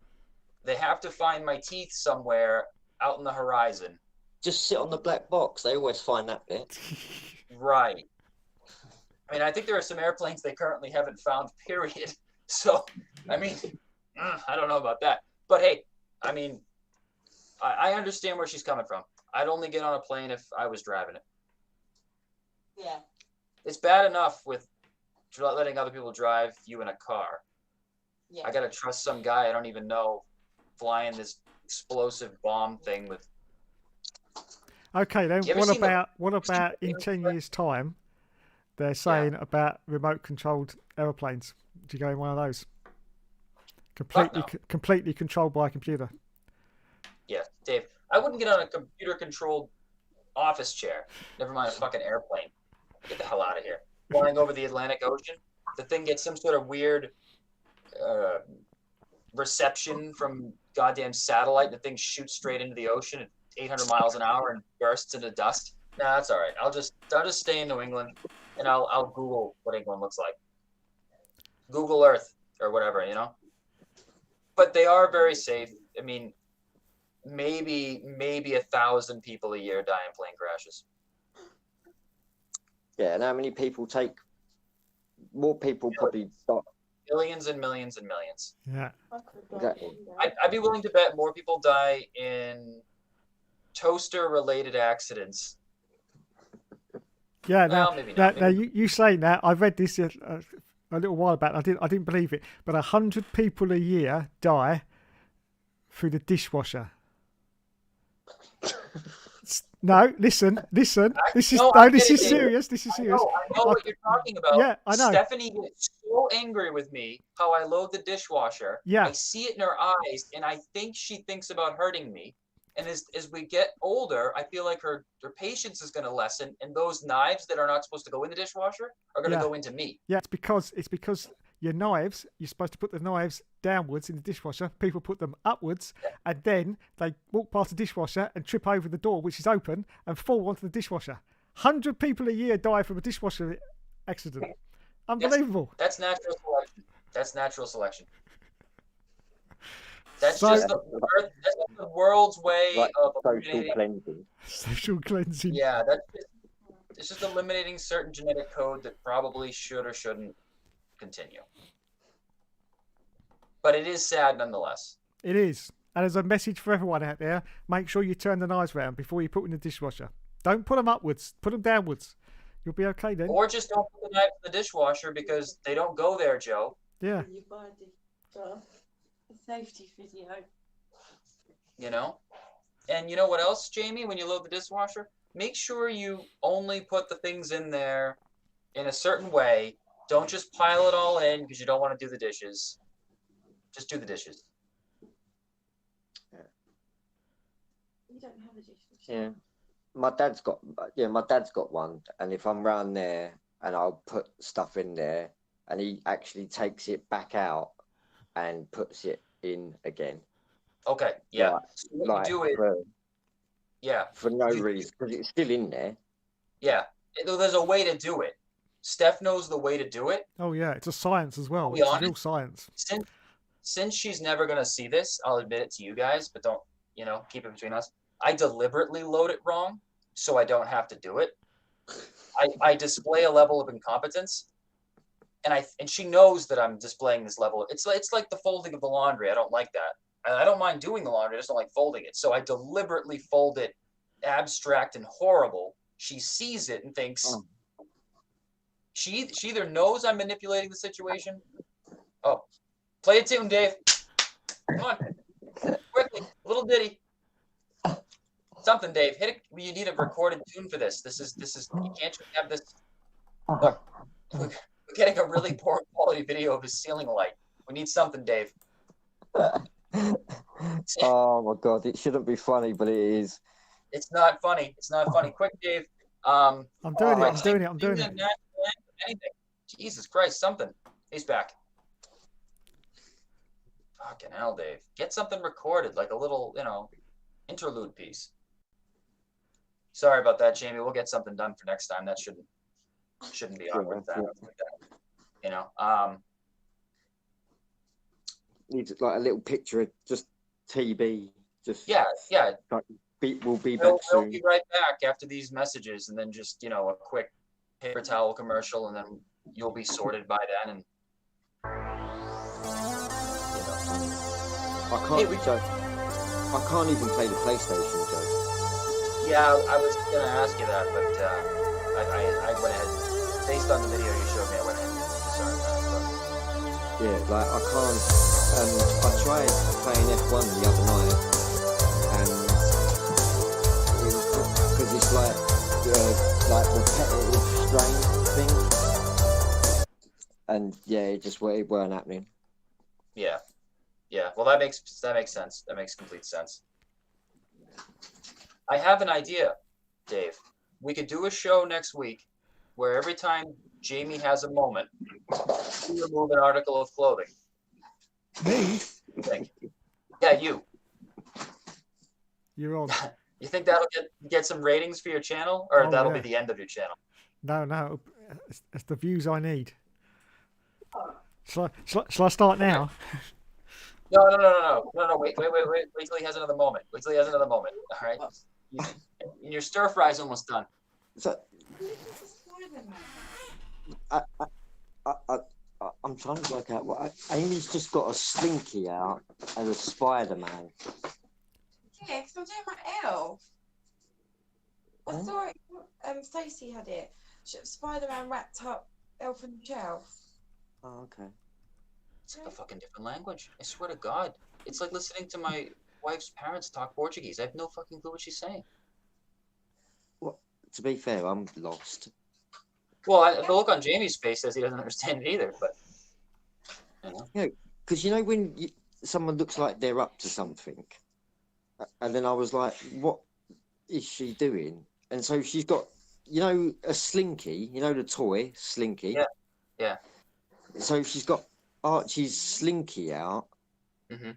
they have to find my teeth somewhere out in the horizon. Just sit on the black box. They always find that bit. Right. I mean, I think there are some airplanes they currently haven't found, period. So, I mean, I don't know about that. But hey, I mean, I understand where she's coming from. I'd only get on a plane if I was driving it. Yeah. It's bad enough with letting other people drive you in a car. Yeah. I gotta trust some guy I don't even know flying this explosive bomb thing with. Okay, then You ever what seen about in 10 years' time? They're saying about remote controlled aeroplanes. Do you go in one of those? Completely controlled by a computer. Yeah, Dave. I wouldn't get on a computer-controlled office chair. Never mind a fucking airplane. Get the hell out of here. Flying over the Atlantic Ocean, the thing gets some sort of weird reception from goddamn satellite, and the thing shoots straight into the ocean at 800 miles an hour and bursts into dust. Nah, that's all right. I'll just stay in New England, and I'll Google what England looks like. Google Earth or whatever, you know. But they are very safe. I mean, maybe 1,000 people a year die in plane crashes. Yeah, and how many people take? More people probably die. Millions and millions and millions. Yeah. Exactly. I'd be willing to bet more people die in toaster-related accidents. Yeah. Well, maybe not. Now you saying that, I read this a little while back. I didn't believe it, but 100 people a year die through the dishwasher. No, listen. This is serious. This is serious. I know what you're talking about. Yeah, I know. Stephanie gets so angry with me how I load the dishwasher. Yeah. I see it in her eyes, and I think she thinks about hurting me. And as we get older, I feel like her patience is going to lessen, and those knives that are not supposed to go in the dishwasher are going to go into me. Yeah, it's because your knives, you're supposed to put the knives downwards in the dishwasher. People put them upwards, and then they walk past the dishwasher and trip over the door, which is open, and fall onto the dishwasher. 100 people a year die from a dishwasher accident. Unbelievable. That's natural selection. That's natural selection. That's just the world's way of social cleansing. Yeah, it's just eliminating certain genetic code that probably should or shouldn't continue. But it is sad nonetheless. It is. And as a message for everyone out there, make sure you turn the knives round before you put in the dishwasher. Don't put them upwards. Put them downwards. You'll be okay then. Or just don't put the knife in the dishwasher because they don't go there, Joe. Yeah. You buy a safety video. You know? And you know what else, Jamie? When you load the dishwasher, make sure you only put the things in there in a certain way. Don't just pile it all in because you don't want to do the dishes. Just do the dishes. You don't have a dishwasher. Yeah. My dad's got one, and if I'm round there and I'll put stuff in there, and he actually takes it back out and puts it in again. Okay, yeah. Like, So what you do is, for no reason, because it's still in there. Yeah, there's a way to do it. Steph knows the way to do it. Oh yeah, it's a science as well. It's a real science. Since she's never gonna see this, I'll admit it to you guys, but don't keep it between us. I deliberately load it wrong so I don't have to do it. I display a level of incompetence, and she knows that I'm displaying this level. It's like the folding of the laundry. I don't like that. I don't mind doing the laundry. I just don't like folding it. So I deliberately fold it abstract and horrible. She sees it and thinks she either knows I'm manipulating the situation. Oh, play a tune, Dave. Come on, quickly, little ditty. Something, Dave. Hit it. You need a recorded tune for this. This is. You can't just have this. Look, we're getting a really poor quality video of his ceiling light. We need something, Dave. Oh my god! It shouldn't be funny, but it is. It's not funny. It's not funny. Quick, Dave. I'm doing it. Anything. Jesus Christ, something. He's back. Fucking hell, Dave. Get something recorded, like a little, interlude piece. Sorry about that, Jamie. We'll get something done for next time. That shouldn't be awkward. Needs like a little picture of just TB. Just yeah. We'll be back soon. We'll be right back after these messages, and then just a quick paper towel commercial, and then you'll be sorted by then. And I can't even play the PlayStation, Joe. Yeah, I was gonna ask you that, but I went ahead. Based on the video you showed me, I went ahead and disarmed that. Yeah, like I can't. I tried playing F1 the other night, and because it's like repetitive strain thing, and it weren't happening. Yeah. Well, that makes sense. That makes complete sense. I have an idea, Dave. We could do a show next week where every time Jamie has a moment, you remove an article of clothing. Me? Thank you. Yeah, you. You're on. You think that'll get some ratings for your channel, or that'll be the end of your channel? No. It's the views I need. Shall I start now? No. Wait till he has another moment. All right. Your stir fry's almost done. So, I'm trying to work out what Amy's just got a slinky out as a Spider-Man. Yeah, because I'm doing my elf. I saw it. Stacey had it. Spider-Man wrapped up elf on the shelf. Oh, okay. It's like a fucking different language. I swear to God. It's like listening to my wife's parents talk Portuguese. I have no fucking clue what she's saying. Well, to be fair, I'm lost. Well, the look on Jamie's face says he doesn't understand it either, but... Yeah, because when someone looks like they're up to something, and then I was like, what is she doing? And so she's got, a slinky, the toy slinky. Yeah. So she's got Archie's slinky out,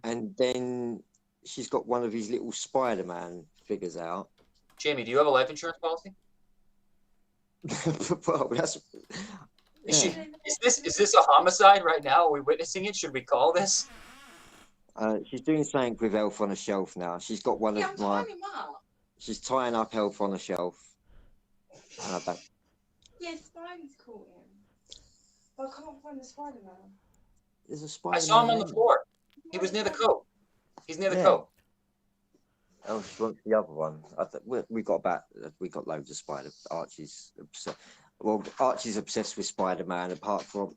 and then she's got one of his little Spider-Man figures out. Jamie, do you have a life insurance policy? Well, that's... Yeah. Is this a homicide right now? Are we witnessing it? Should we call this? She's doing something with Elf on a Shelf now. She's got one of my... She's tying up Elf on a Shelf. Yeah, Spidey's caught him. But I can't find the Spider-Man. There's a Spider-Man. I saw him on the floor. He was near the coat. He's near the coat. Oh, she wants the other one. We got loads of Archie's obsessed with Spider-Man. Apart from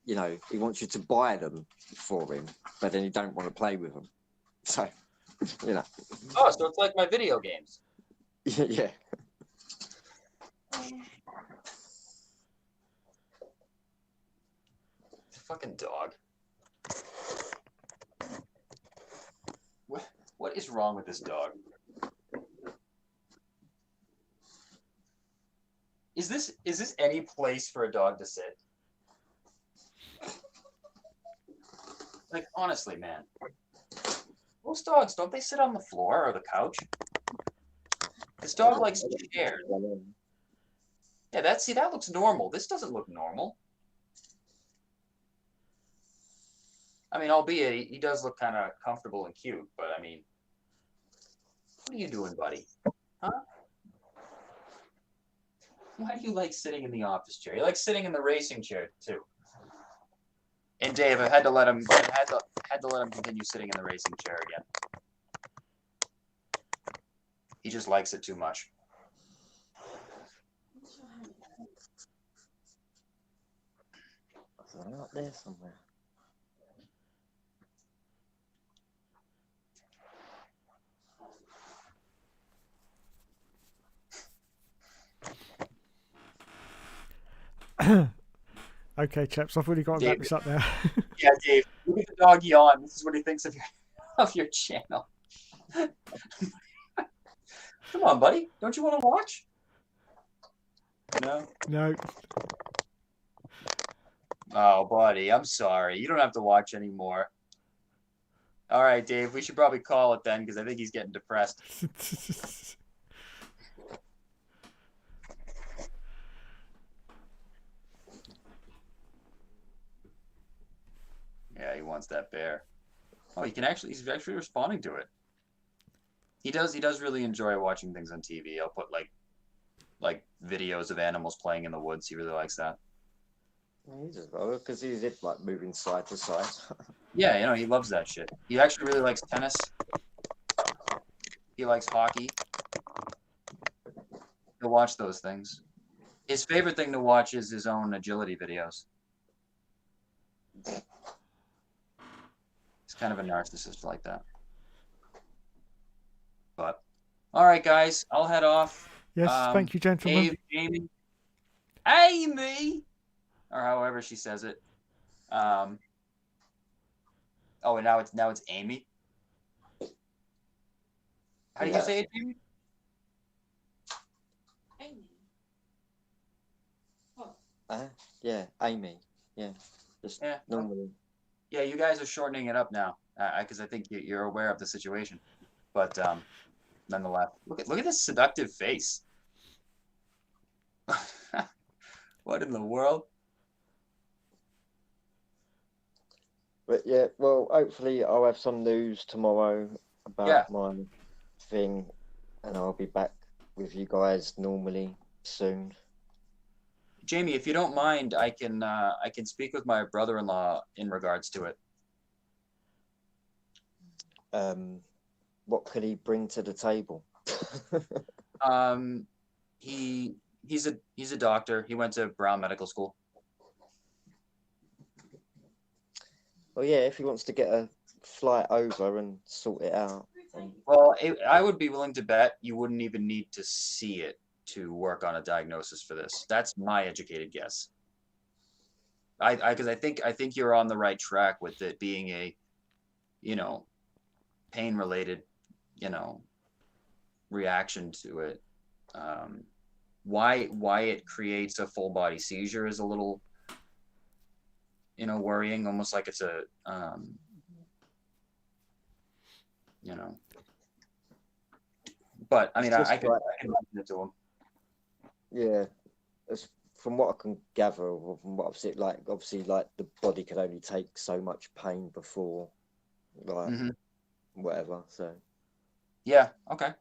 he wants you to buy them for him, but then you don't want to play with them. So, Oh, so it's like my video games. Yeah. Fucking dog. What is wrong with this dog? Is this any place for a dog to sit? Like, honestly, man. Most dogs, don't they sit on the floor or the couch? This dog likes chairs. Yeah, that looks normal. This doesn't look normal. I mean, albeit he does look kind of comfortable and cute, but I mean, what are you doing, buddy? Huh? Why do you like sitting in the office chair? You like sitting in the racing chair too. And Dave, I had to let him continue sitting in the racing chair again. He just likes it too much. They're out there somewhere. Okay, chaps, I've really got to wrap this up now. Yeah, Dave, look at the dog yawn. This is what he thinks of your channel. Come on, buddy. Don't you want to watch? No. Oh, buddy, I'm sorry. You don't have to watch anymore. All right, Dave, we should probably call it then because I think he's getting depressed. Yeah, he wants that bear. Oh, he's actually responding to it. He does really enjoy watching things on TV. I'll put like videos of animals playing in the woods. He really likes that. He just because he's like moving side to side. Yeah, you know, he loves that shit. He actually really likes tennis. He likes hockey. He'll watch those things. His favorite thing to watch is his own agility videos. He's kind of a narcissist like that. But all right, guys, I'll head off. Yes, thank you, gentlemen. Dave, Jamie, Amy, or however she says it. Oh, and now it's Amy. How do you say it, Jamie? Amy. Yeah, Amy. Yeah, just normally. Yeah, you guys are shortening it up now because I think you're aware of the situation. But nonetheless, look at this seductive face. What in the world? But yeah, well, hopefully I'll have some news tomorrow about my thing, and I'll be back with you guys normally soon. Jamie, if you don't mind, I can speak with my brother-in-law in regards to it. What could he bring to the table? He's a doctor. He went to Brown Medical School. Well, yeah, if he wants to get a flight over and sort it out. Well, I would be willing to bet you wouldn't even need to see it to work on a diagnosis for this. That's my educated guess. Because I think you're on the right track with it being a, pain-related, reaction to it. Why it creates a full body seizure is a little, worrying, almost like it's a, But I mean, I can mention it to him. Yeah, from what I can gather, or from what I've seen, obviously, the body can only take so much pain before, whatever. So. Yeah. Okay.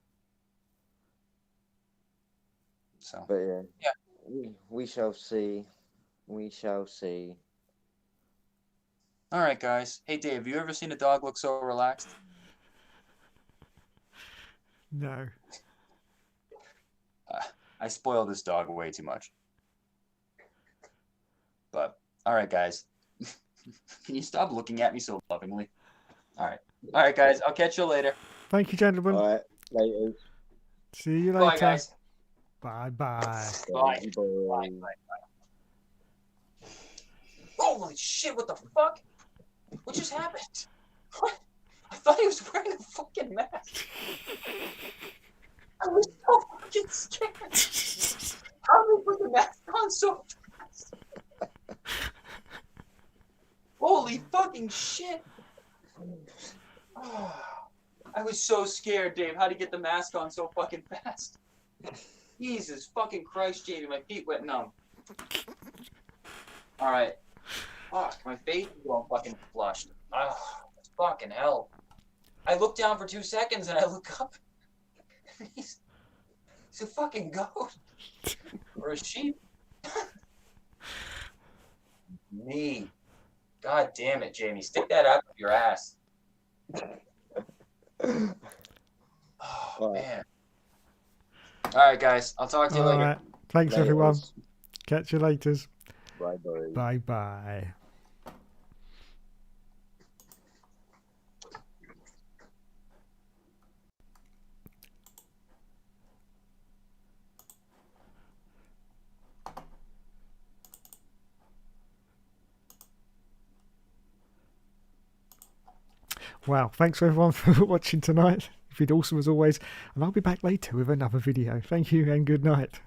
So. But yeah. We shall see. We shall see. All right, guys. Hey, Dave, have you ever seen a dog look so relaxed? No. I spoil this dog way too much. But, all right, guys. Can you stop looking at me so lovingly? All right. All right, guys. I'll catch you later. Thank you, gentlemen. All right. Later. See you later. Bye, guys. Bye-bye. Bye. Bye. Holy shit, what the fuck? What just happened? What? I thought he was wearing a fucking mask. I was so fucking scared. How did he put the mask on so fast? Holy fucking shit. Oh, I was so scared, Dave. How'd he get the mask on so fucking fast? Jesus fucking Christ, Jamie. My feet went numb. Alright. Fuck, my face is all fucking flushed. Oh, fucking hell. I look down for 2 seconds and I look up. He's a fucking goat. Or a sheep. Me. God damn it, Jamie. Stick that up your ass. Oh, man. Alright, guys. I'll talk to you later. All right. Thanks, Later. everyone. Catch you later. Bye-bye. Bye-bye. Wow, thanks everyone for watching tonight. You've been awesome as always, and I'll be back later with another video. Thank you and good night.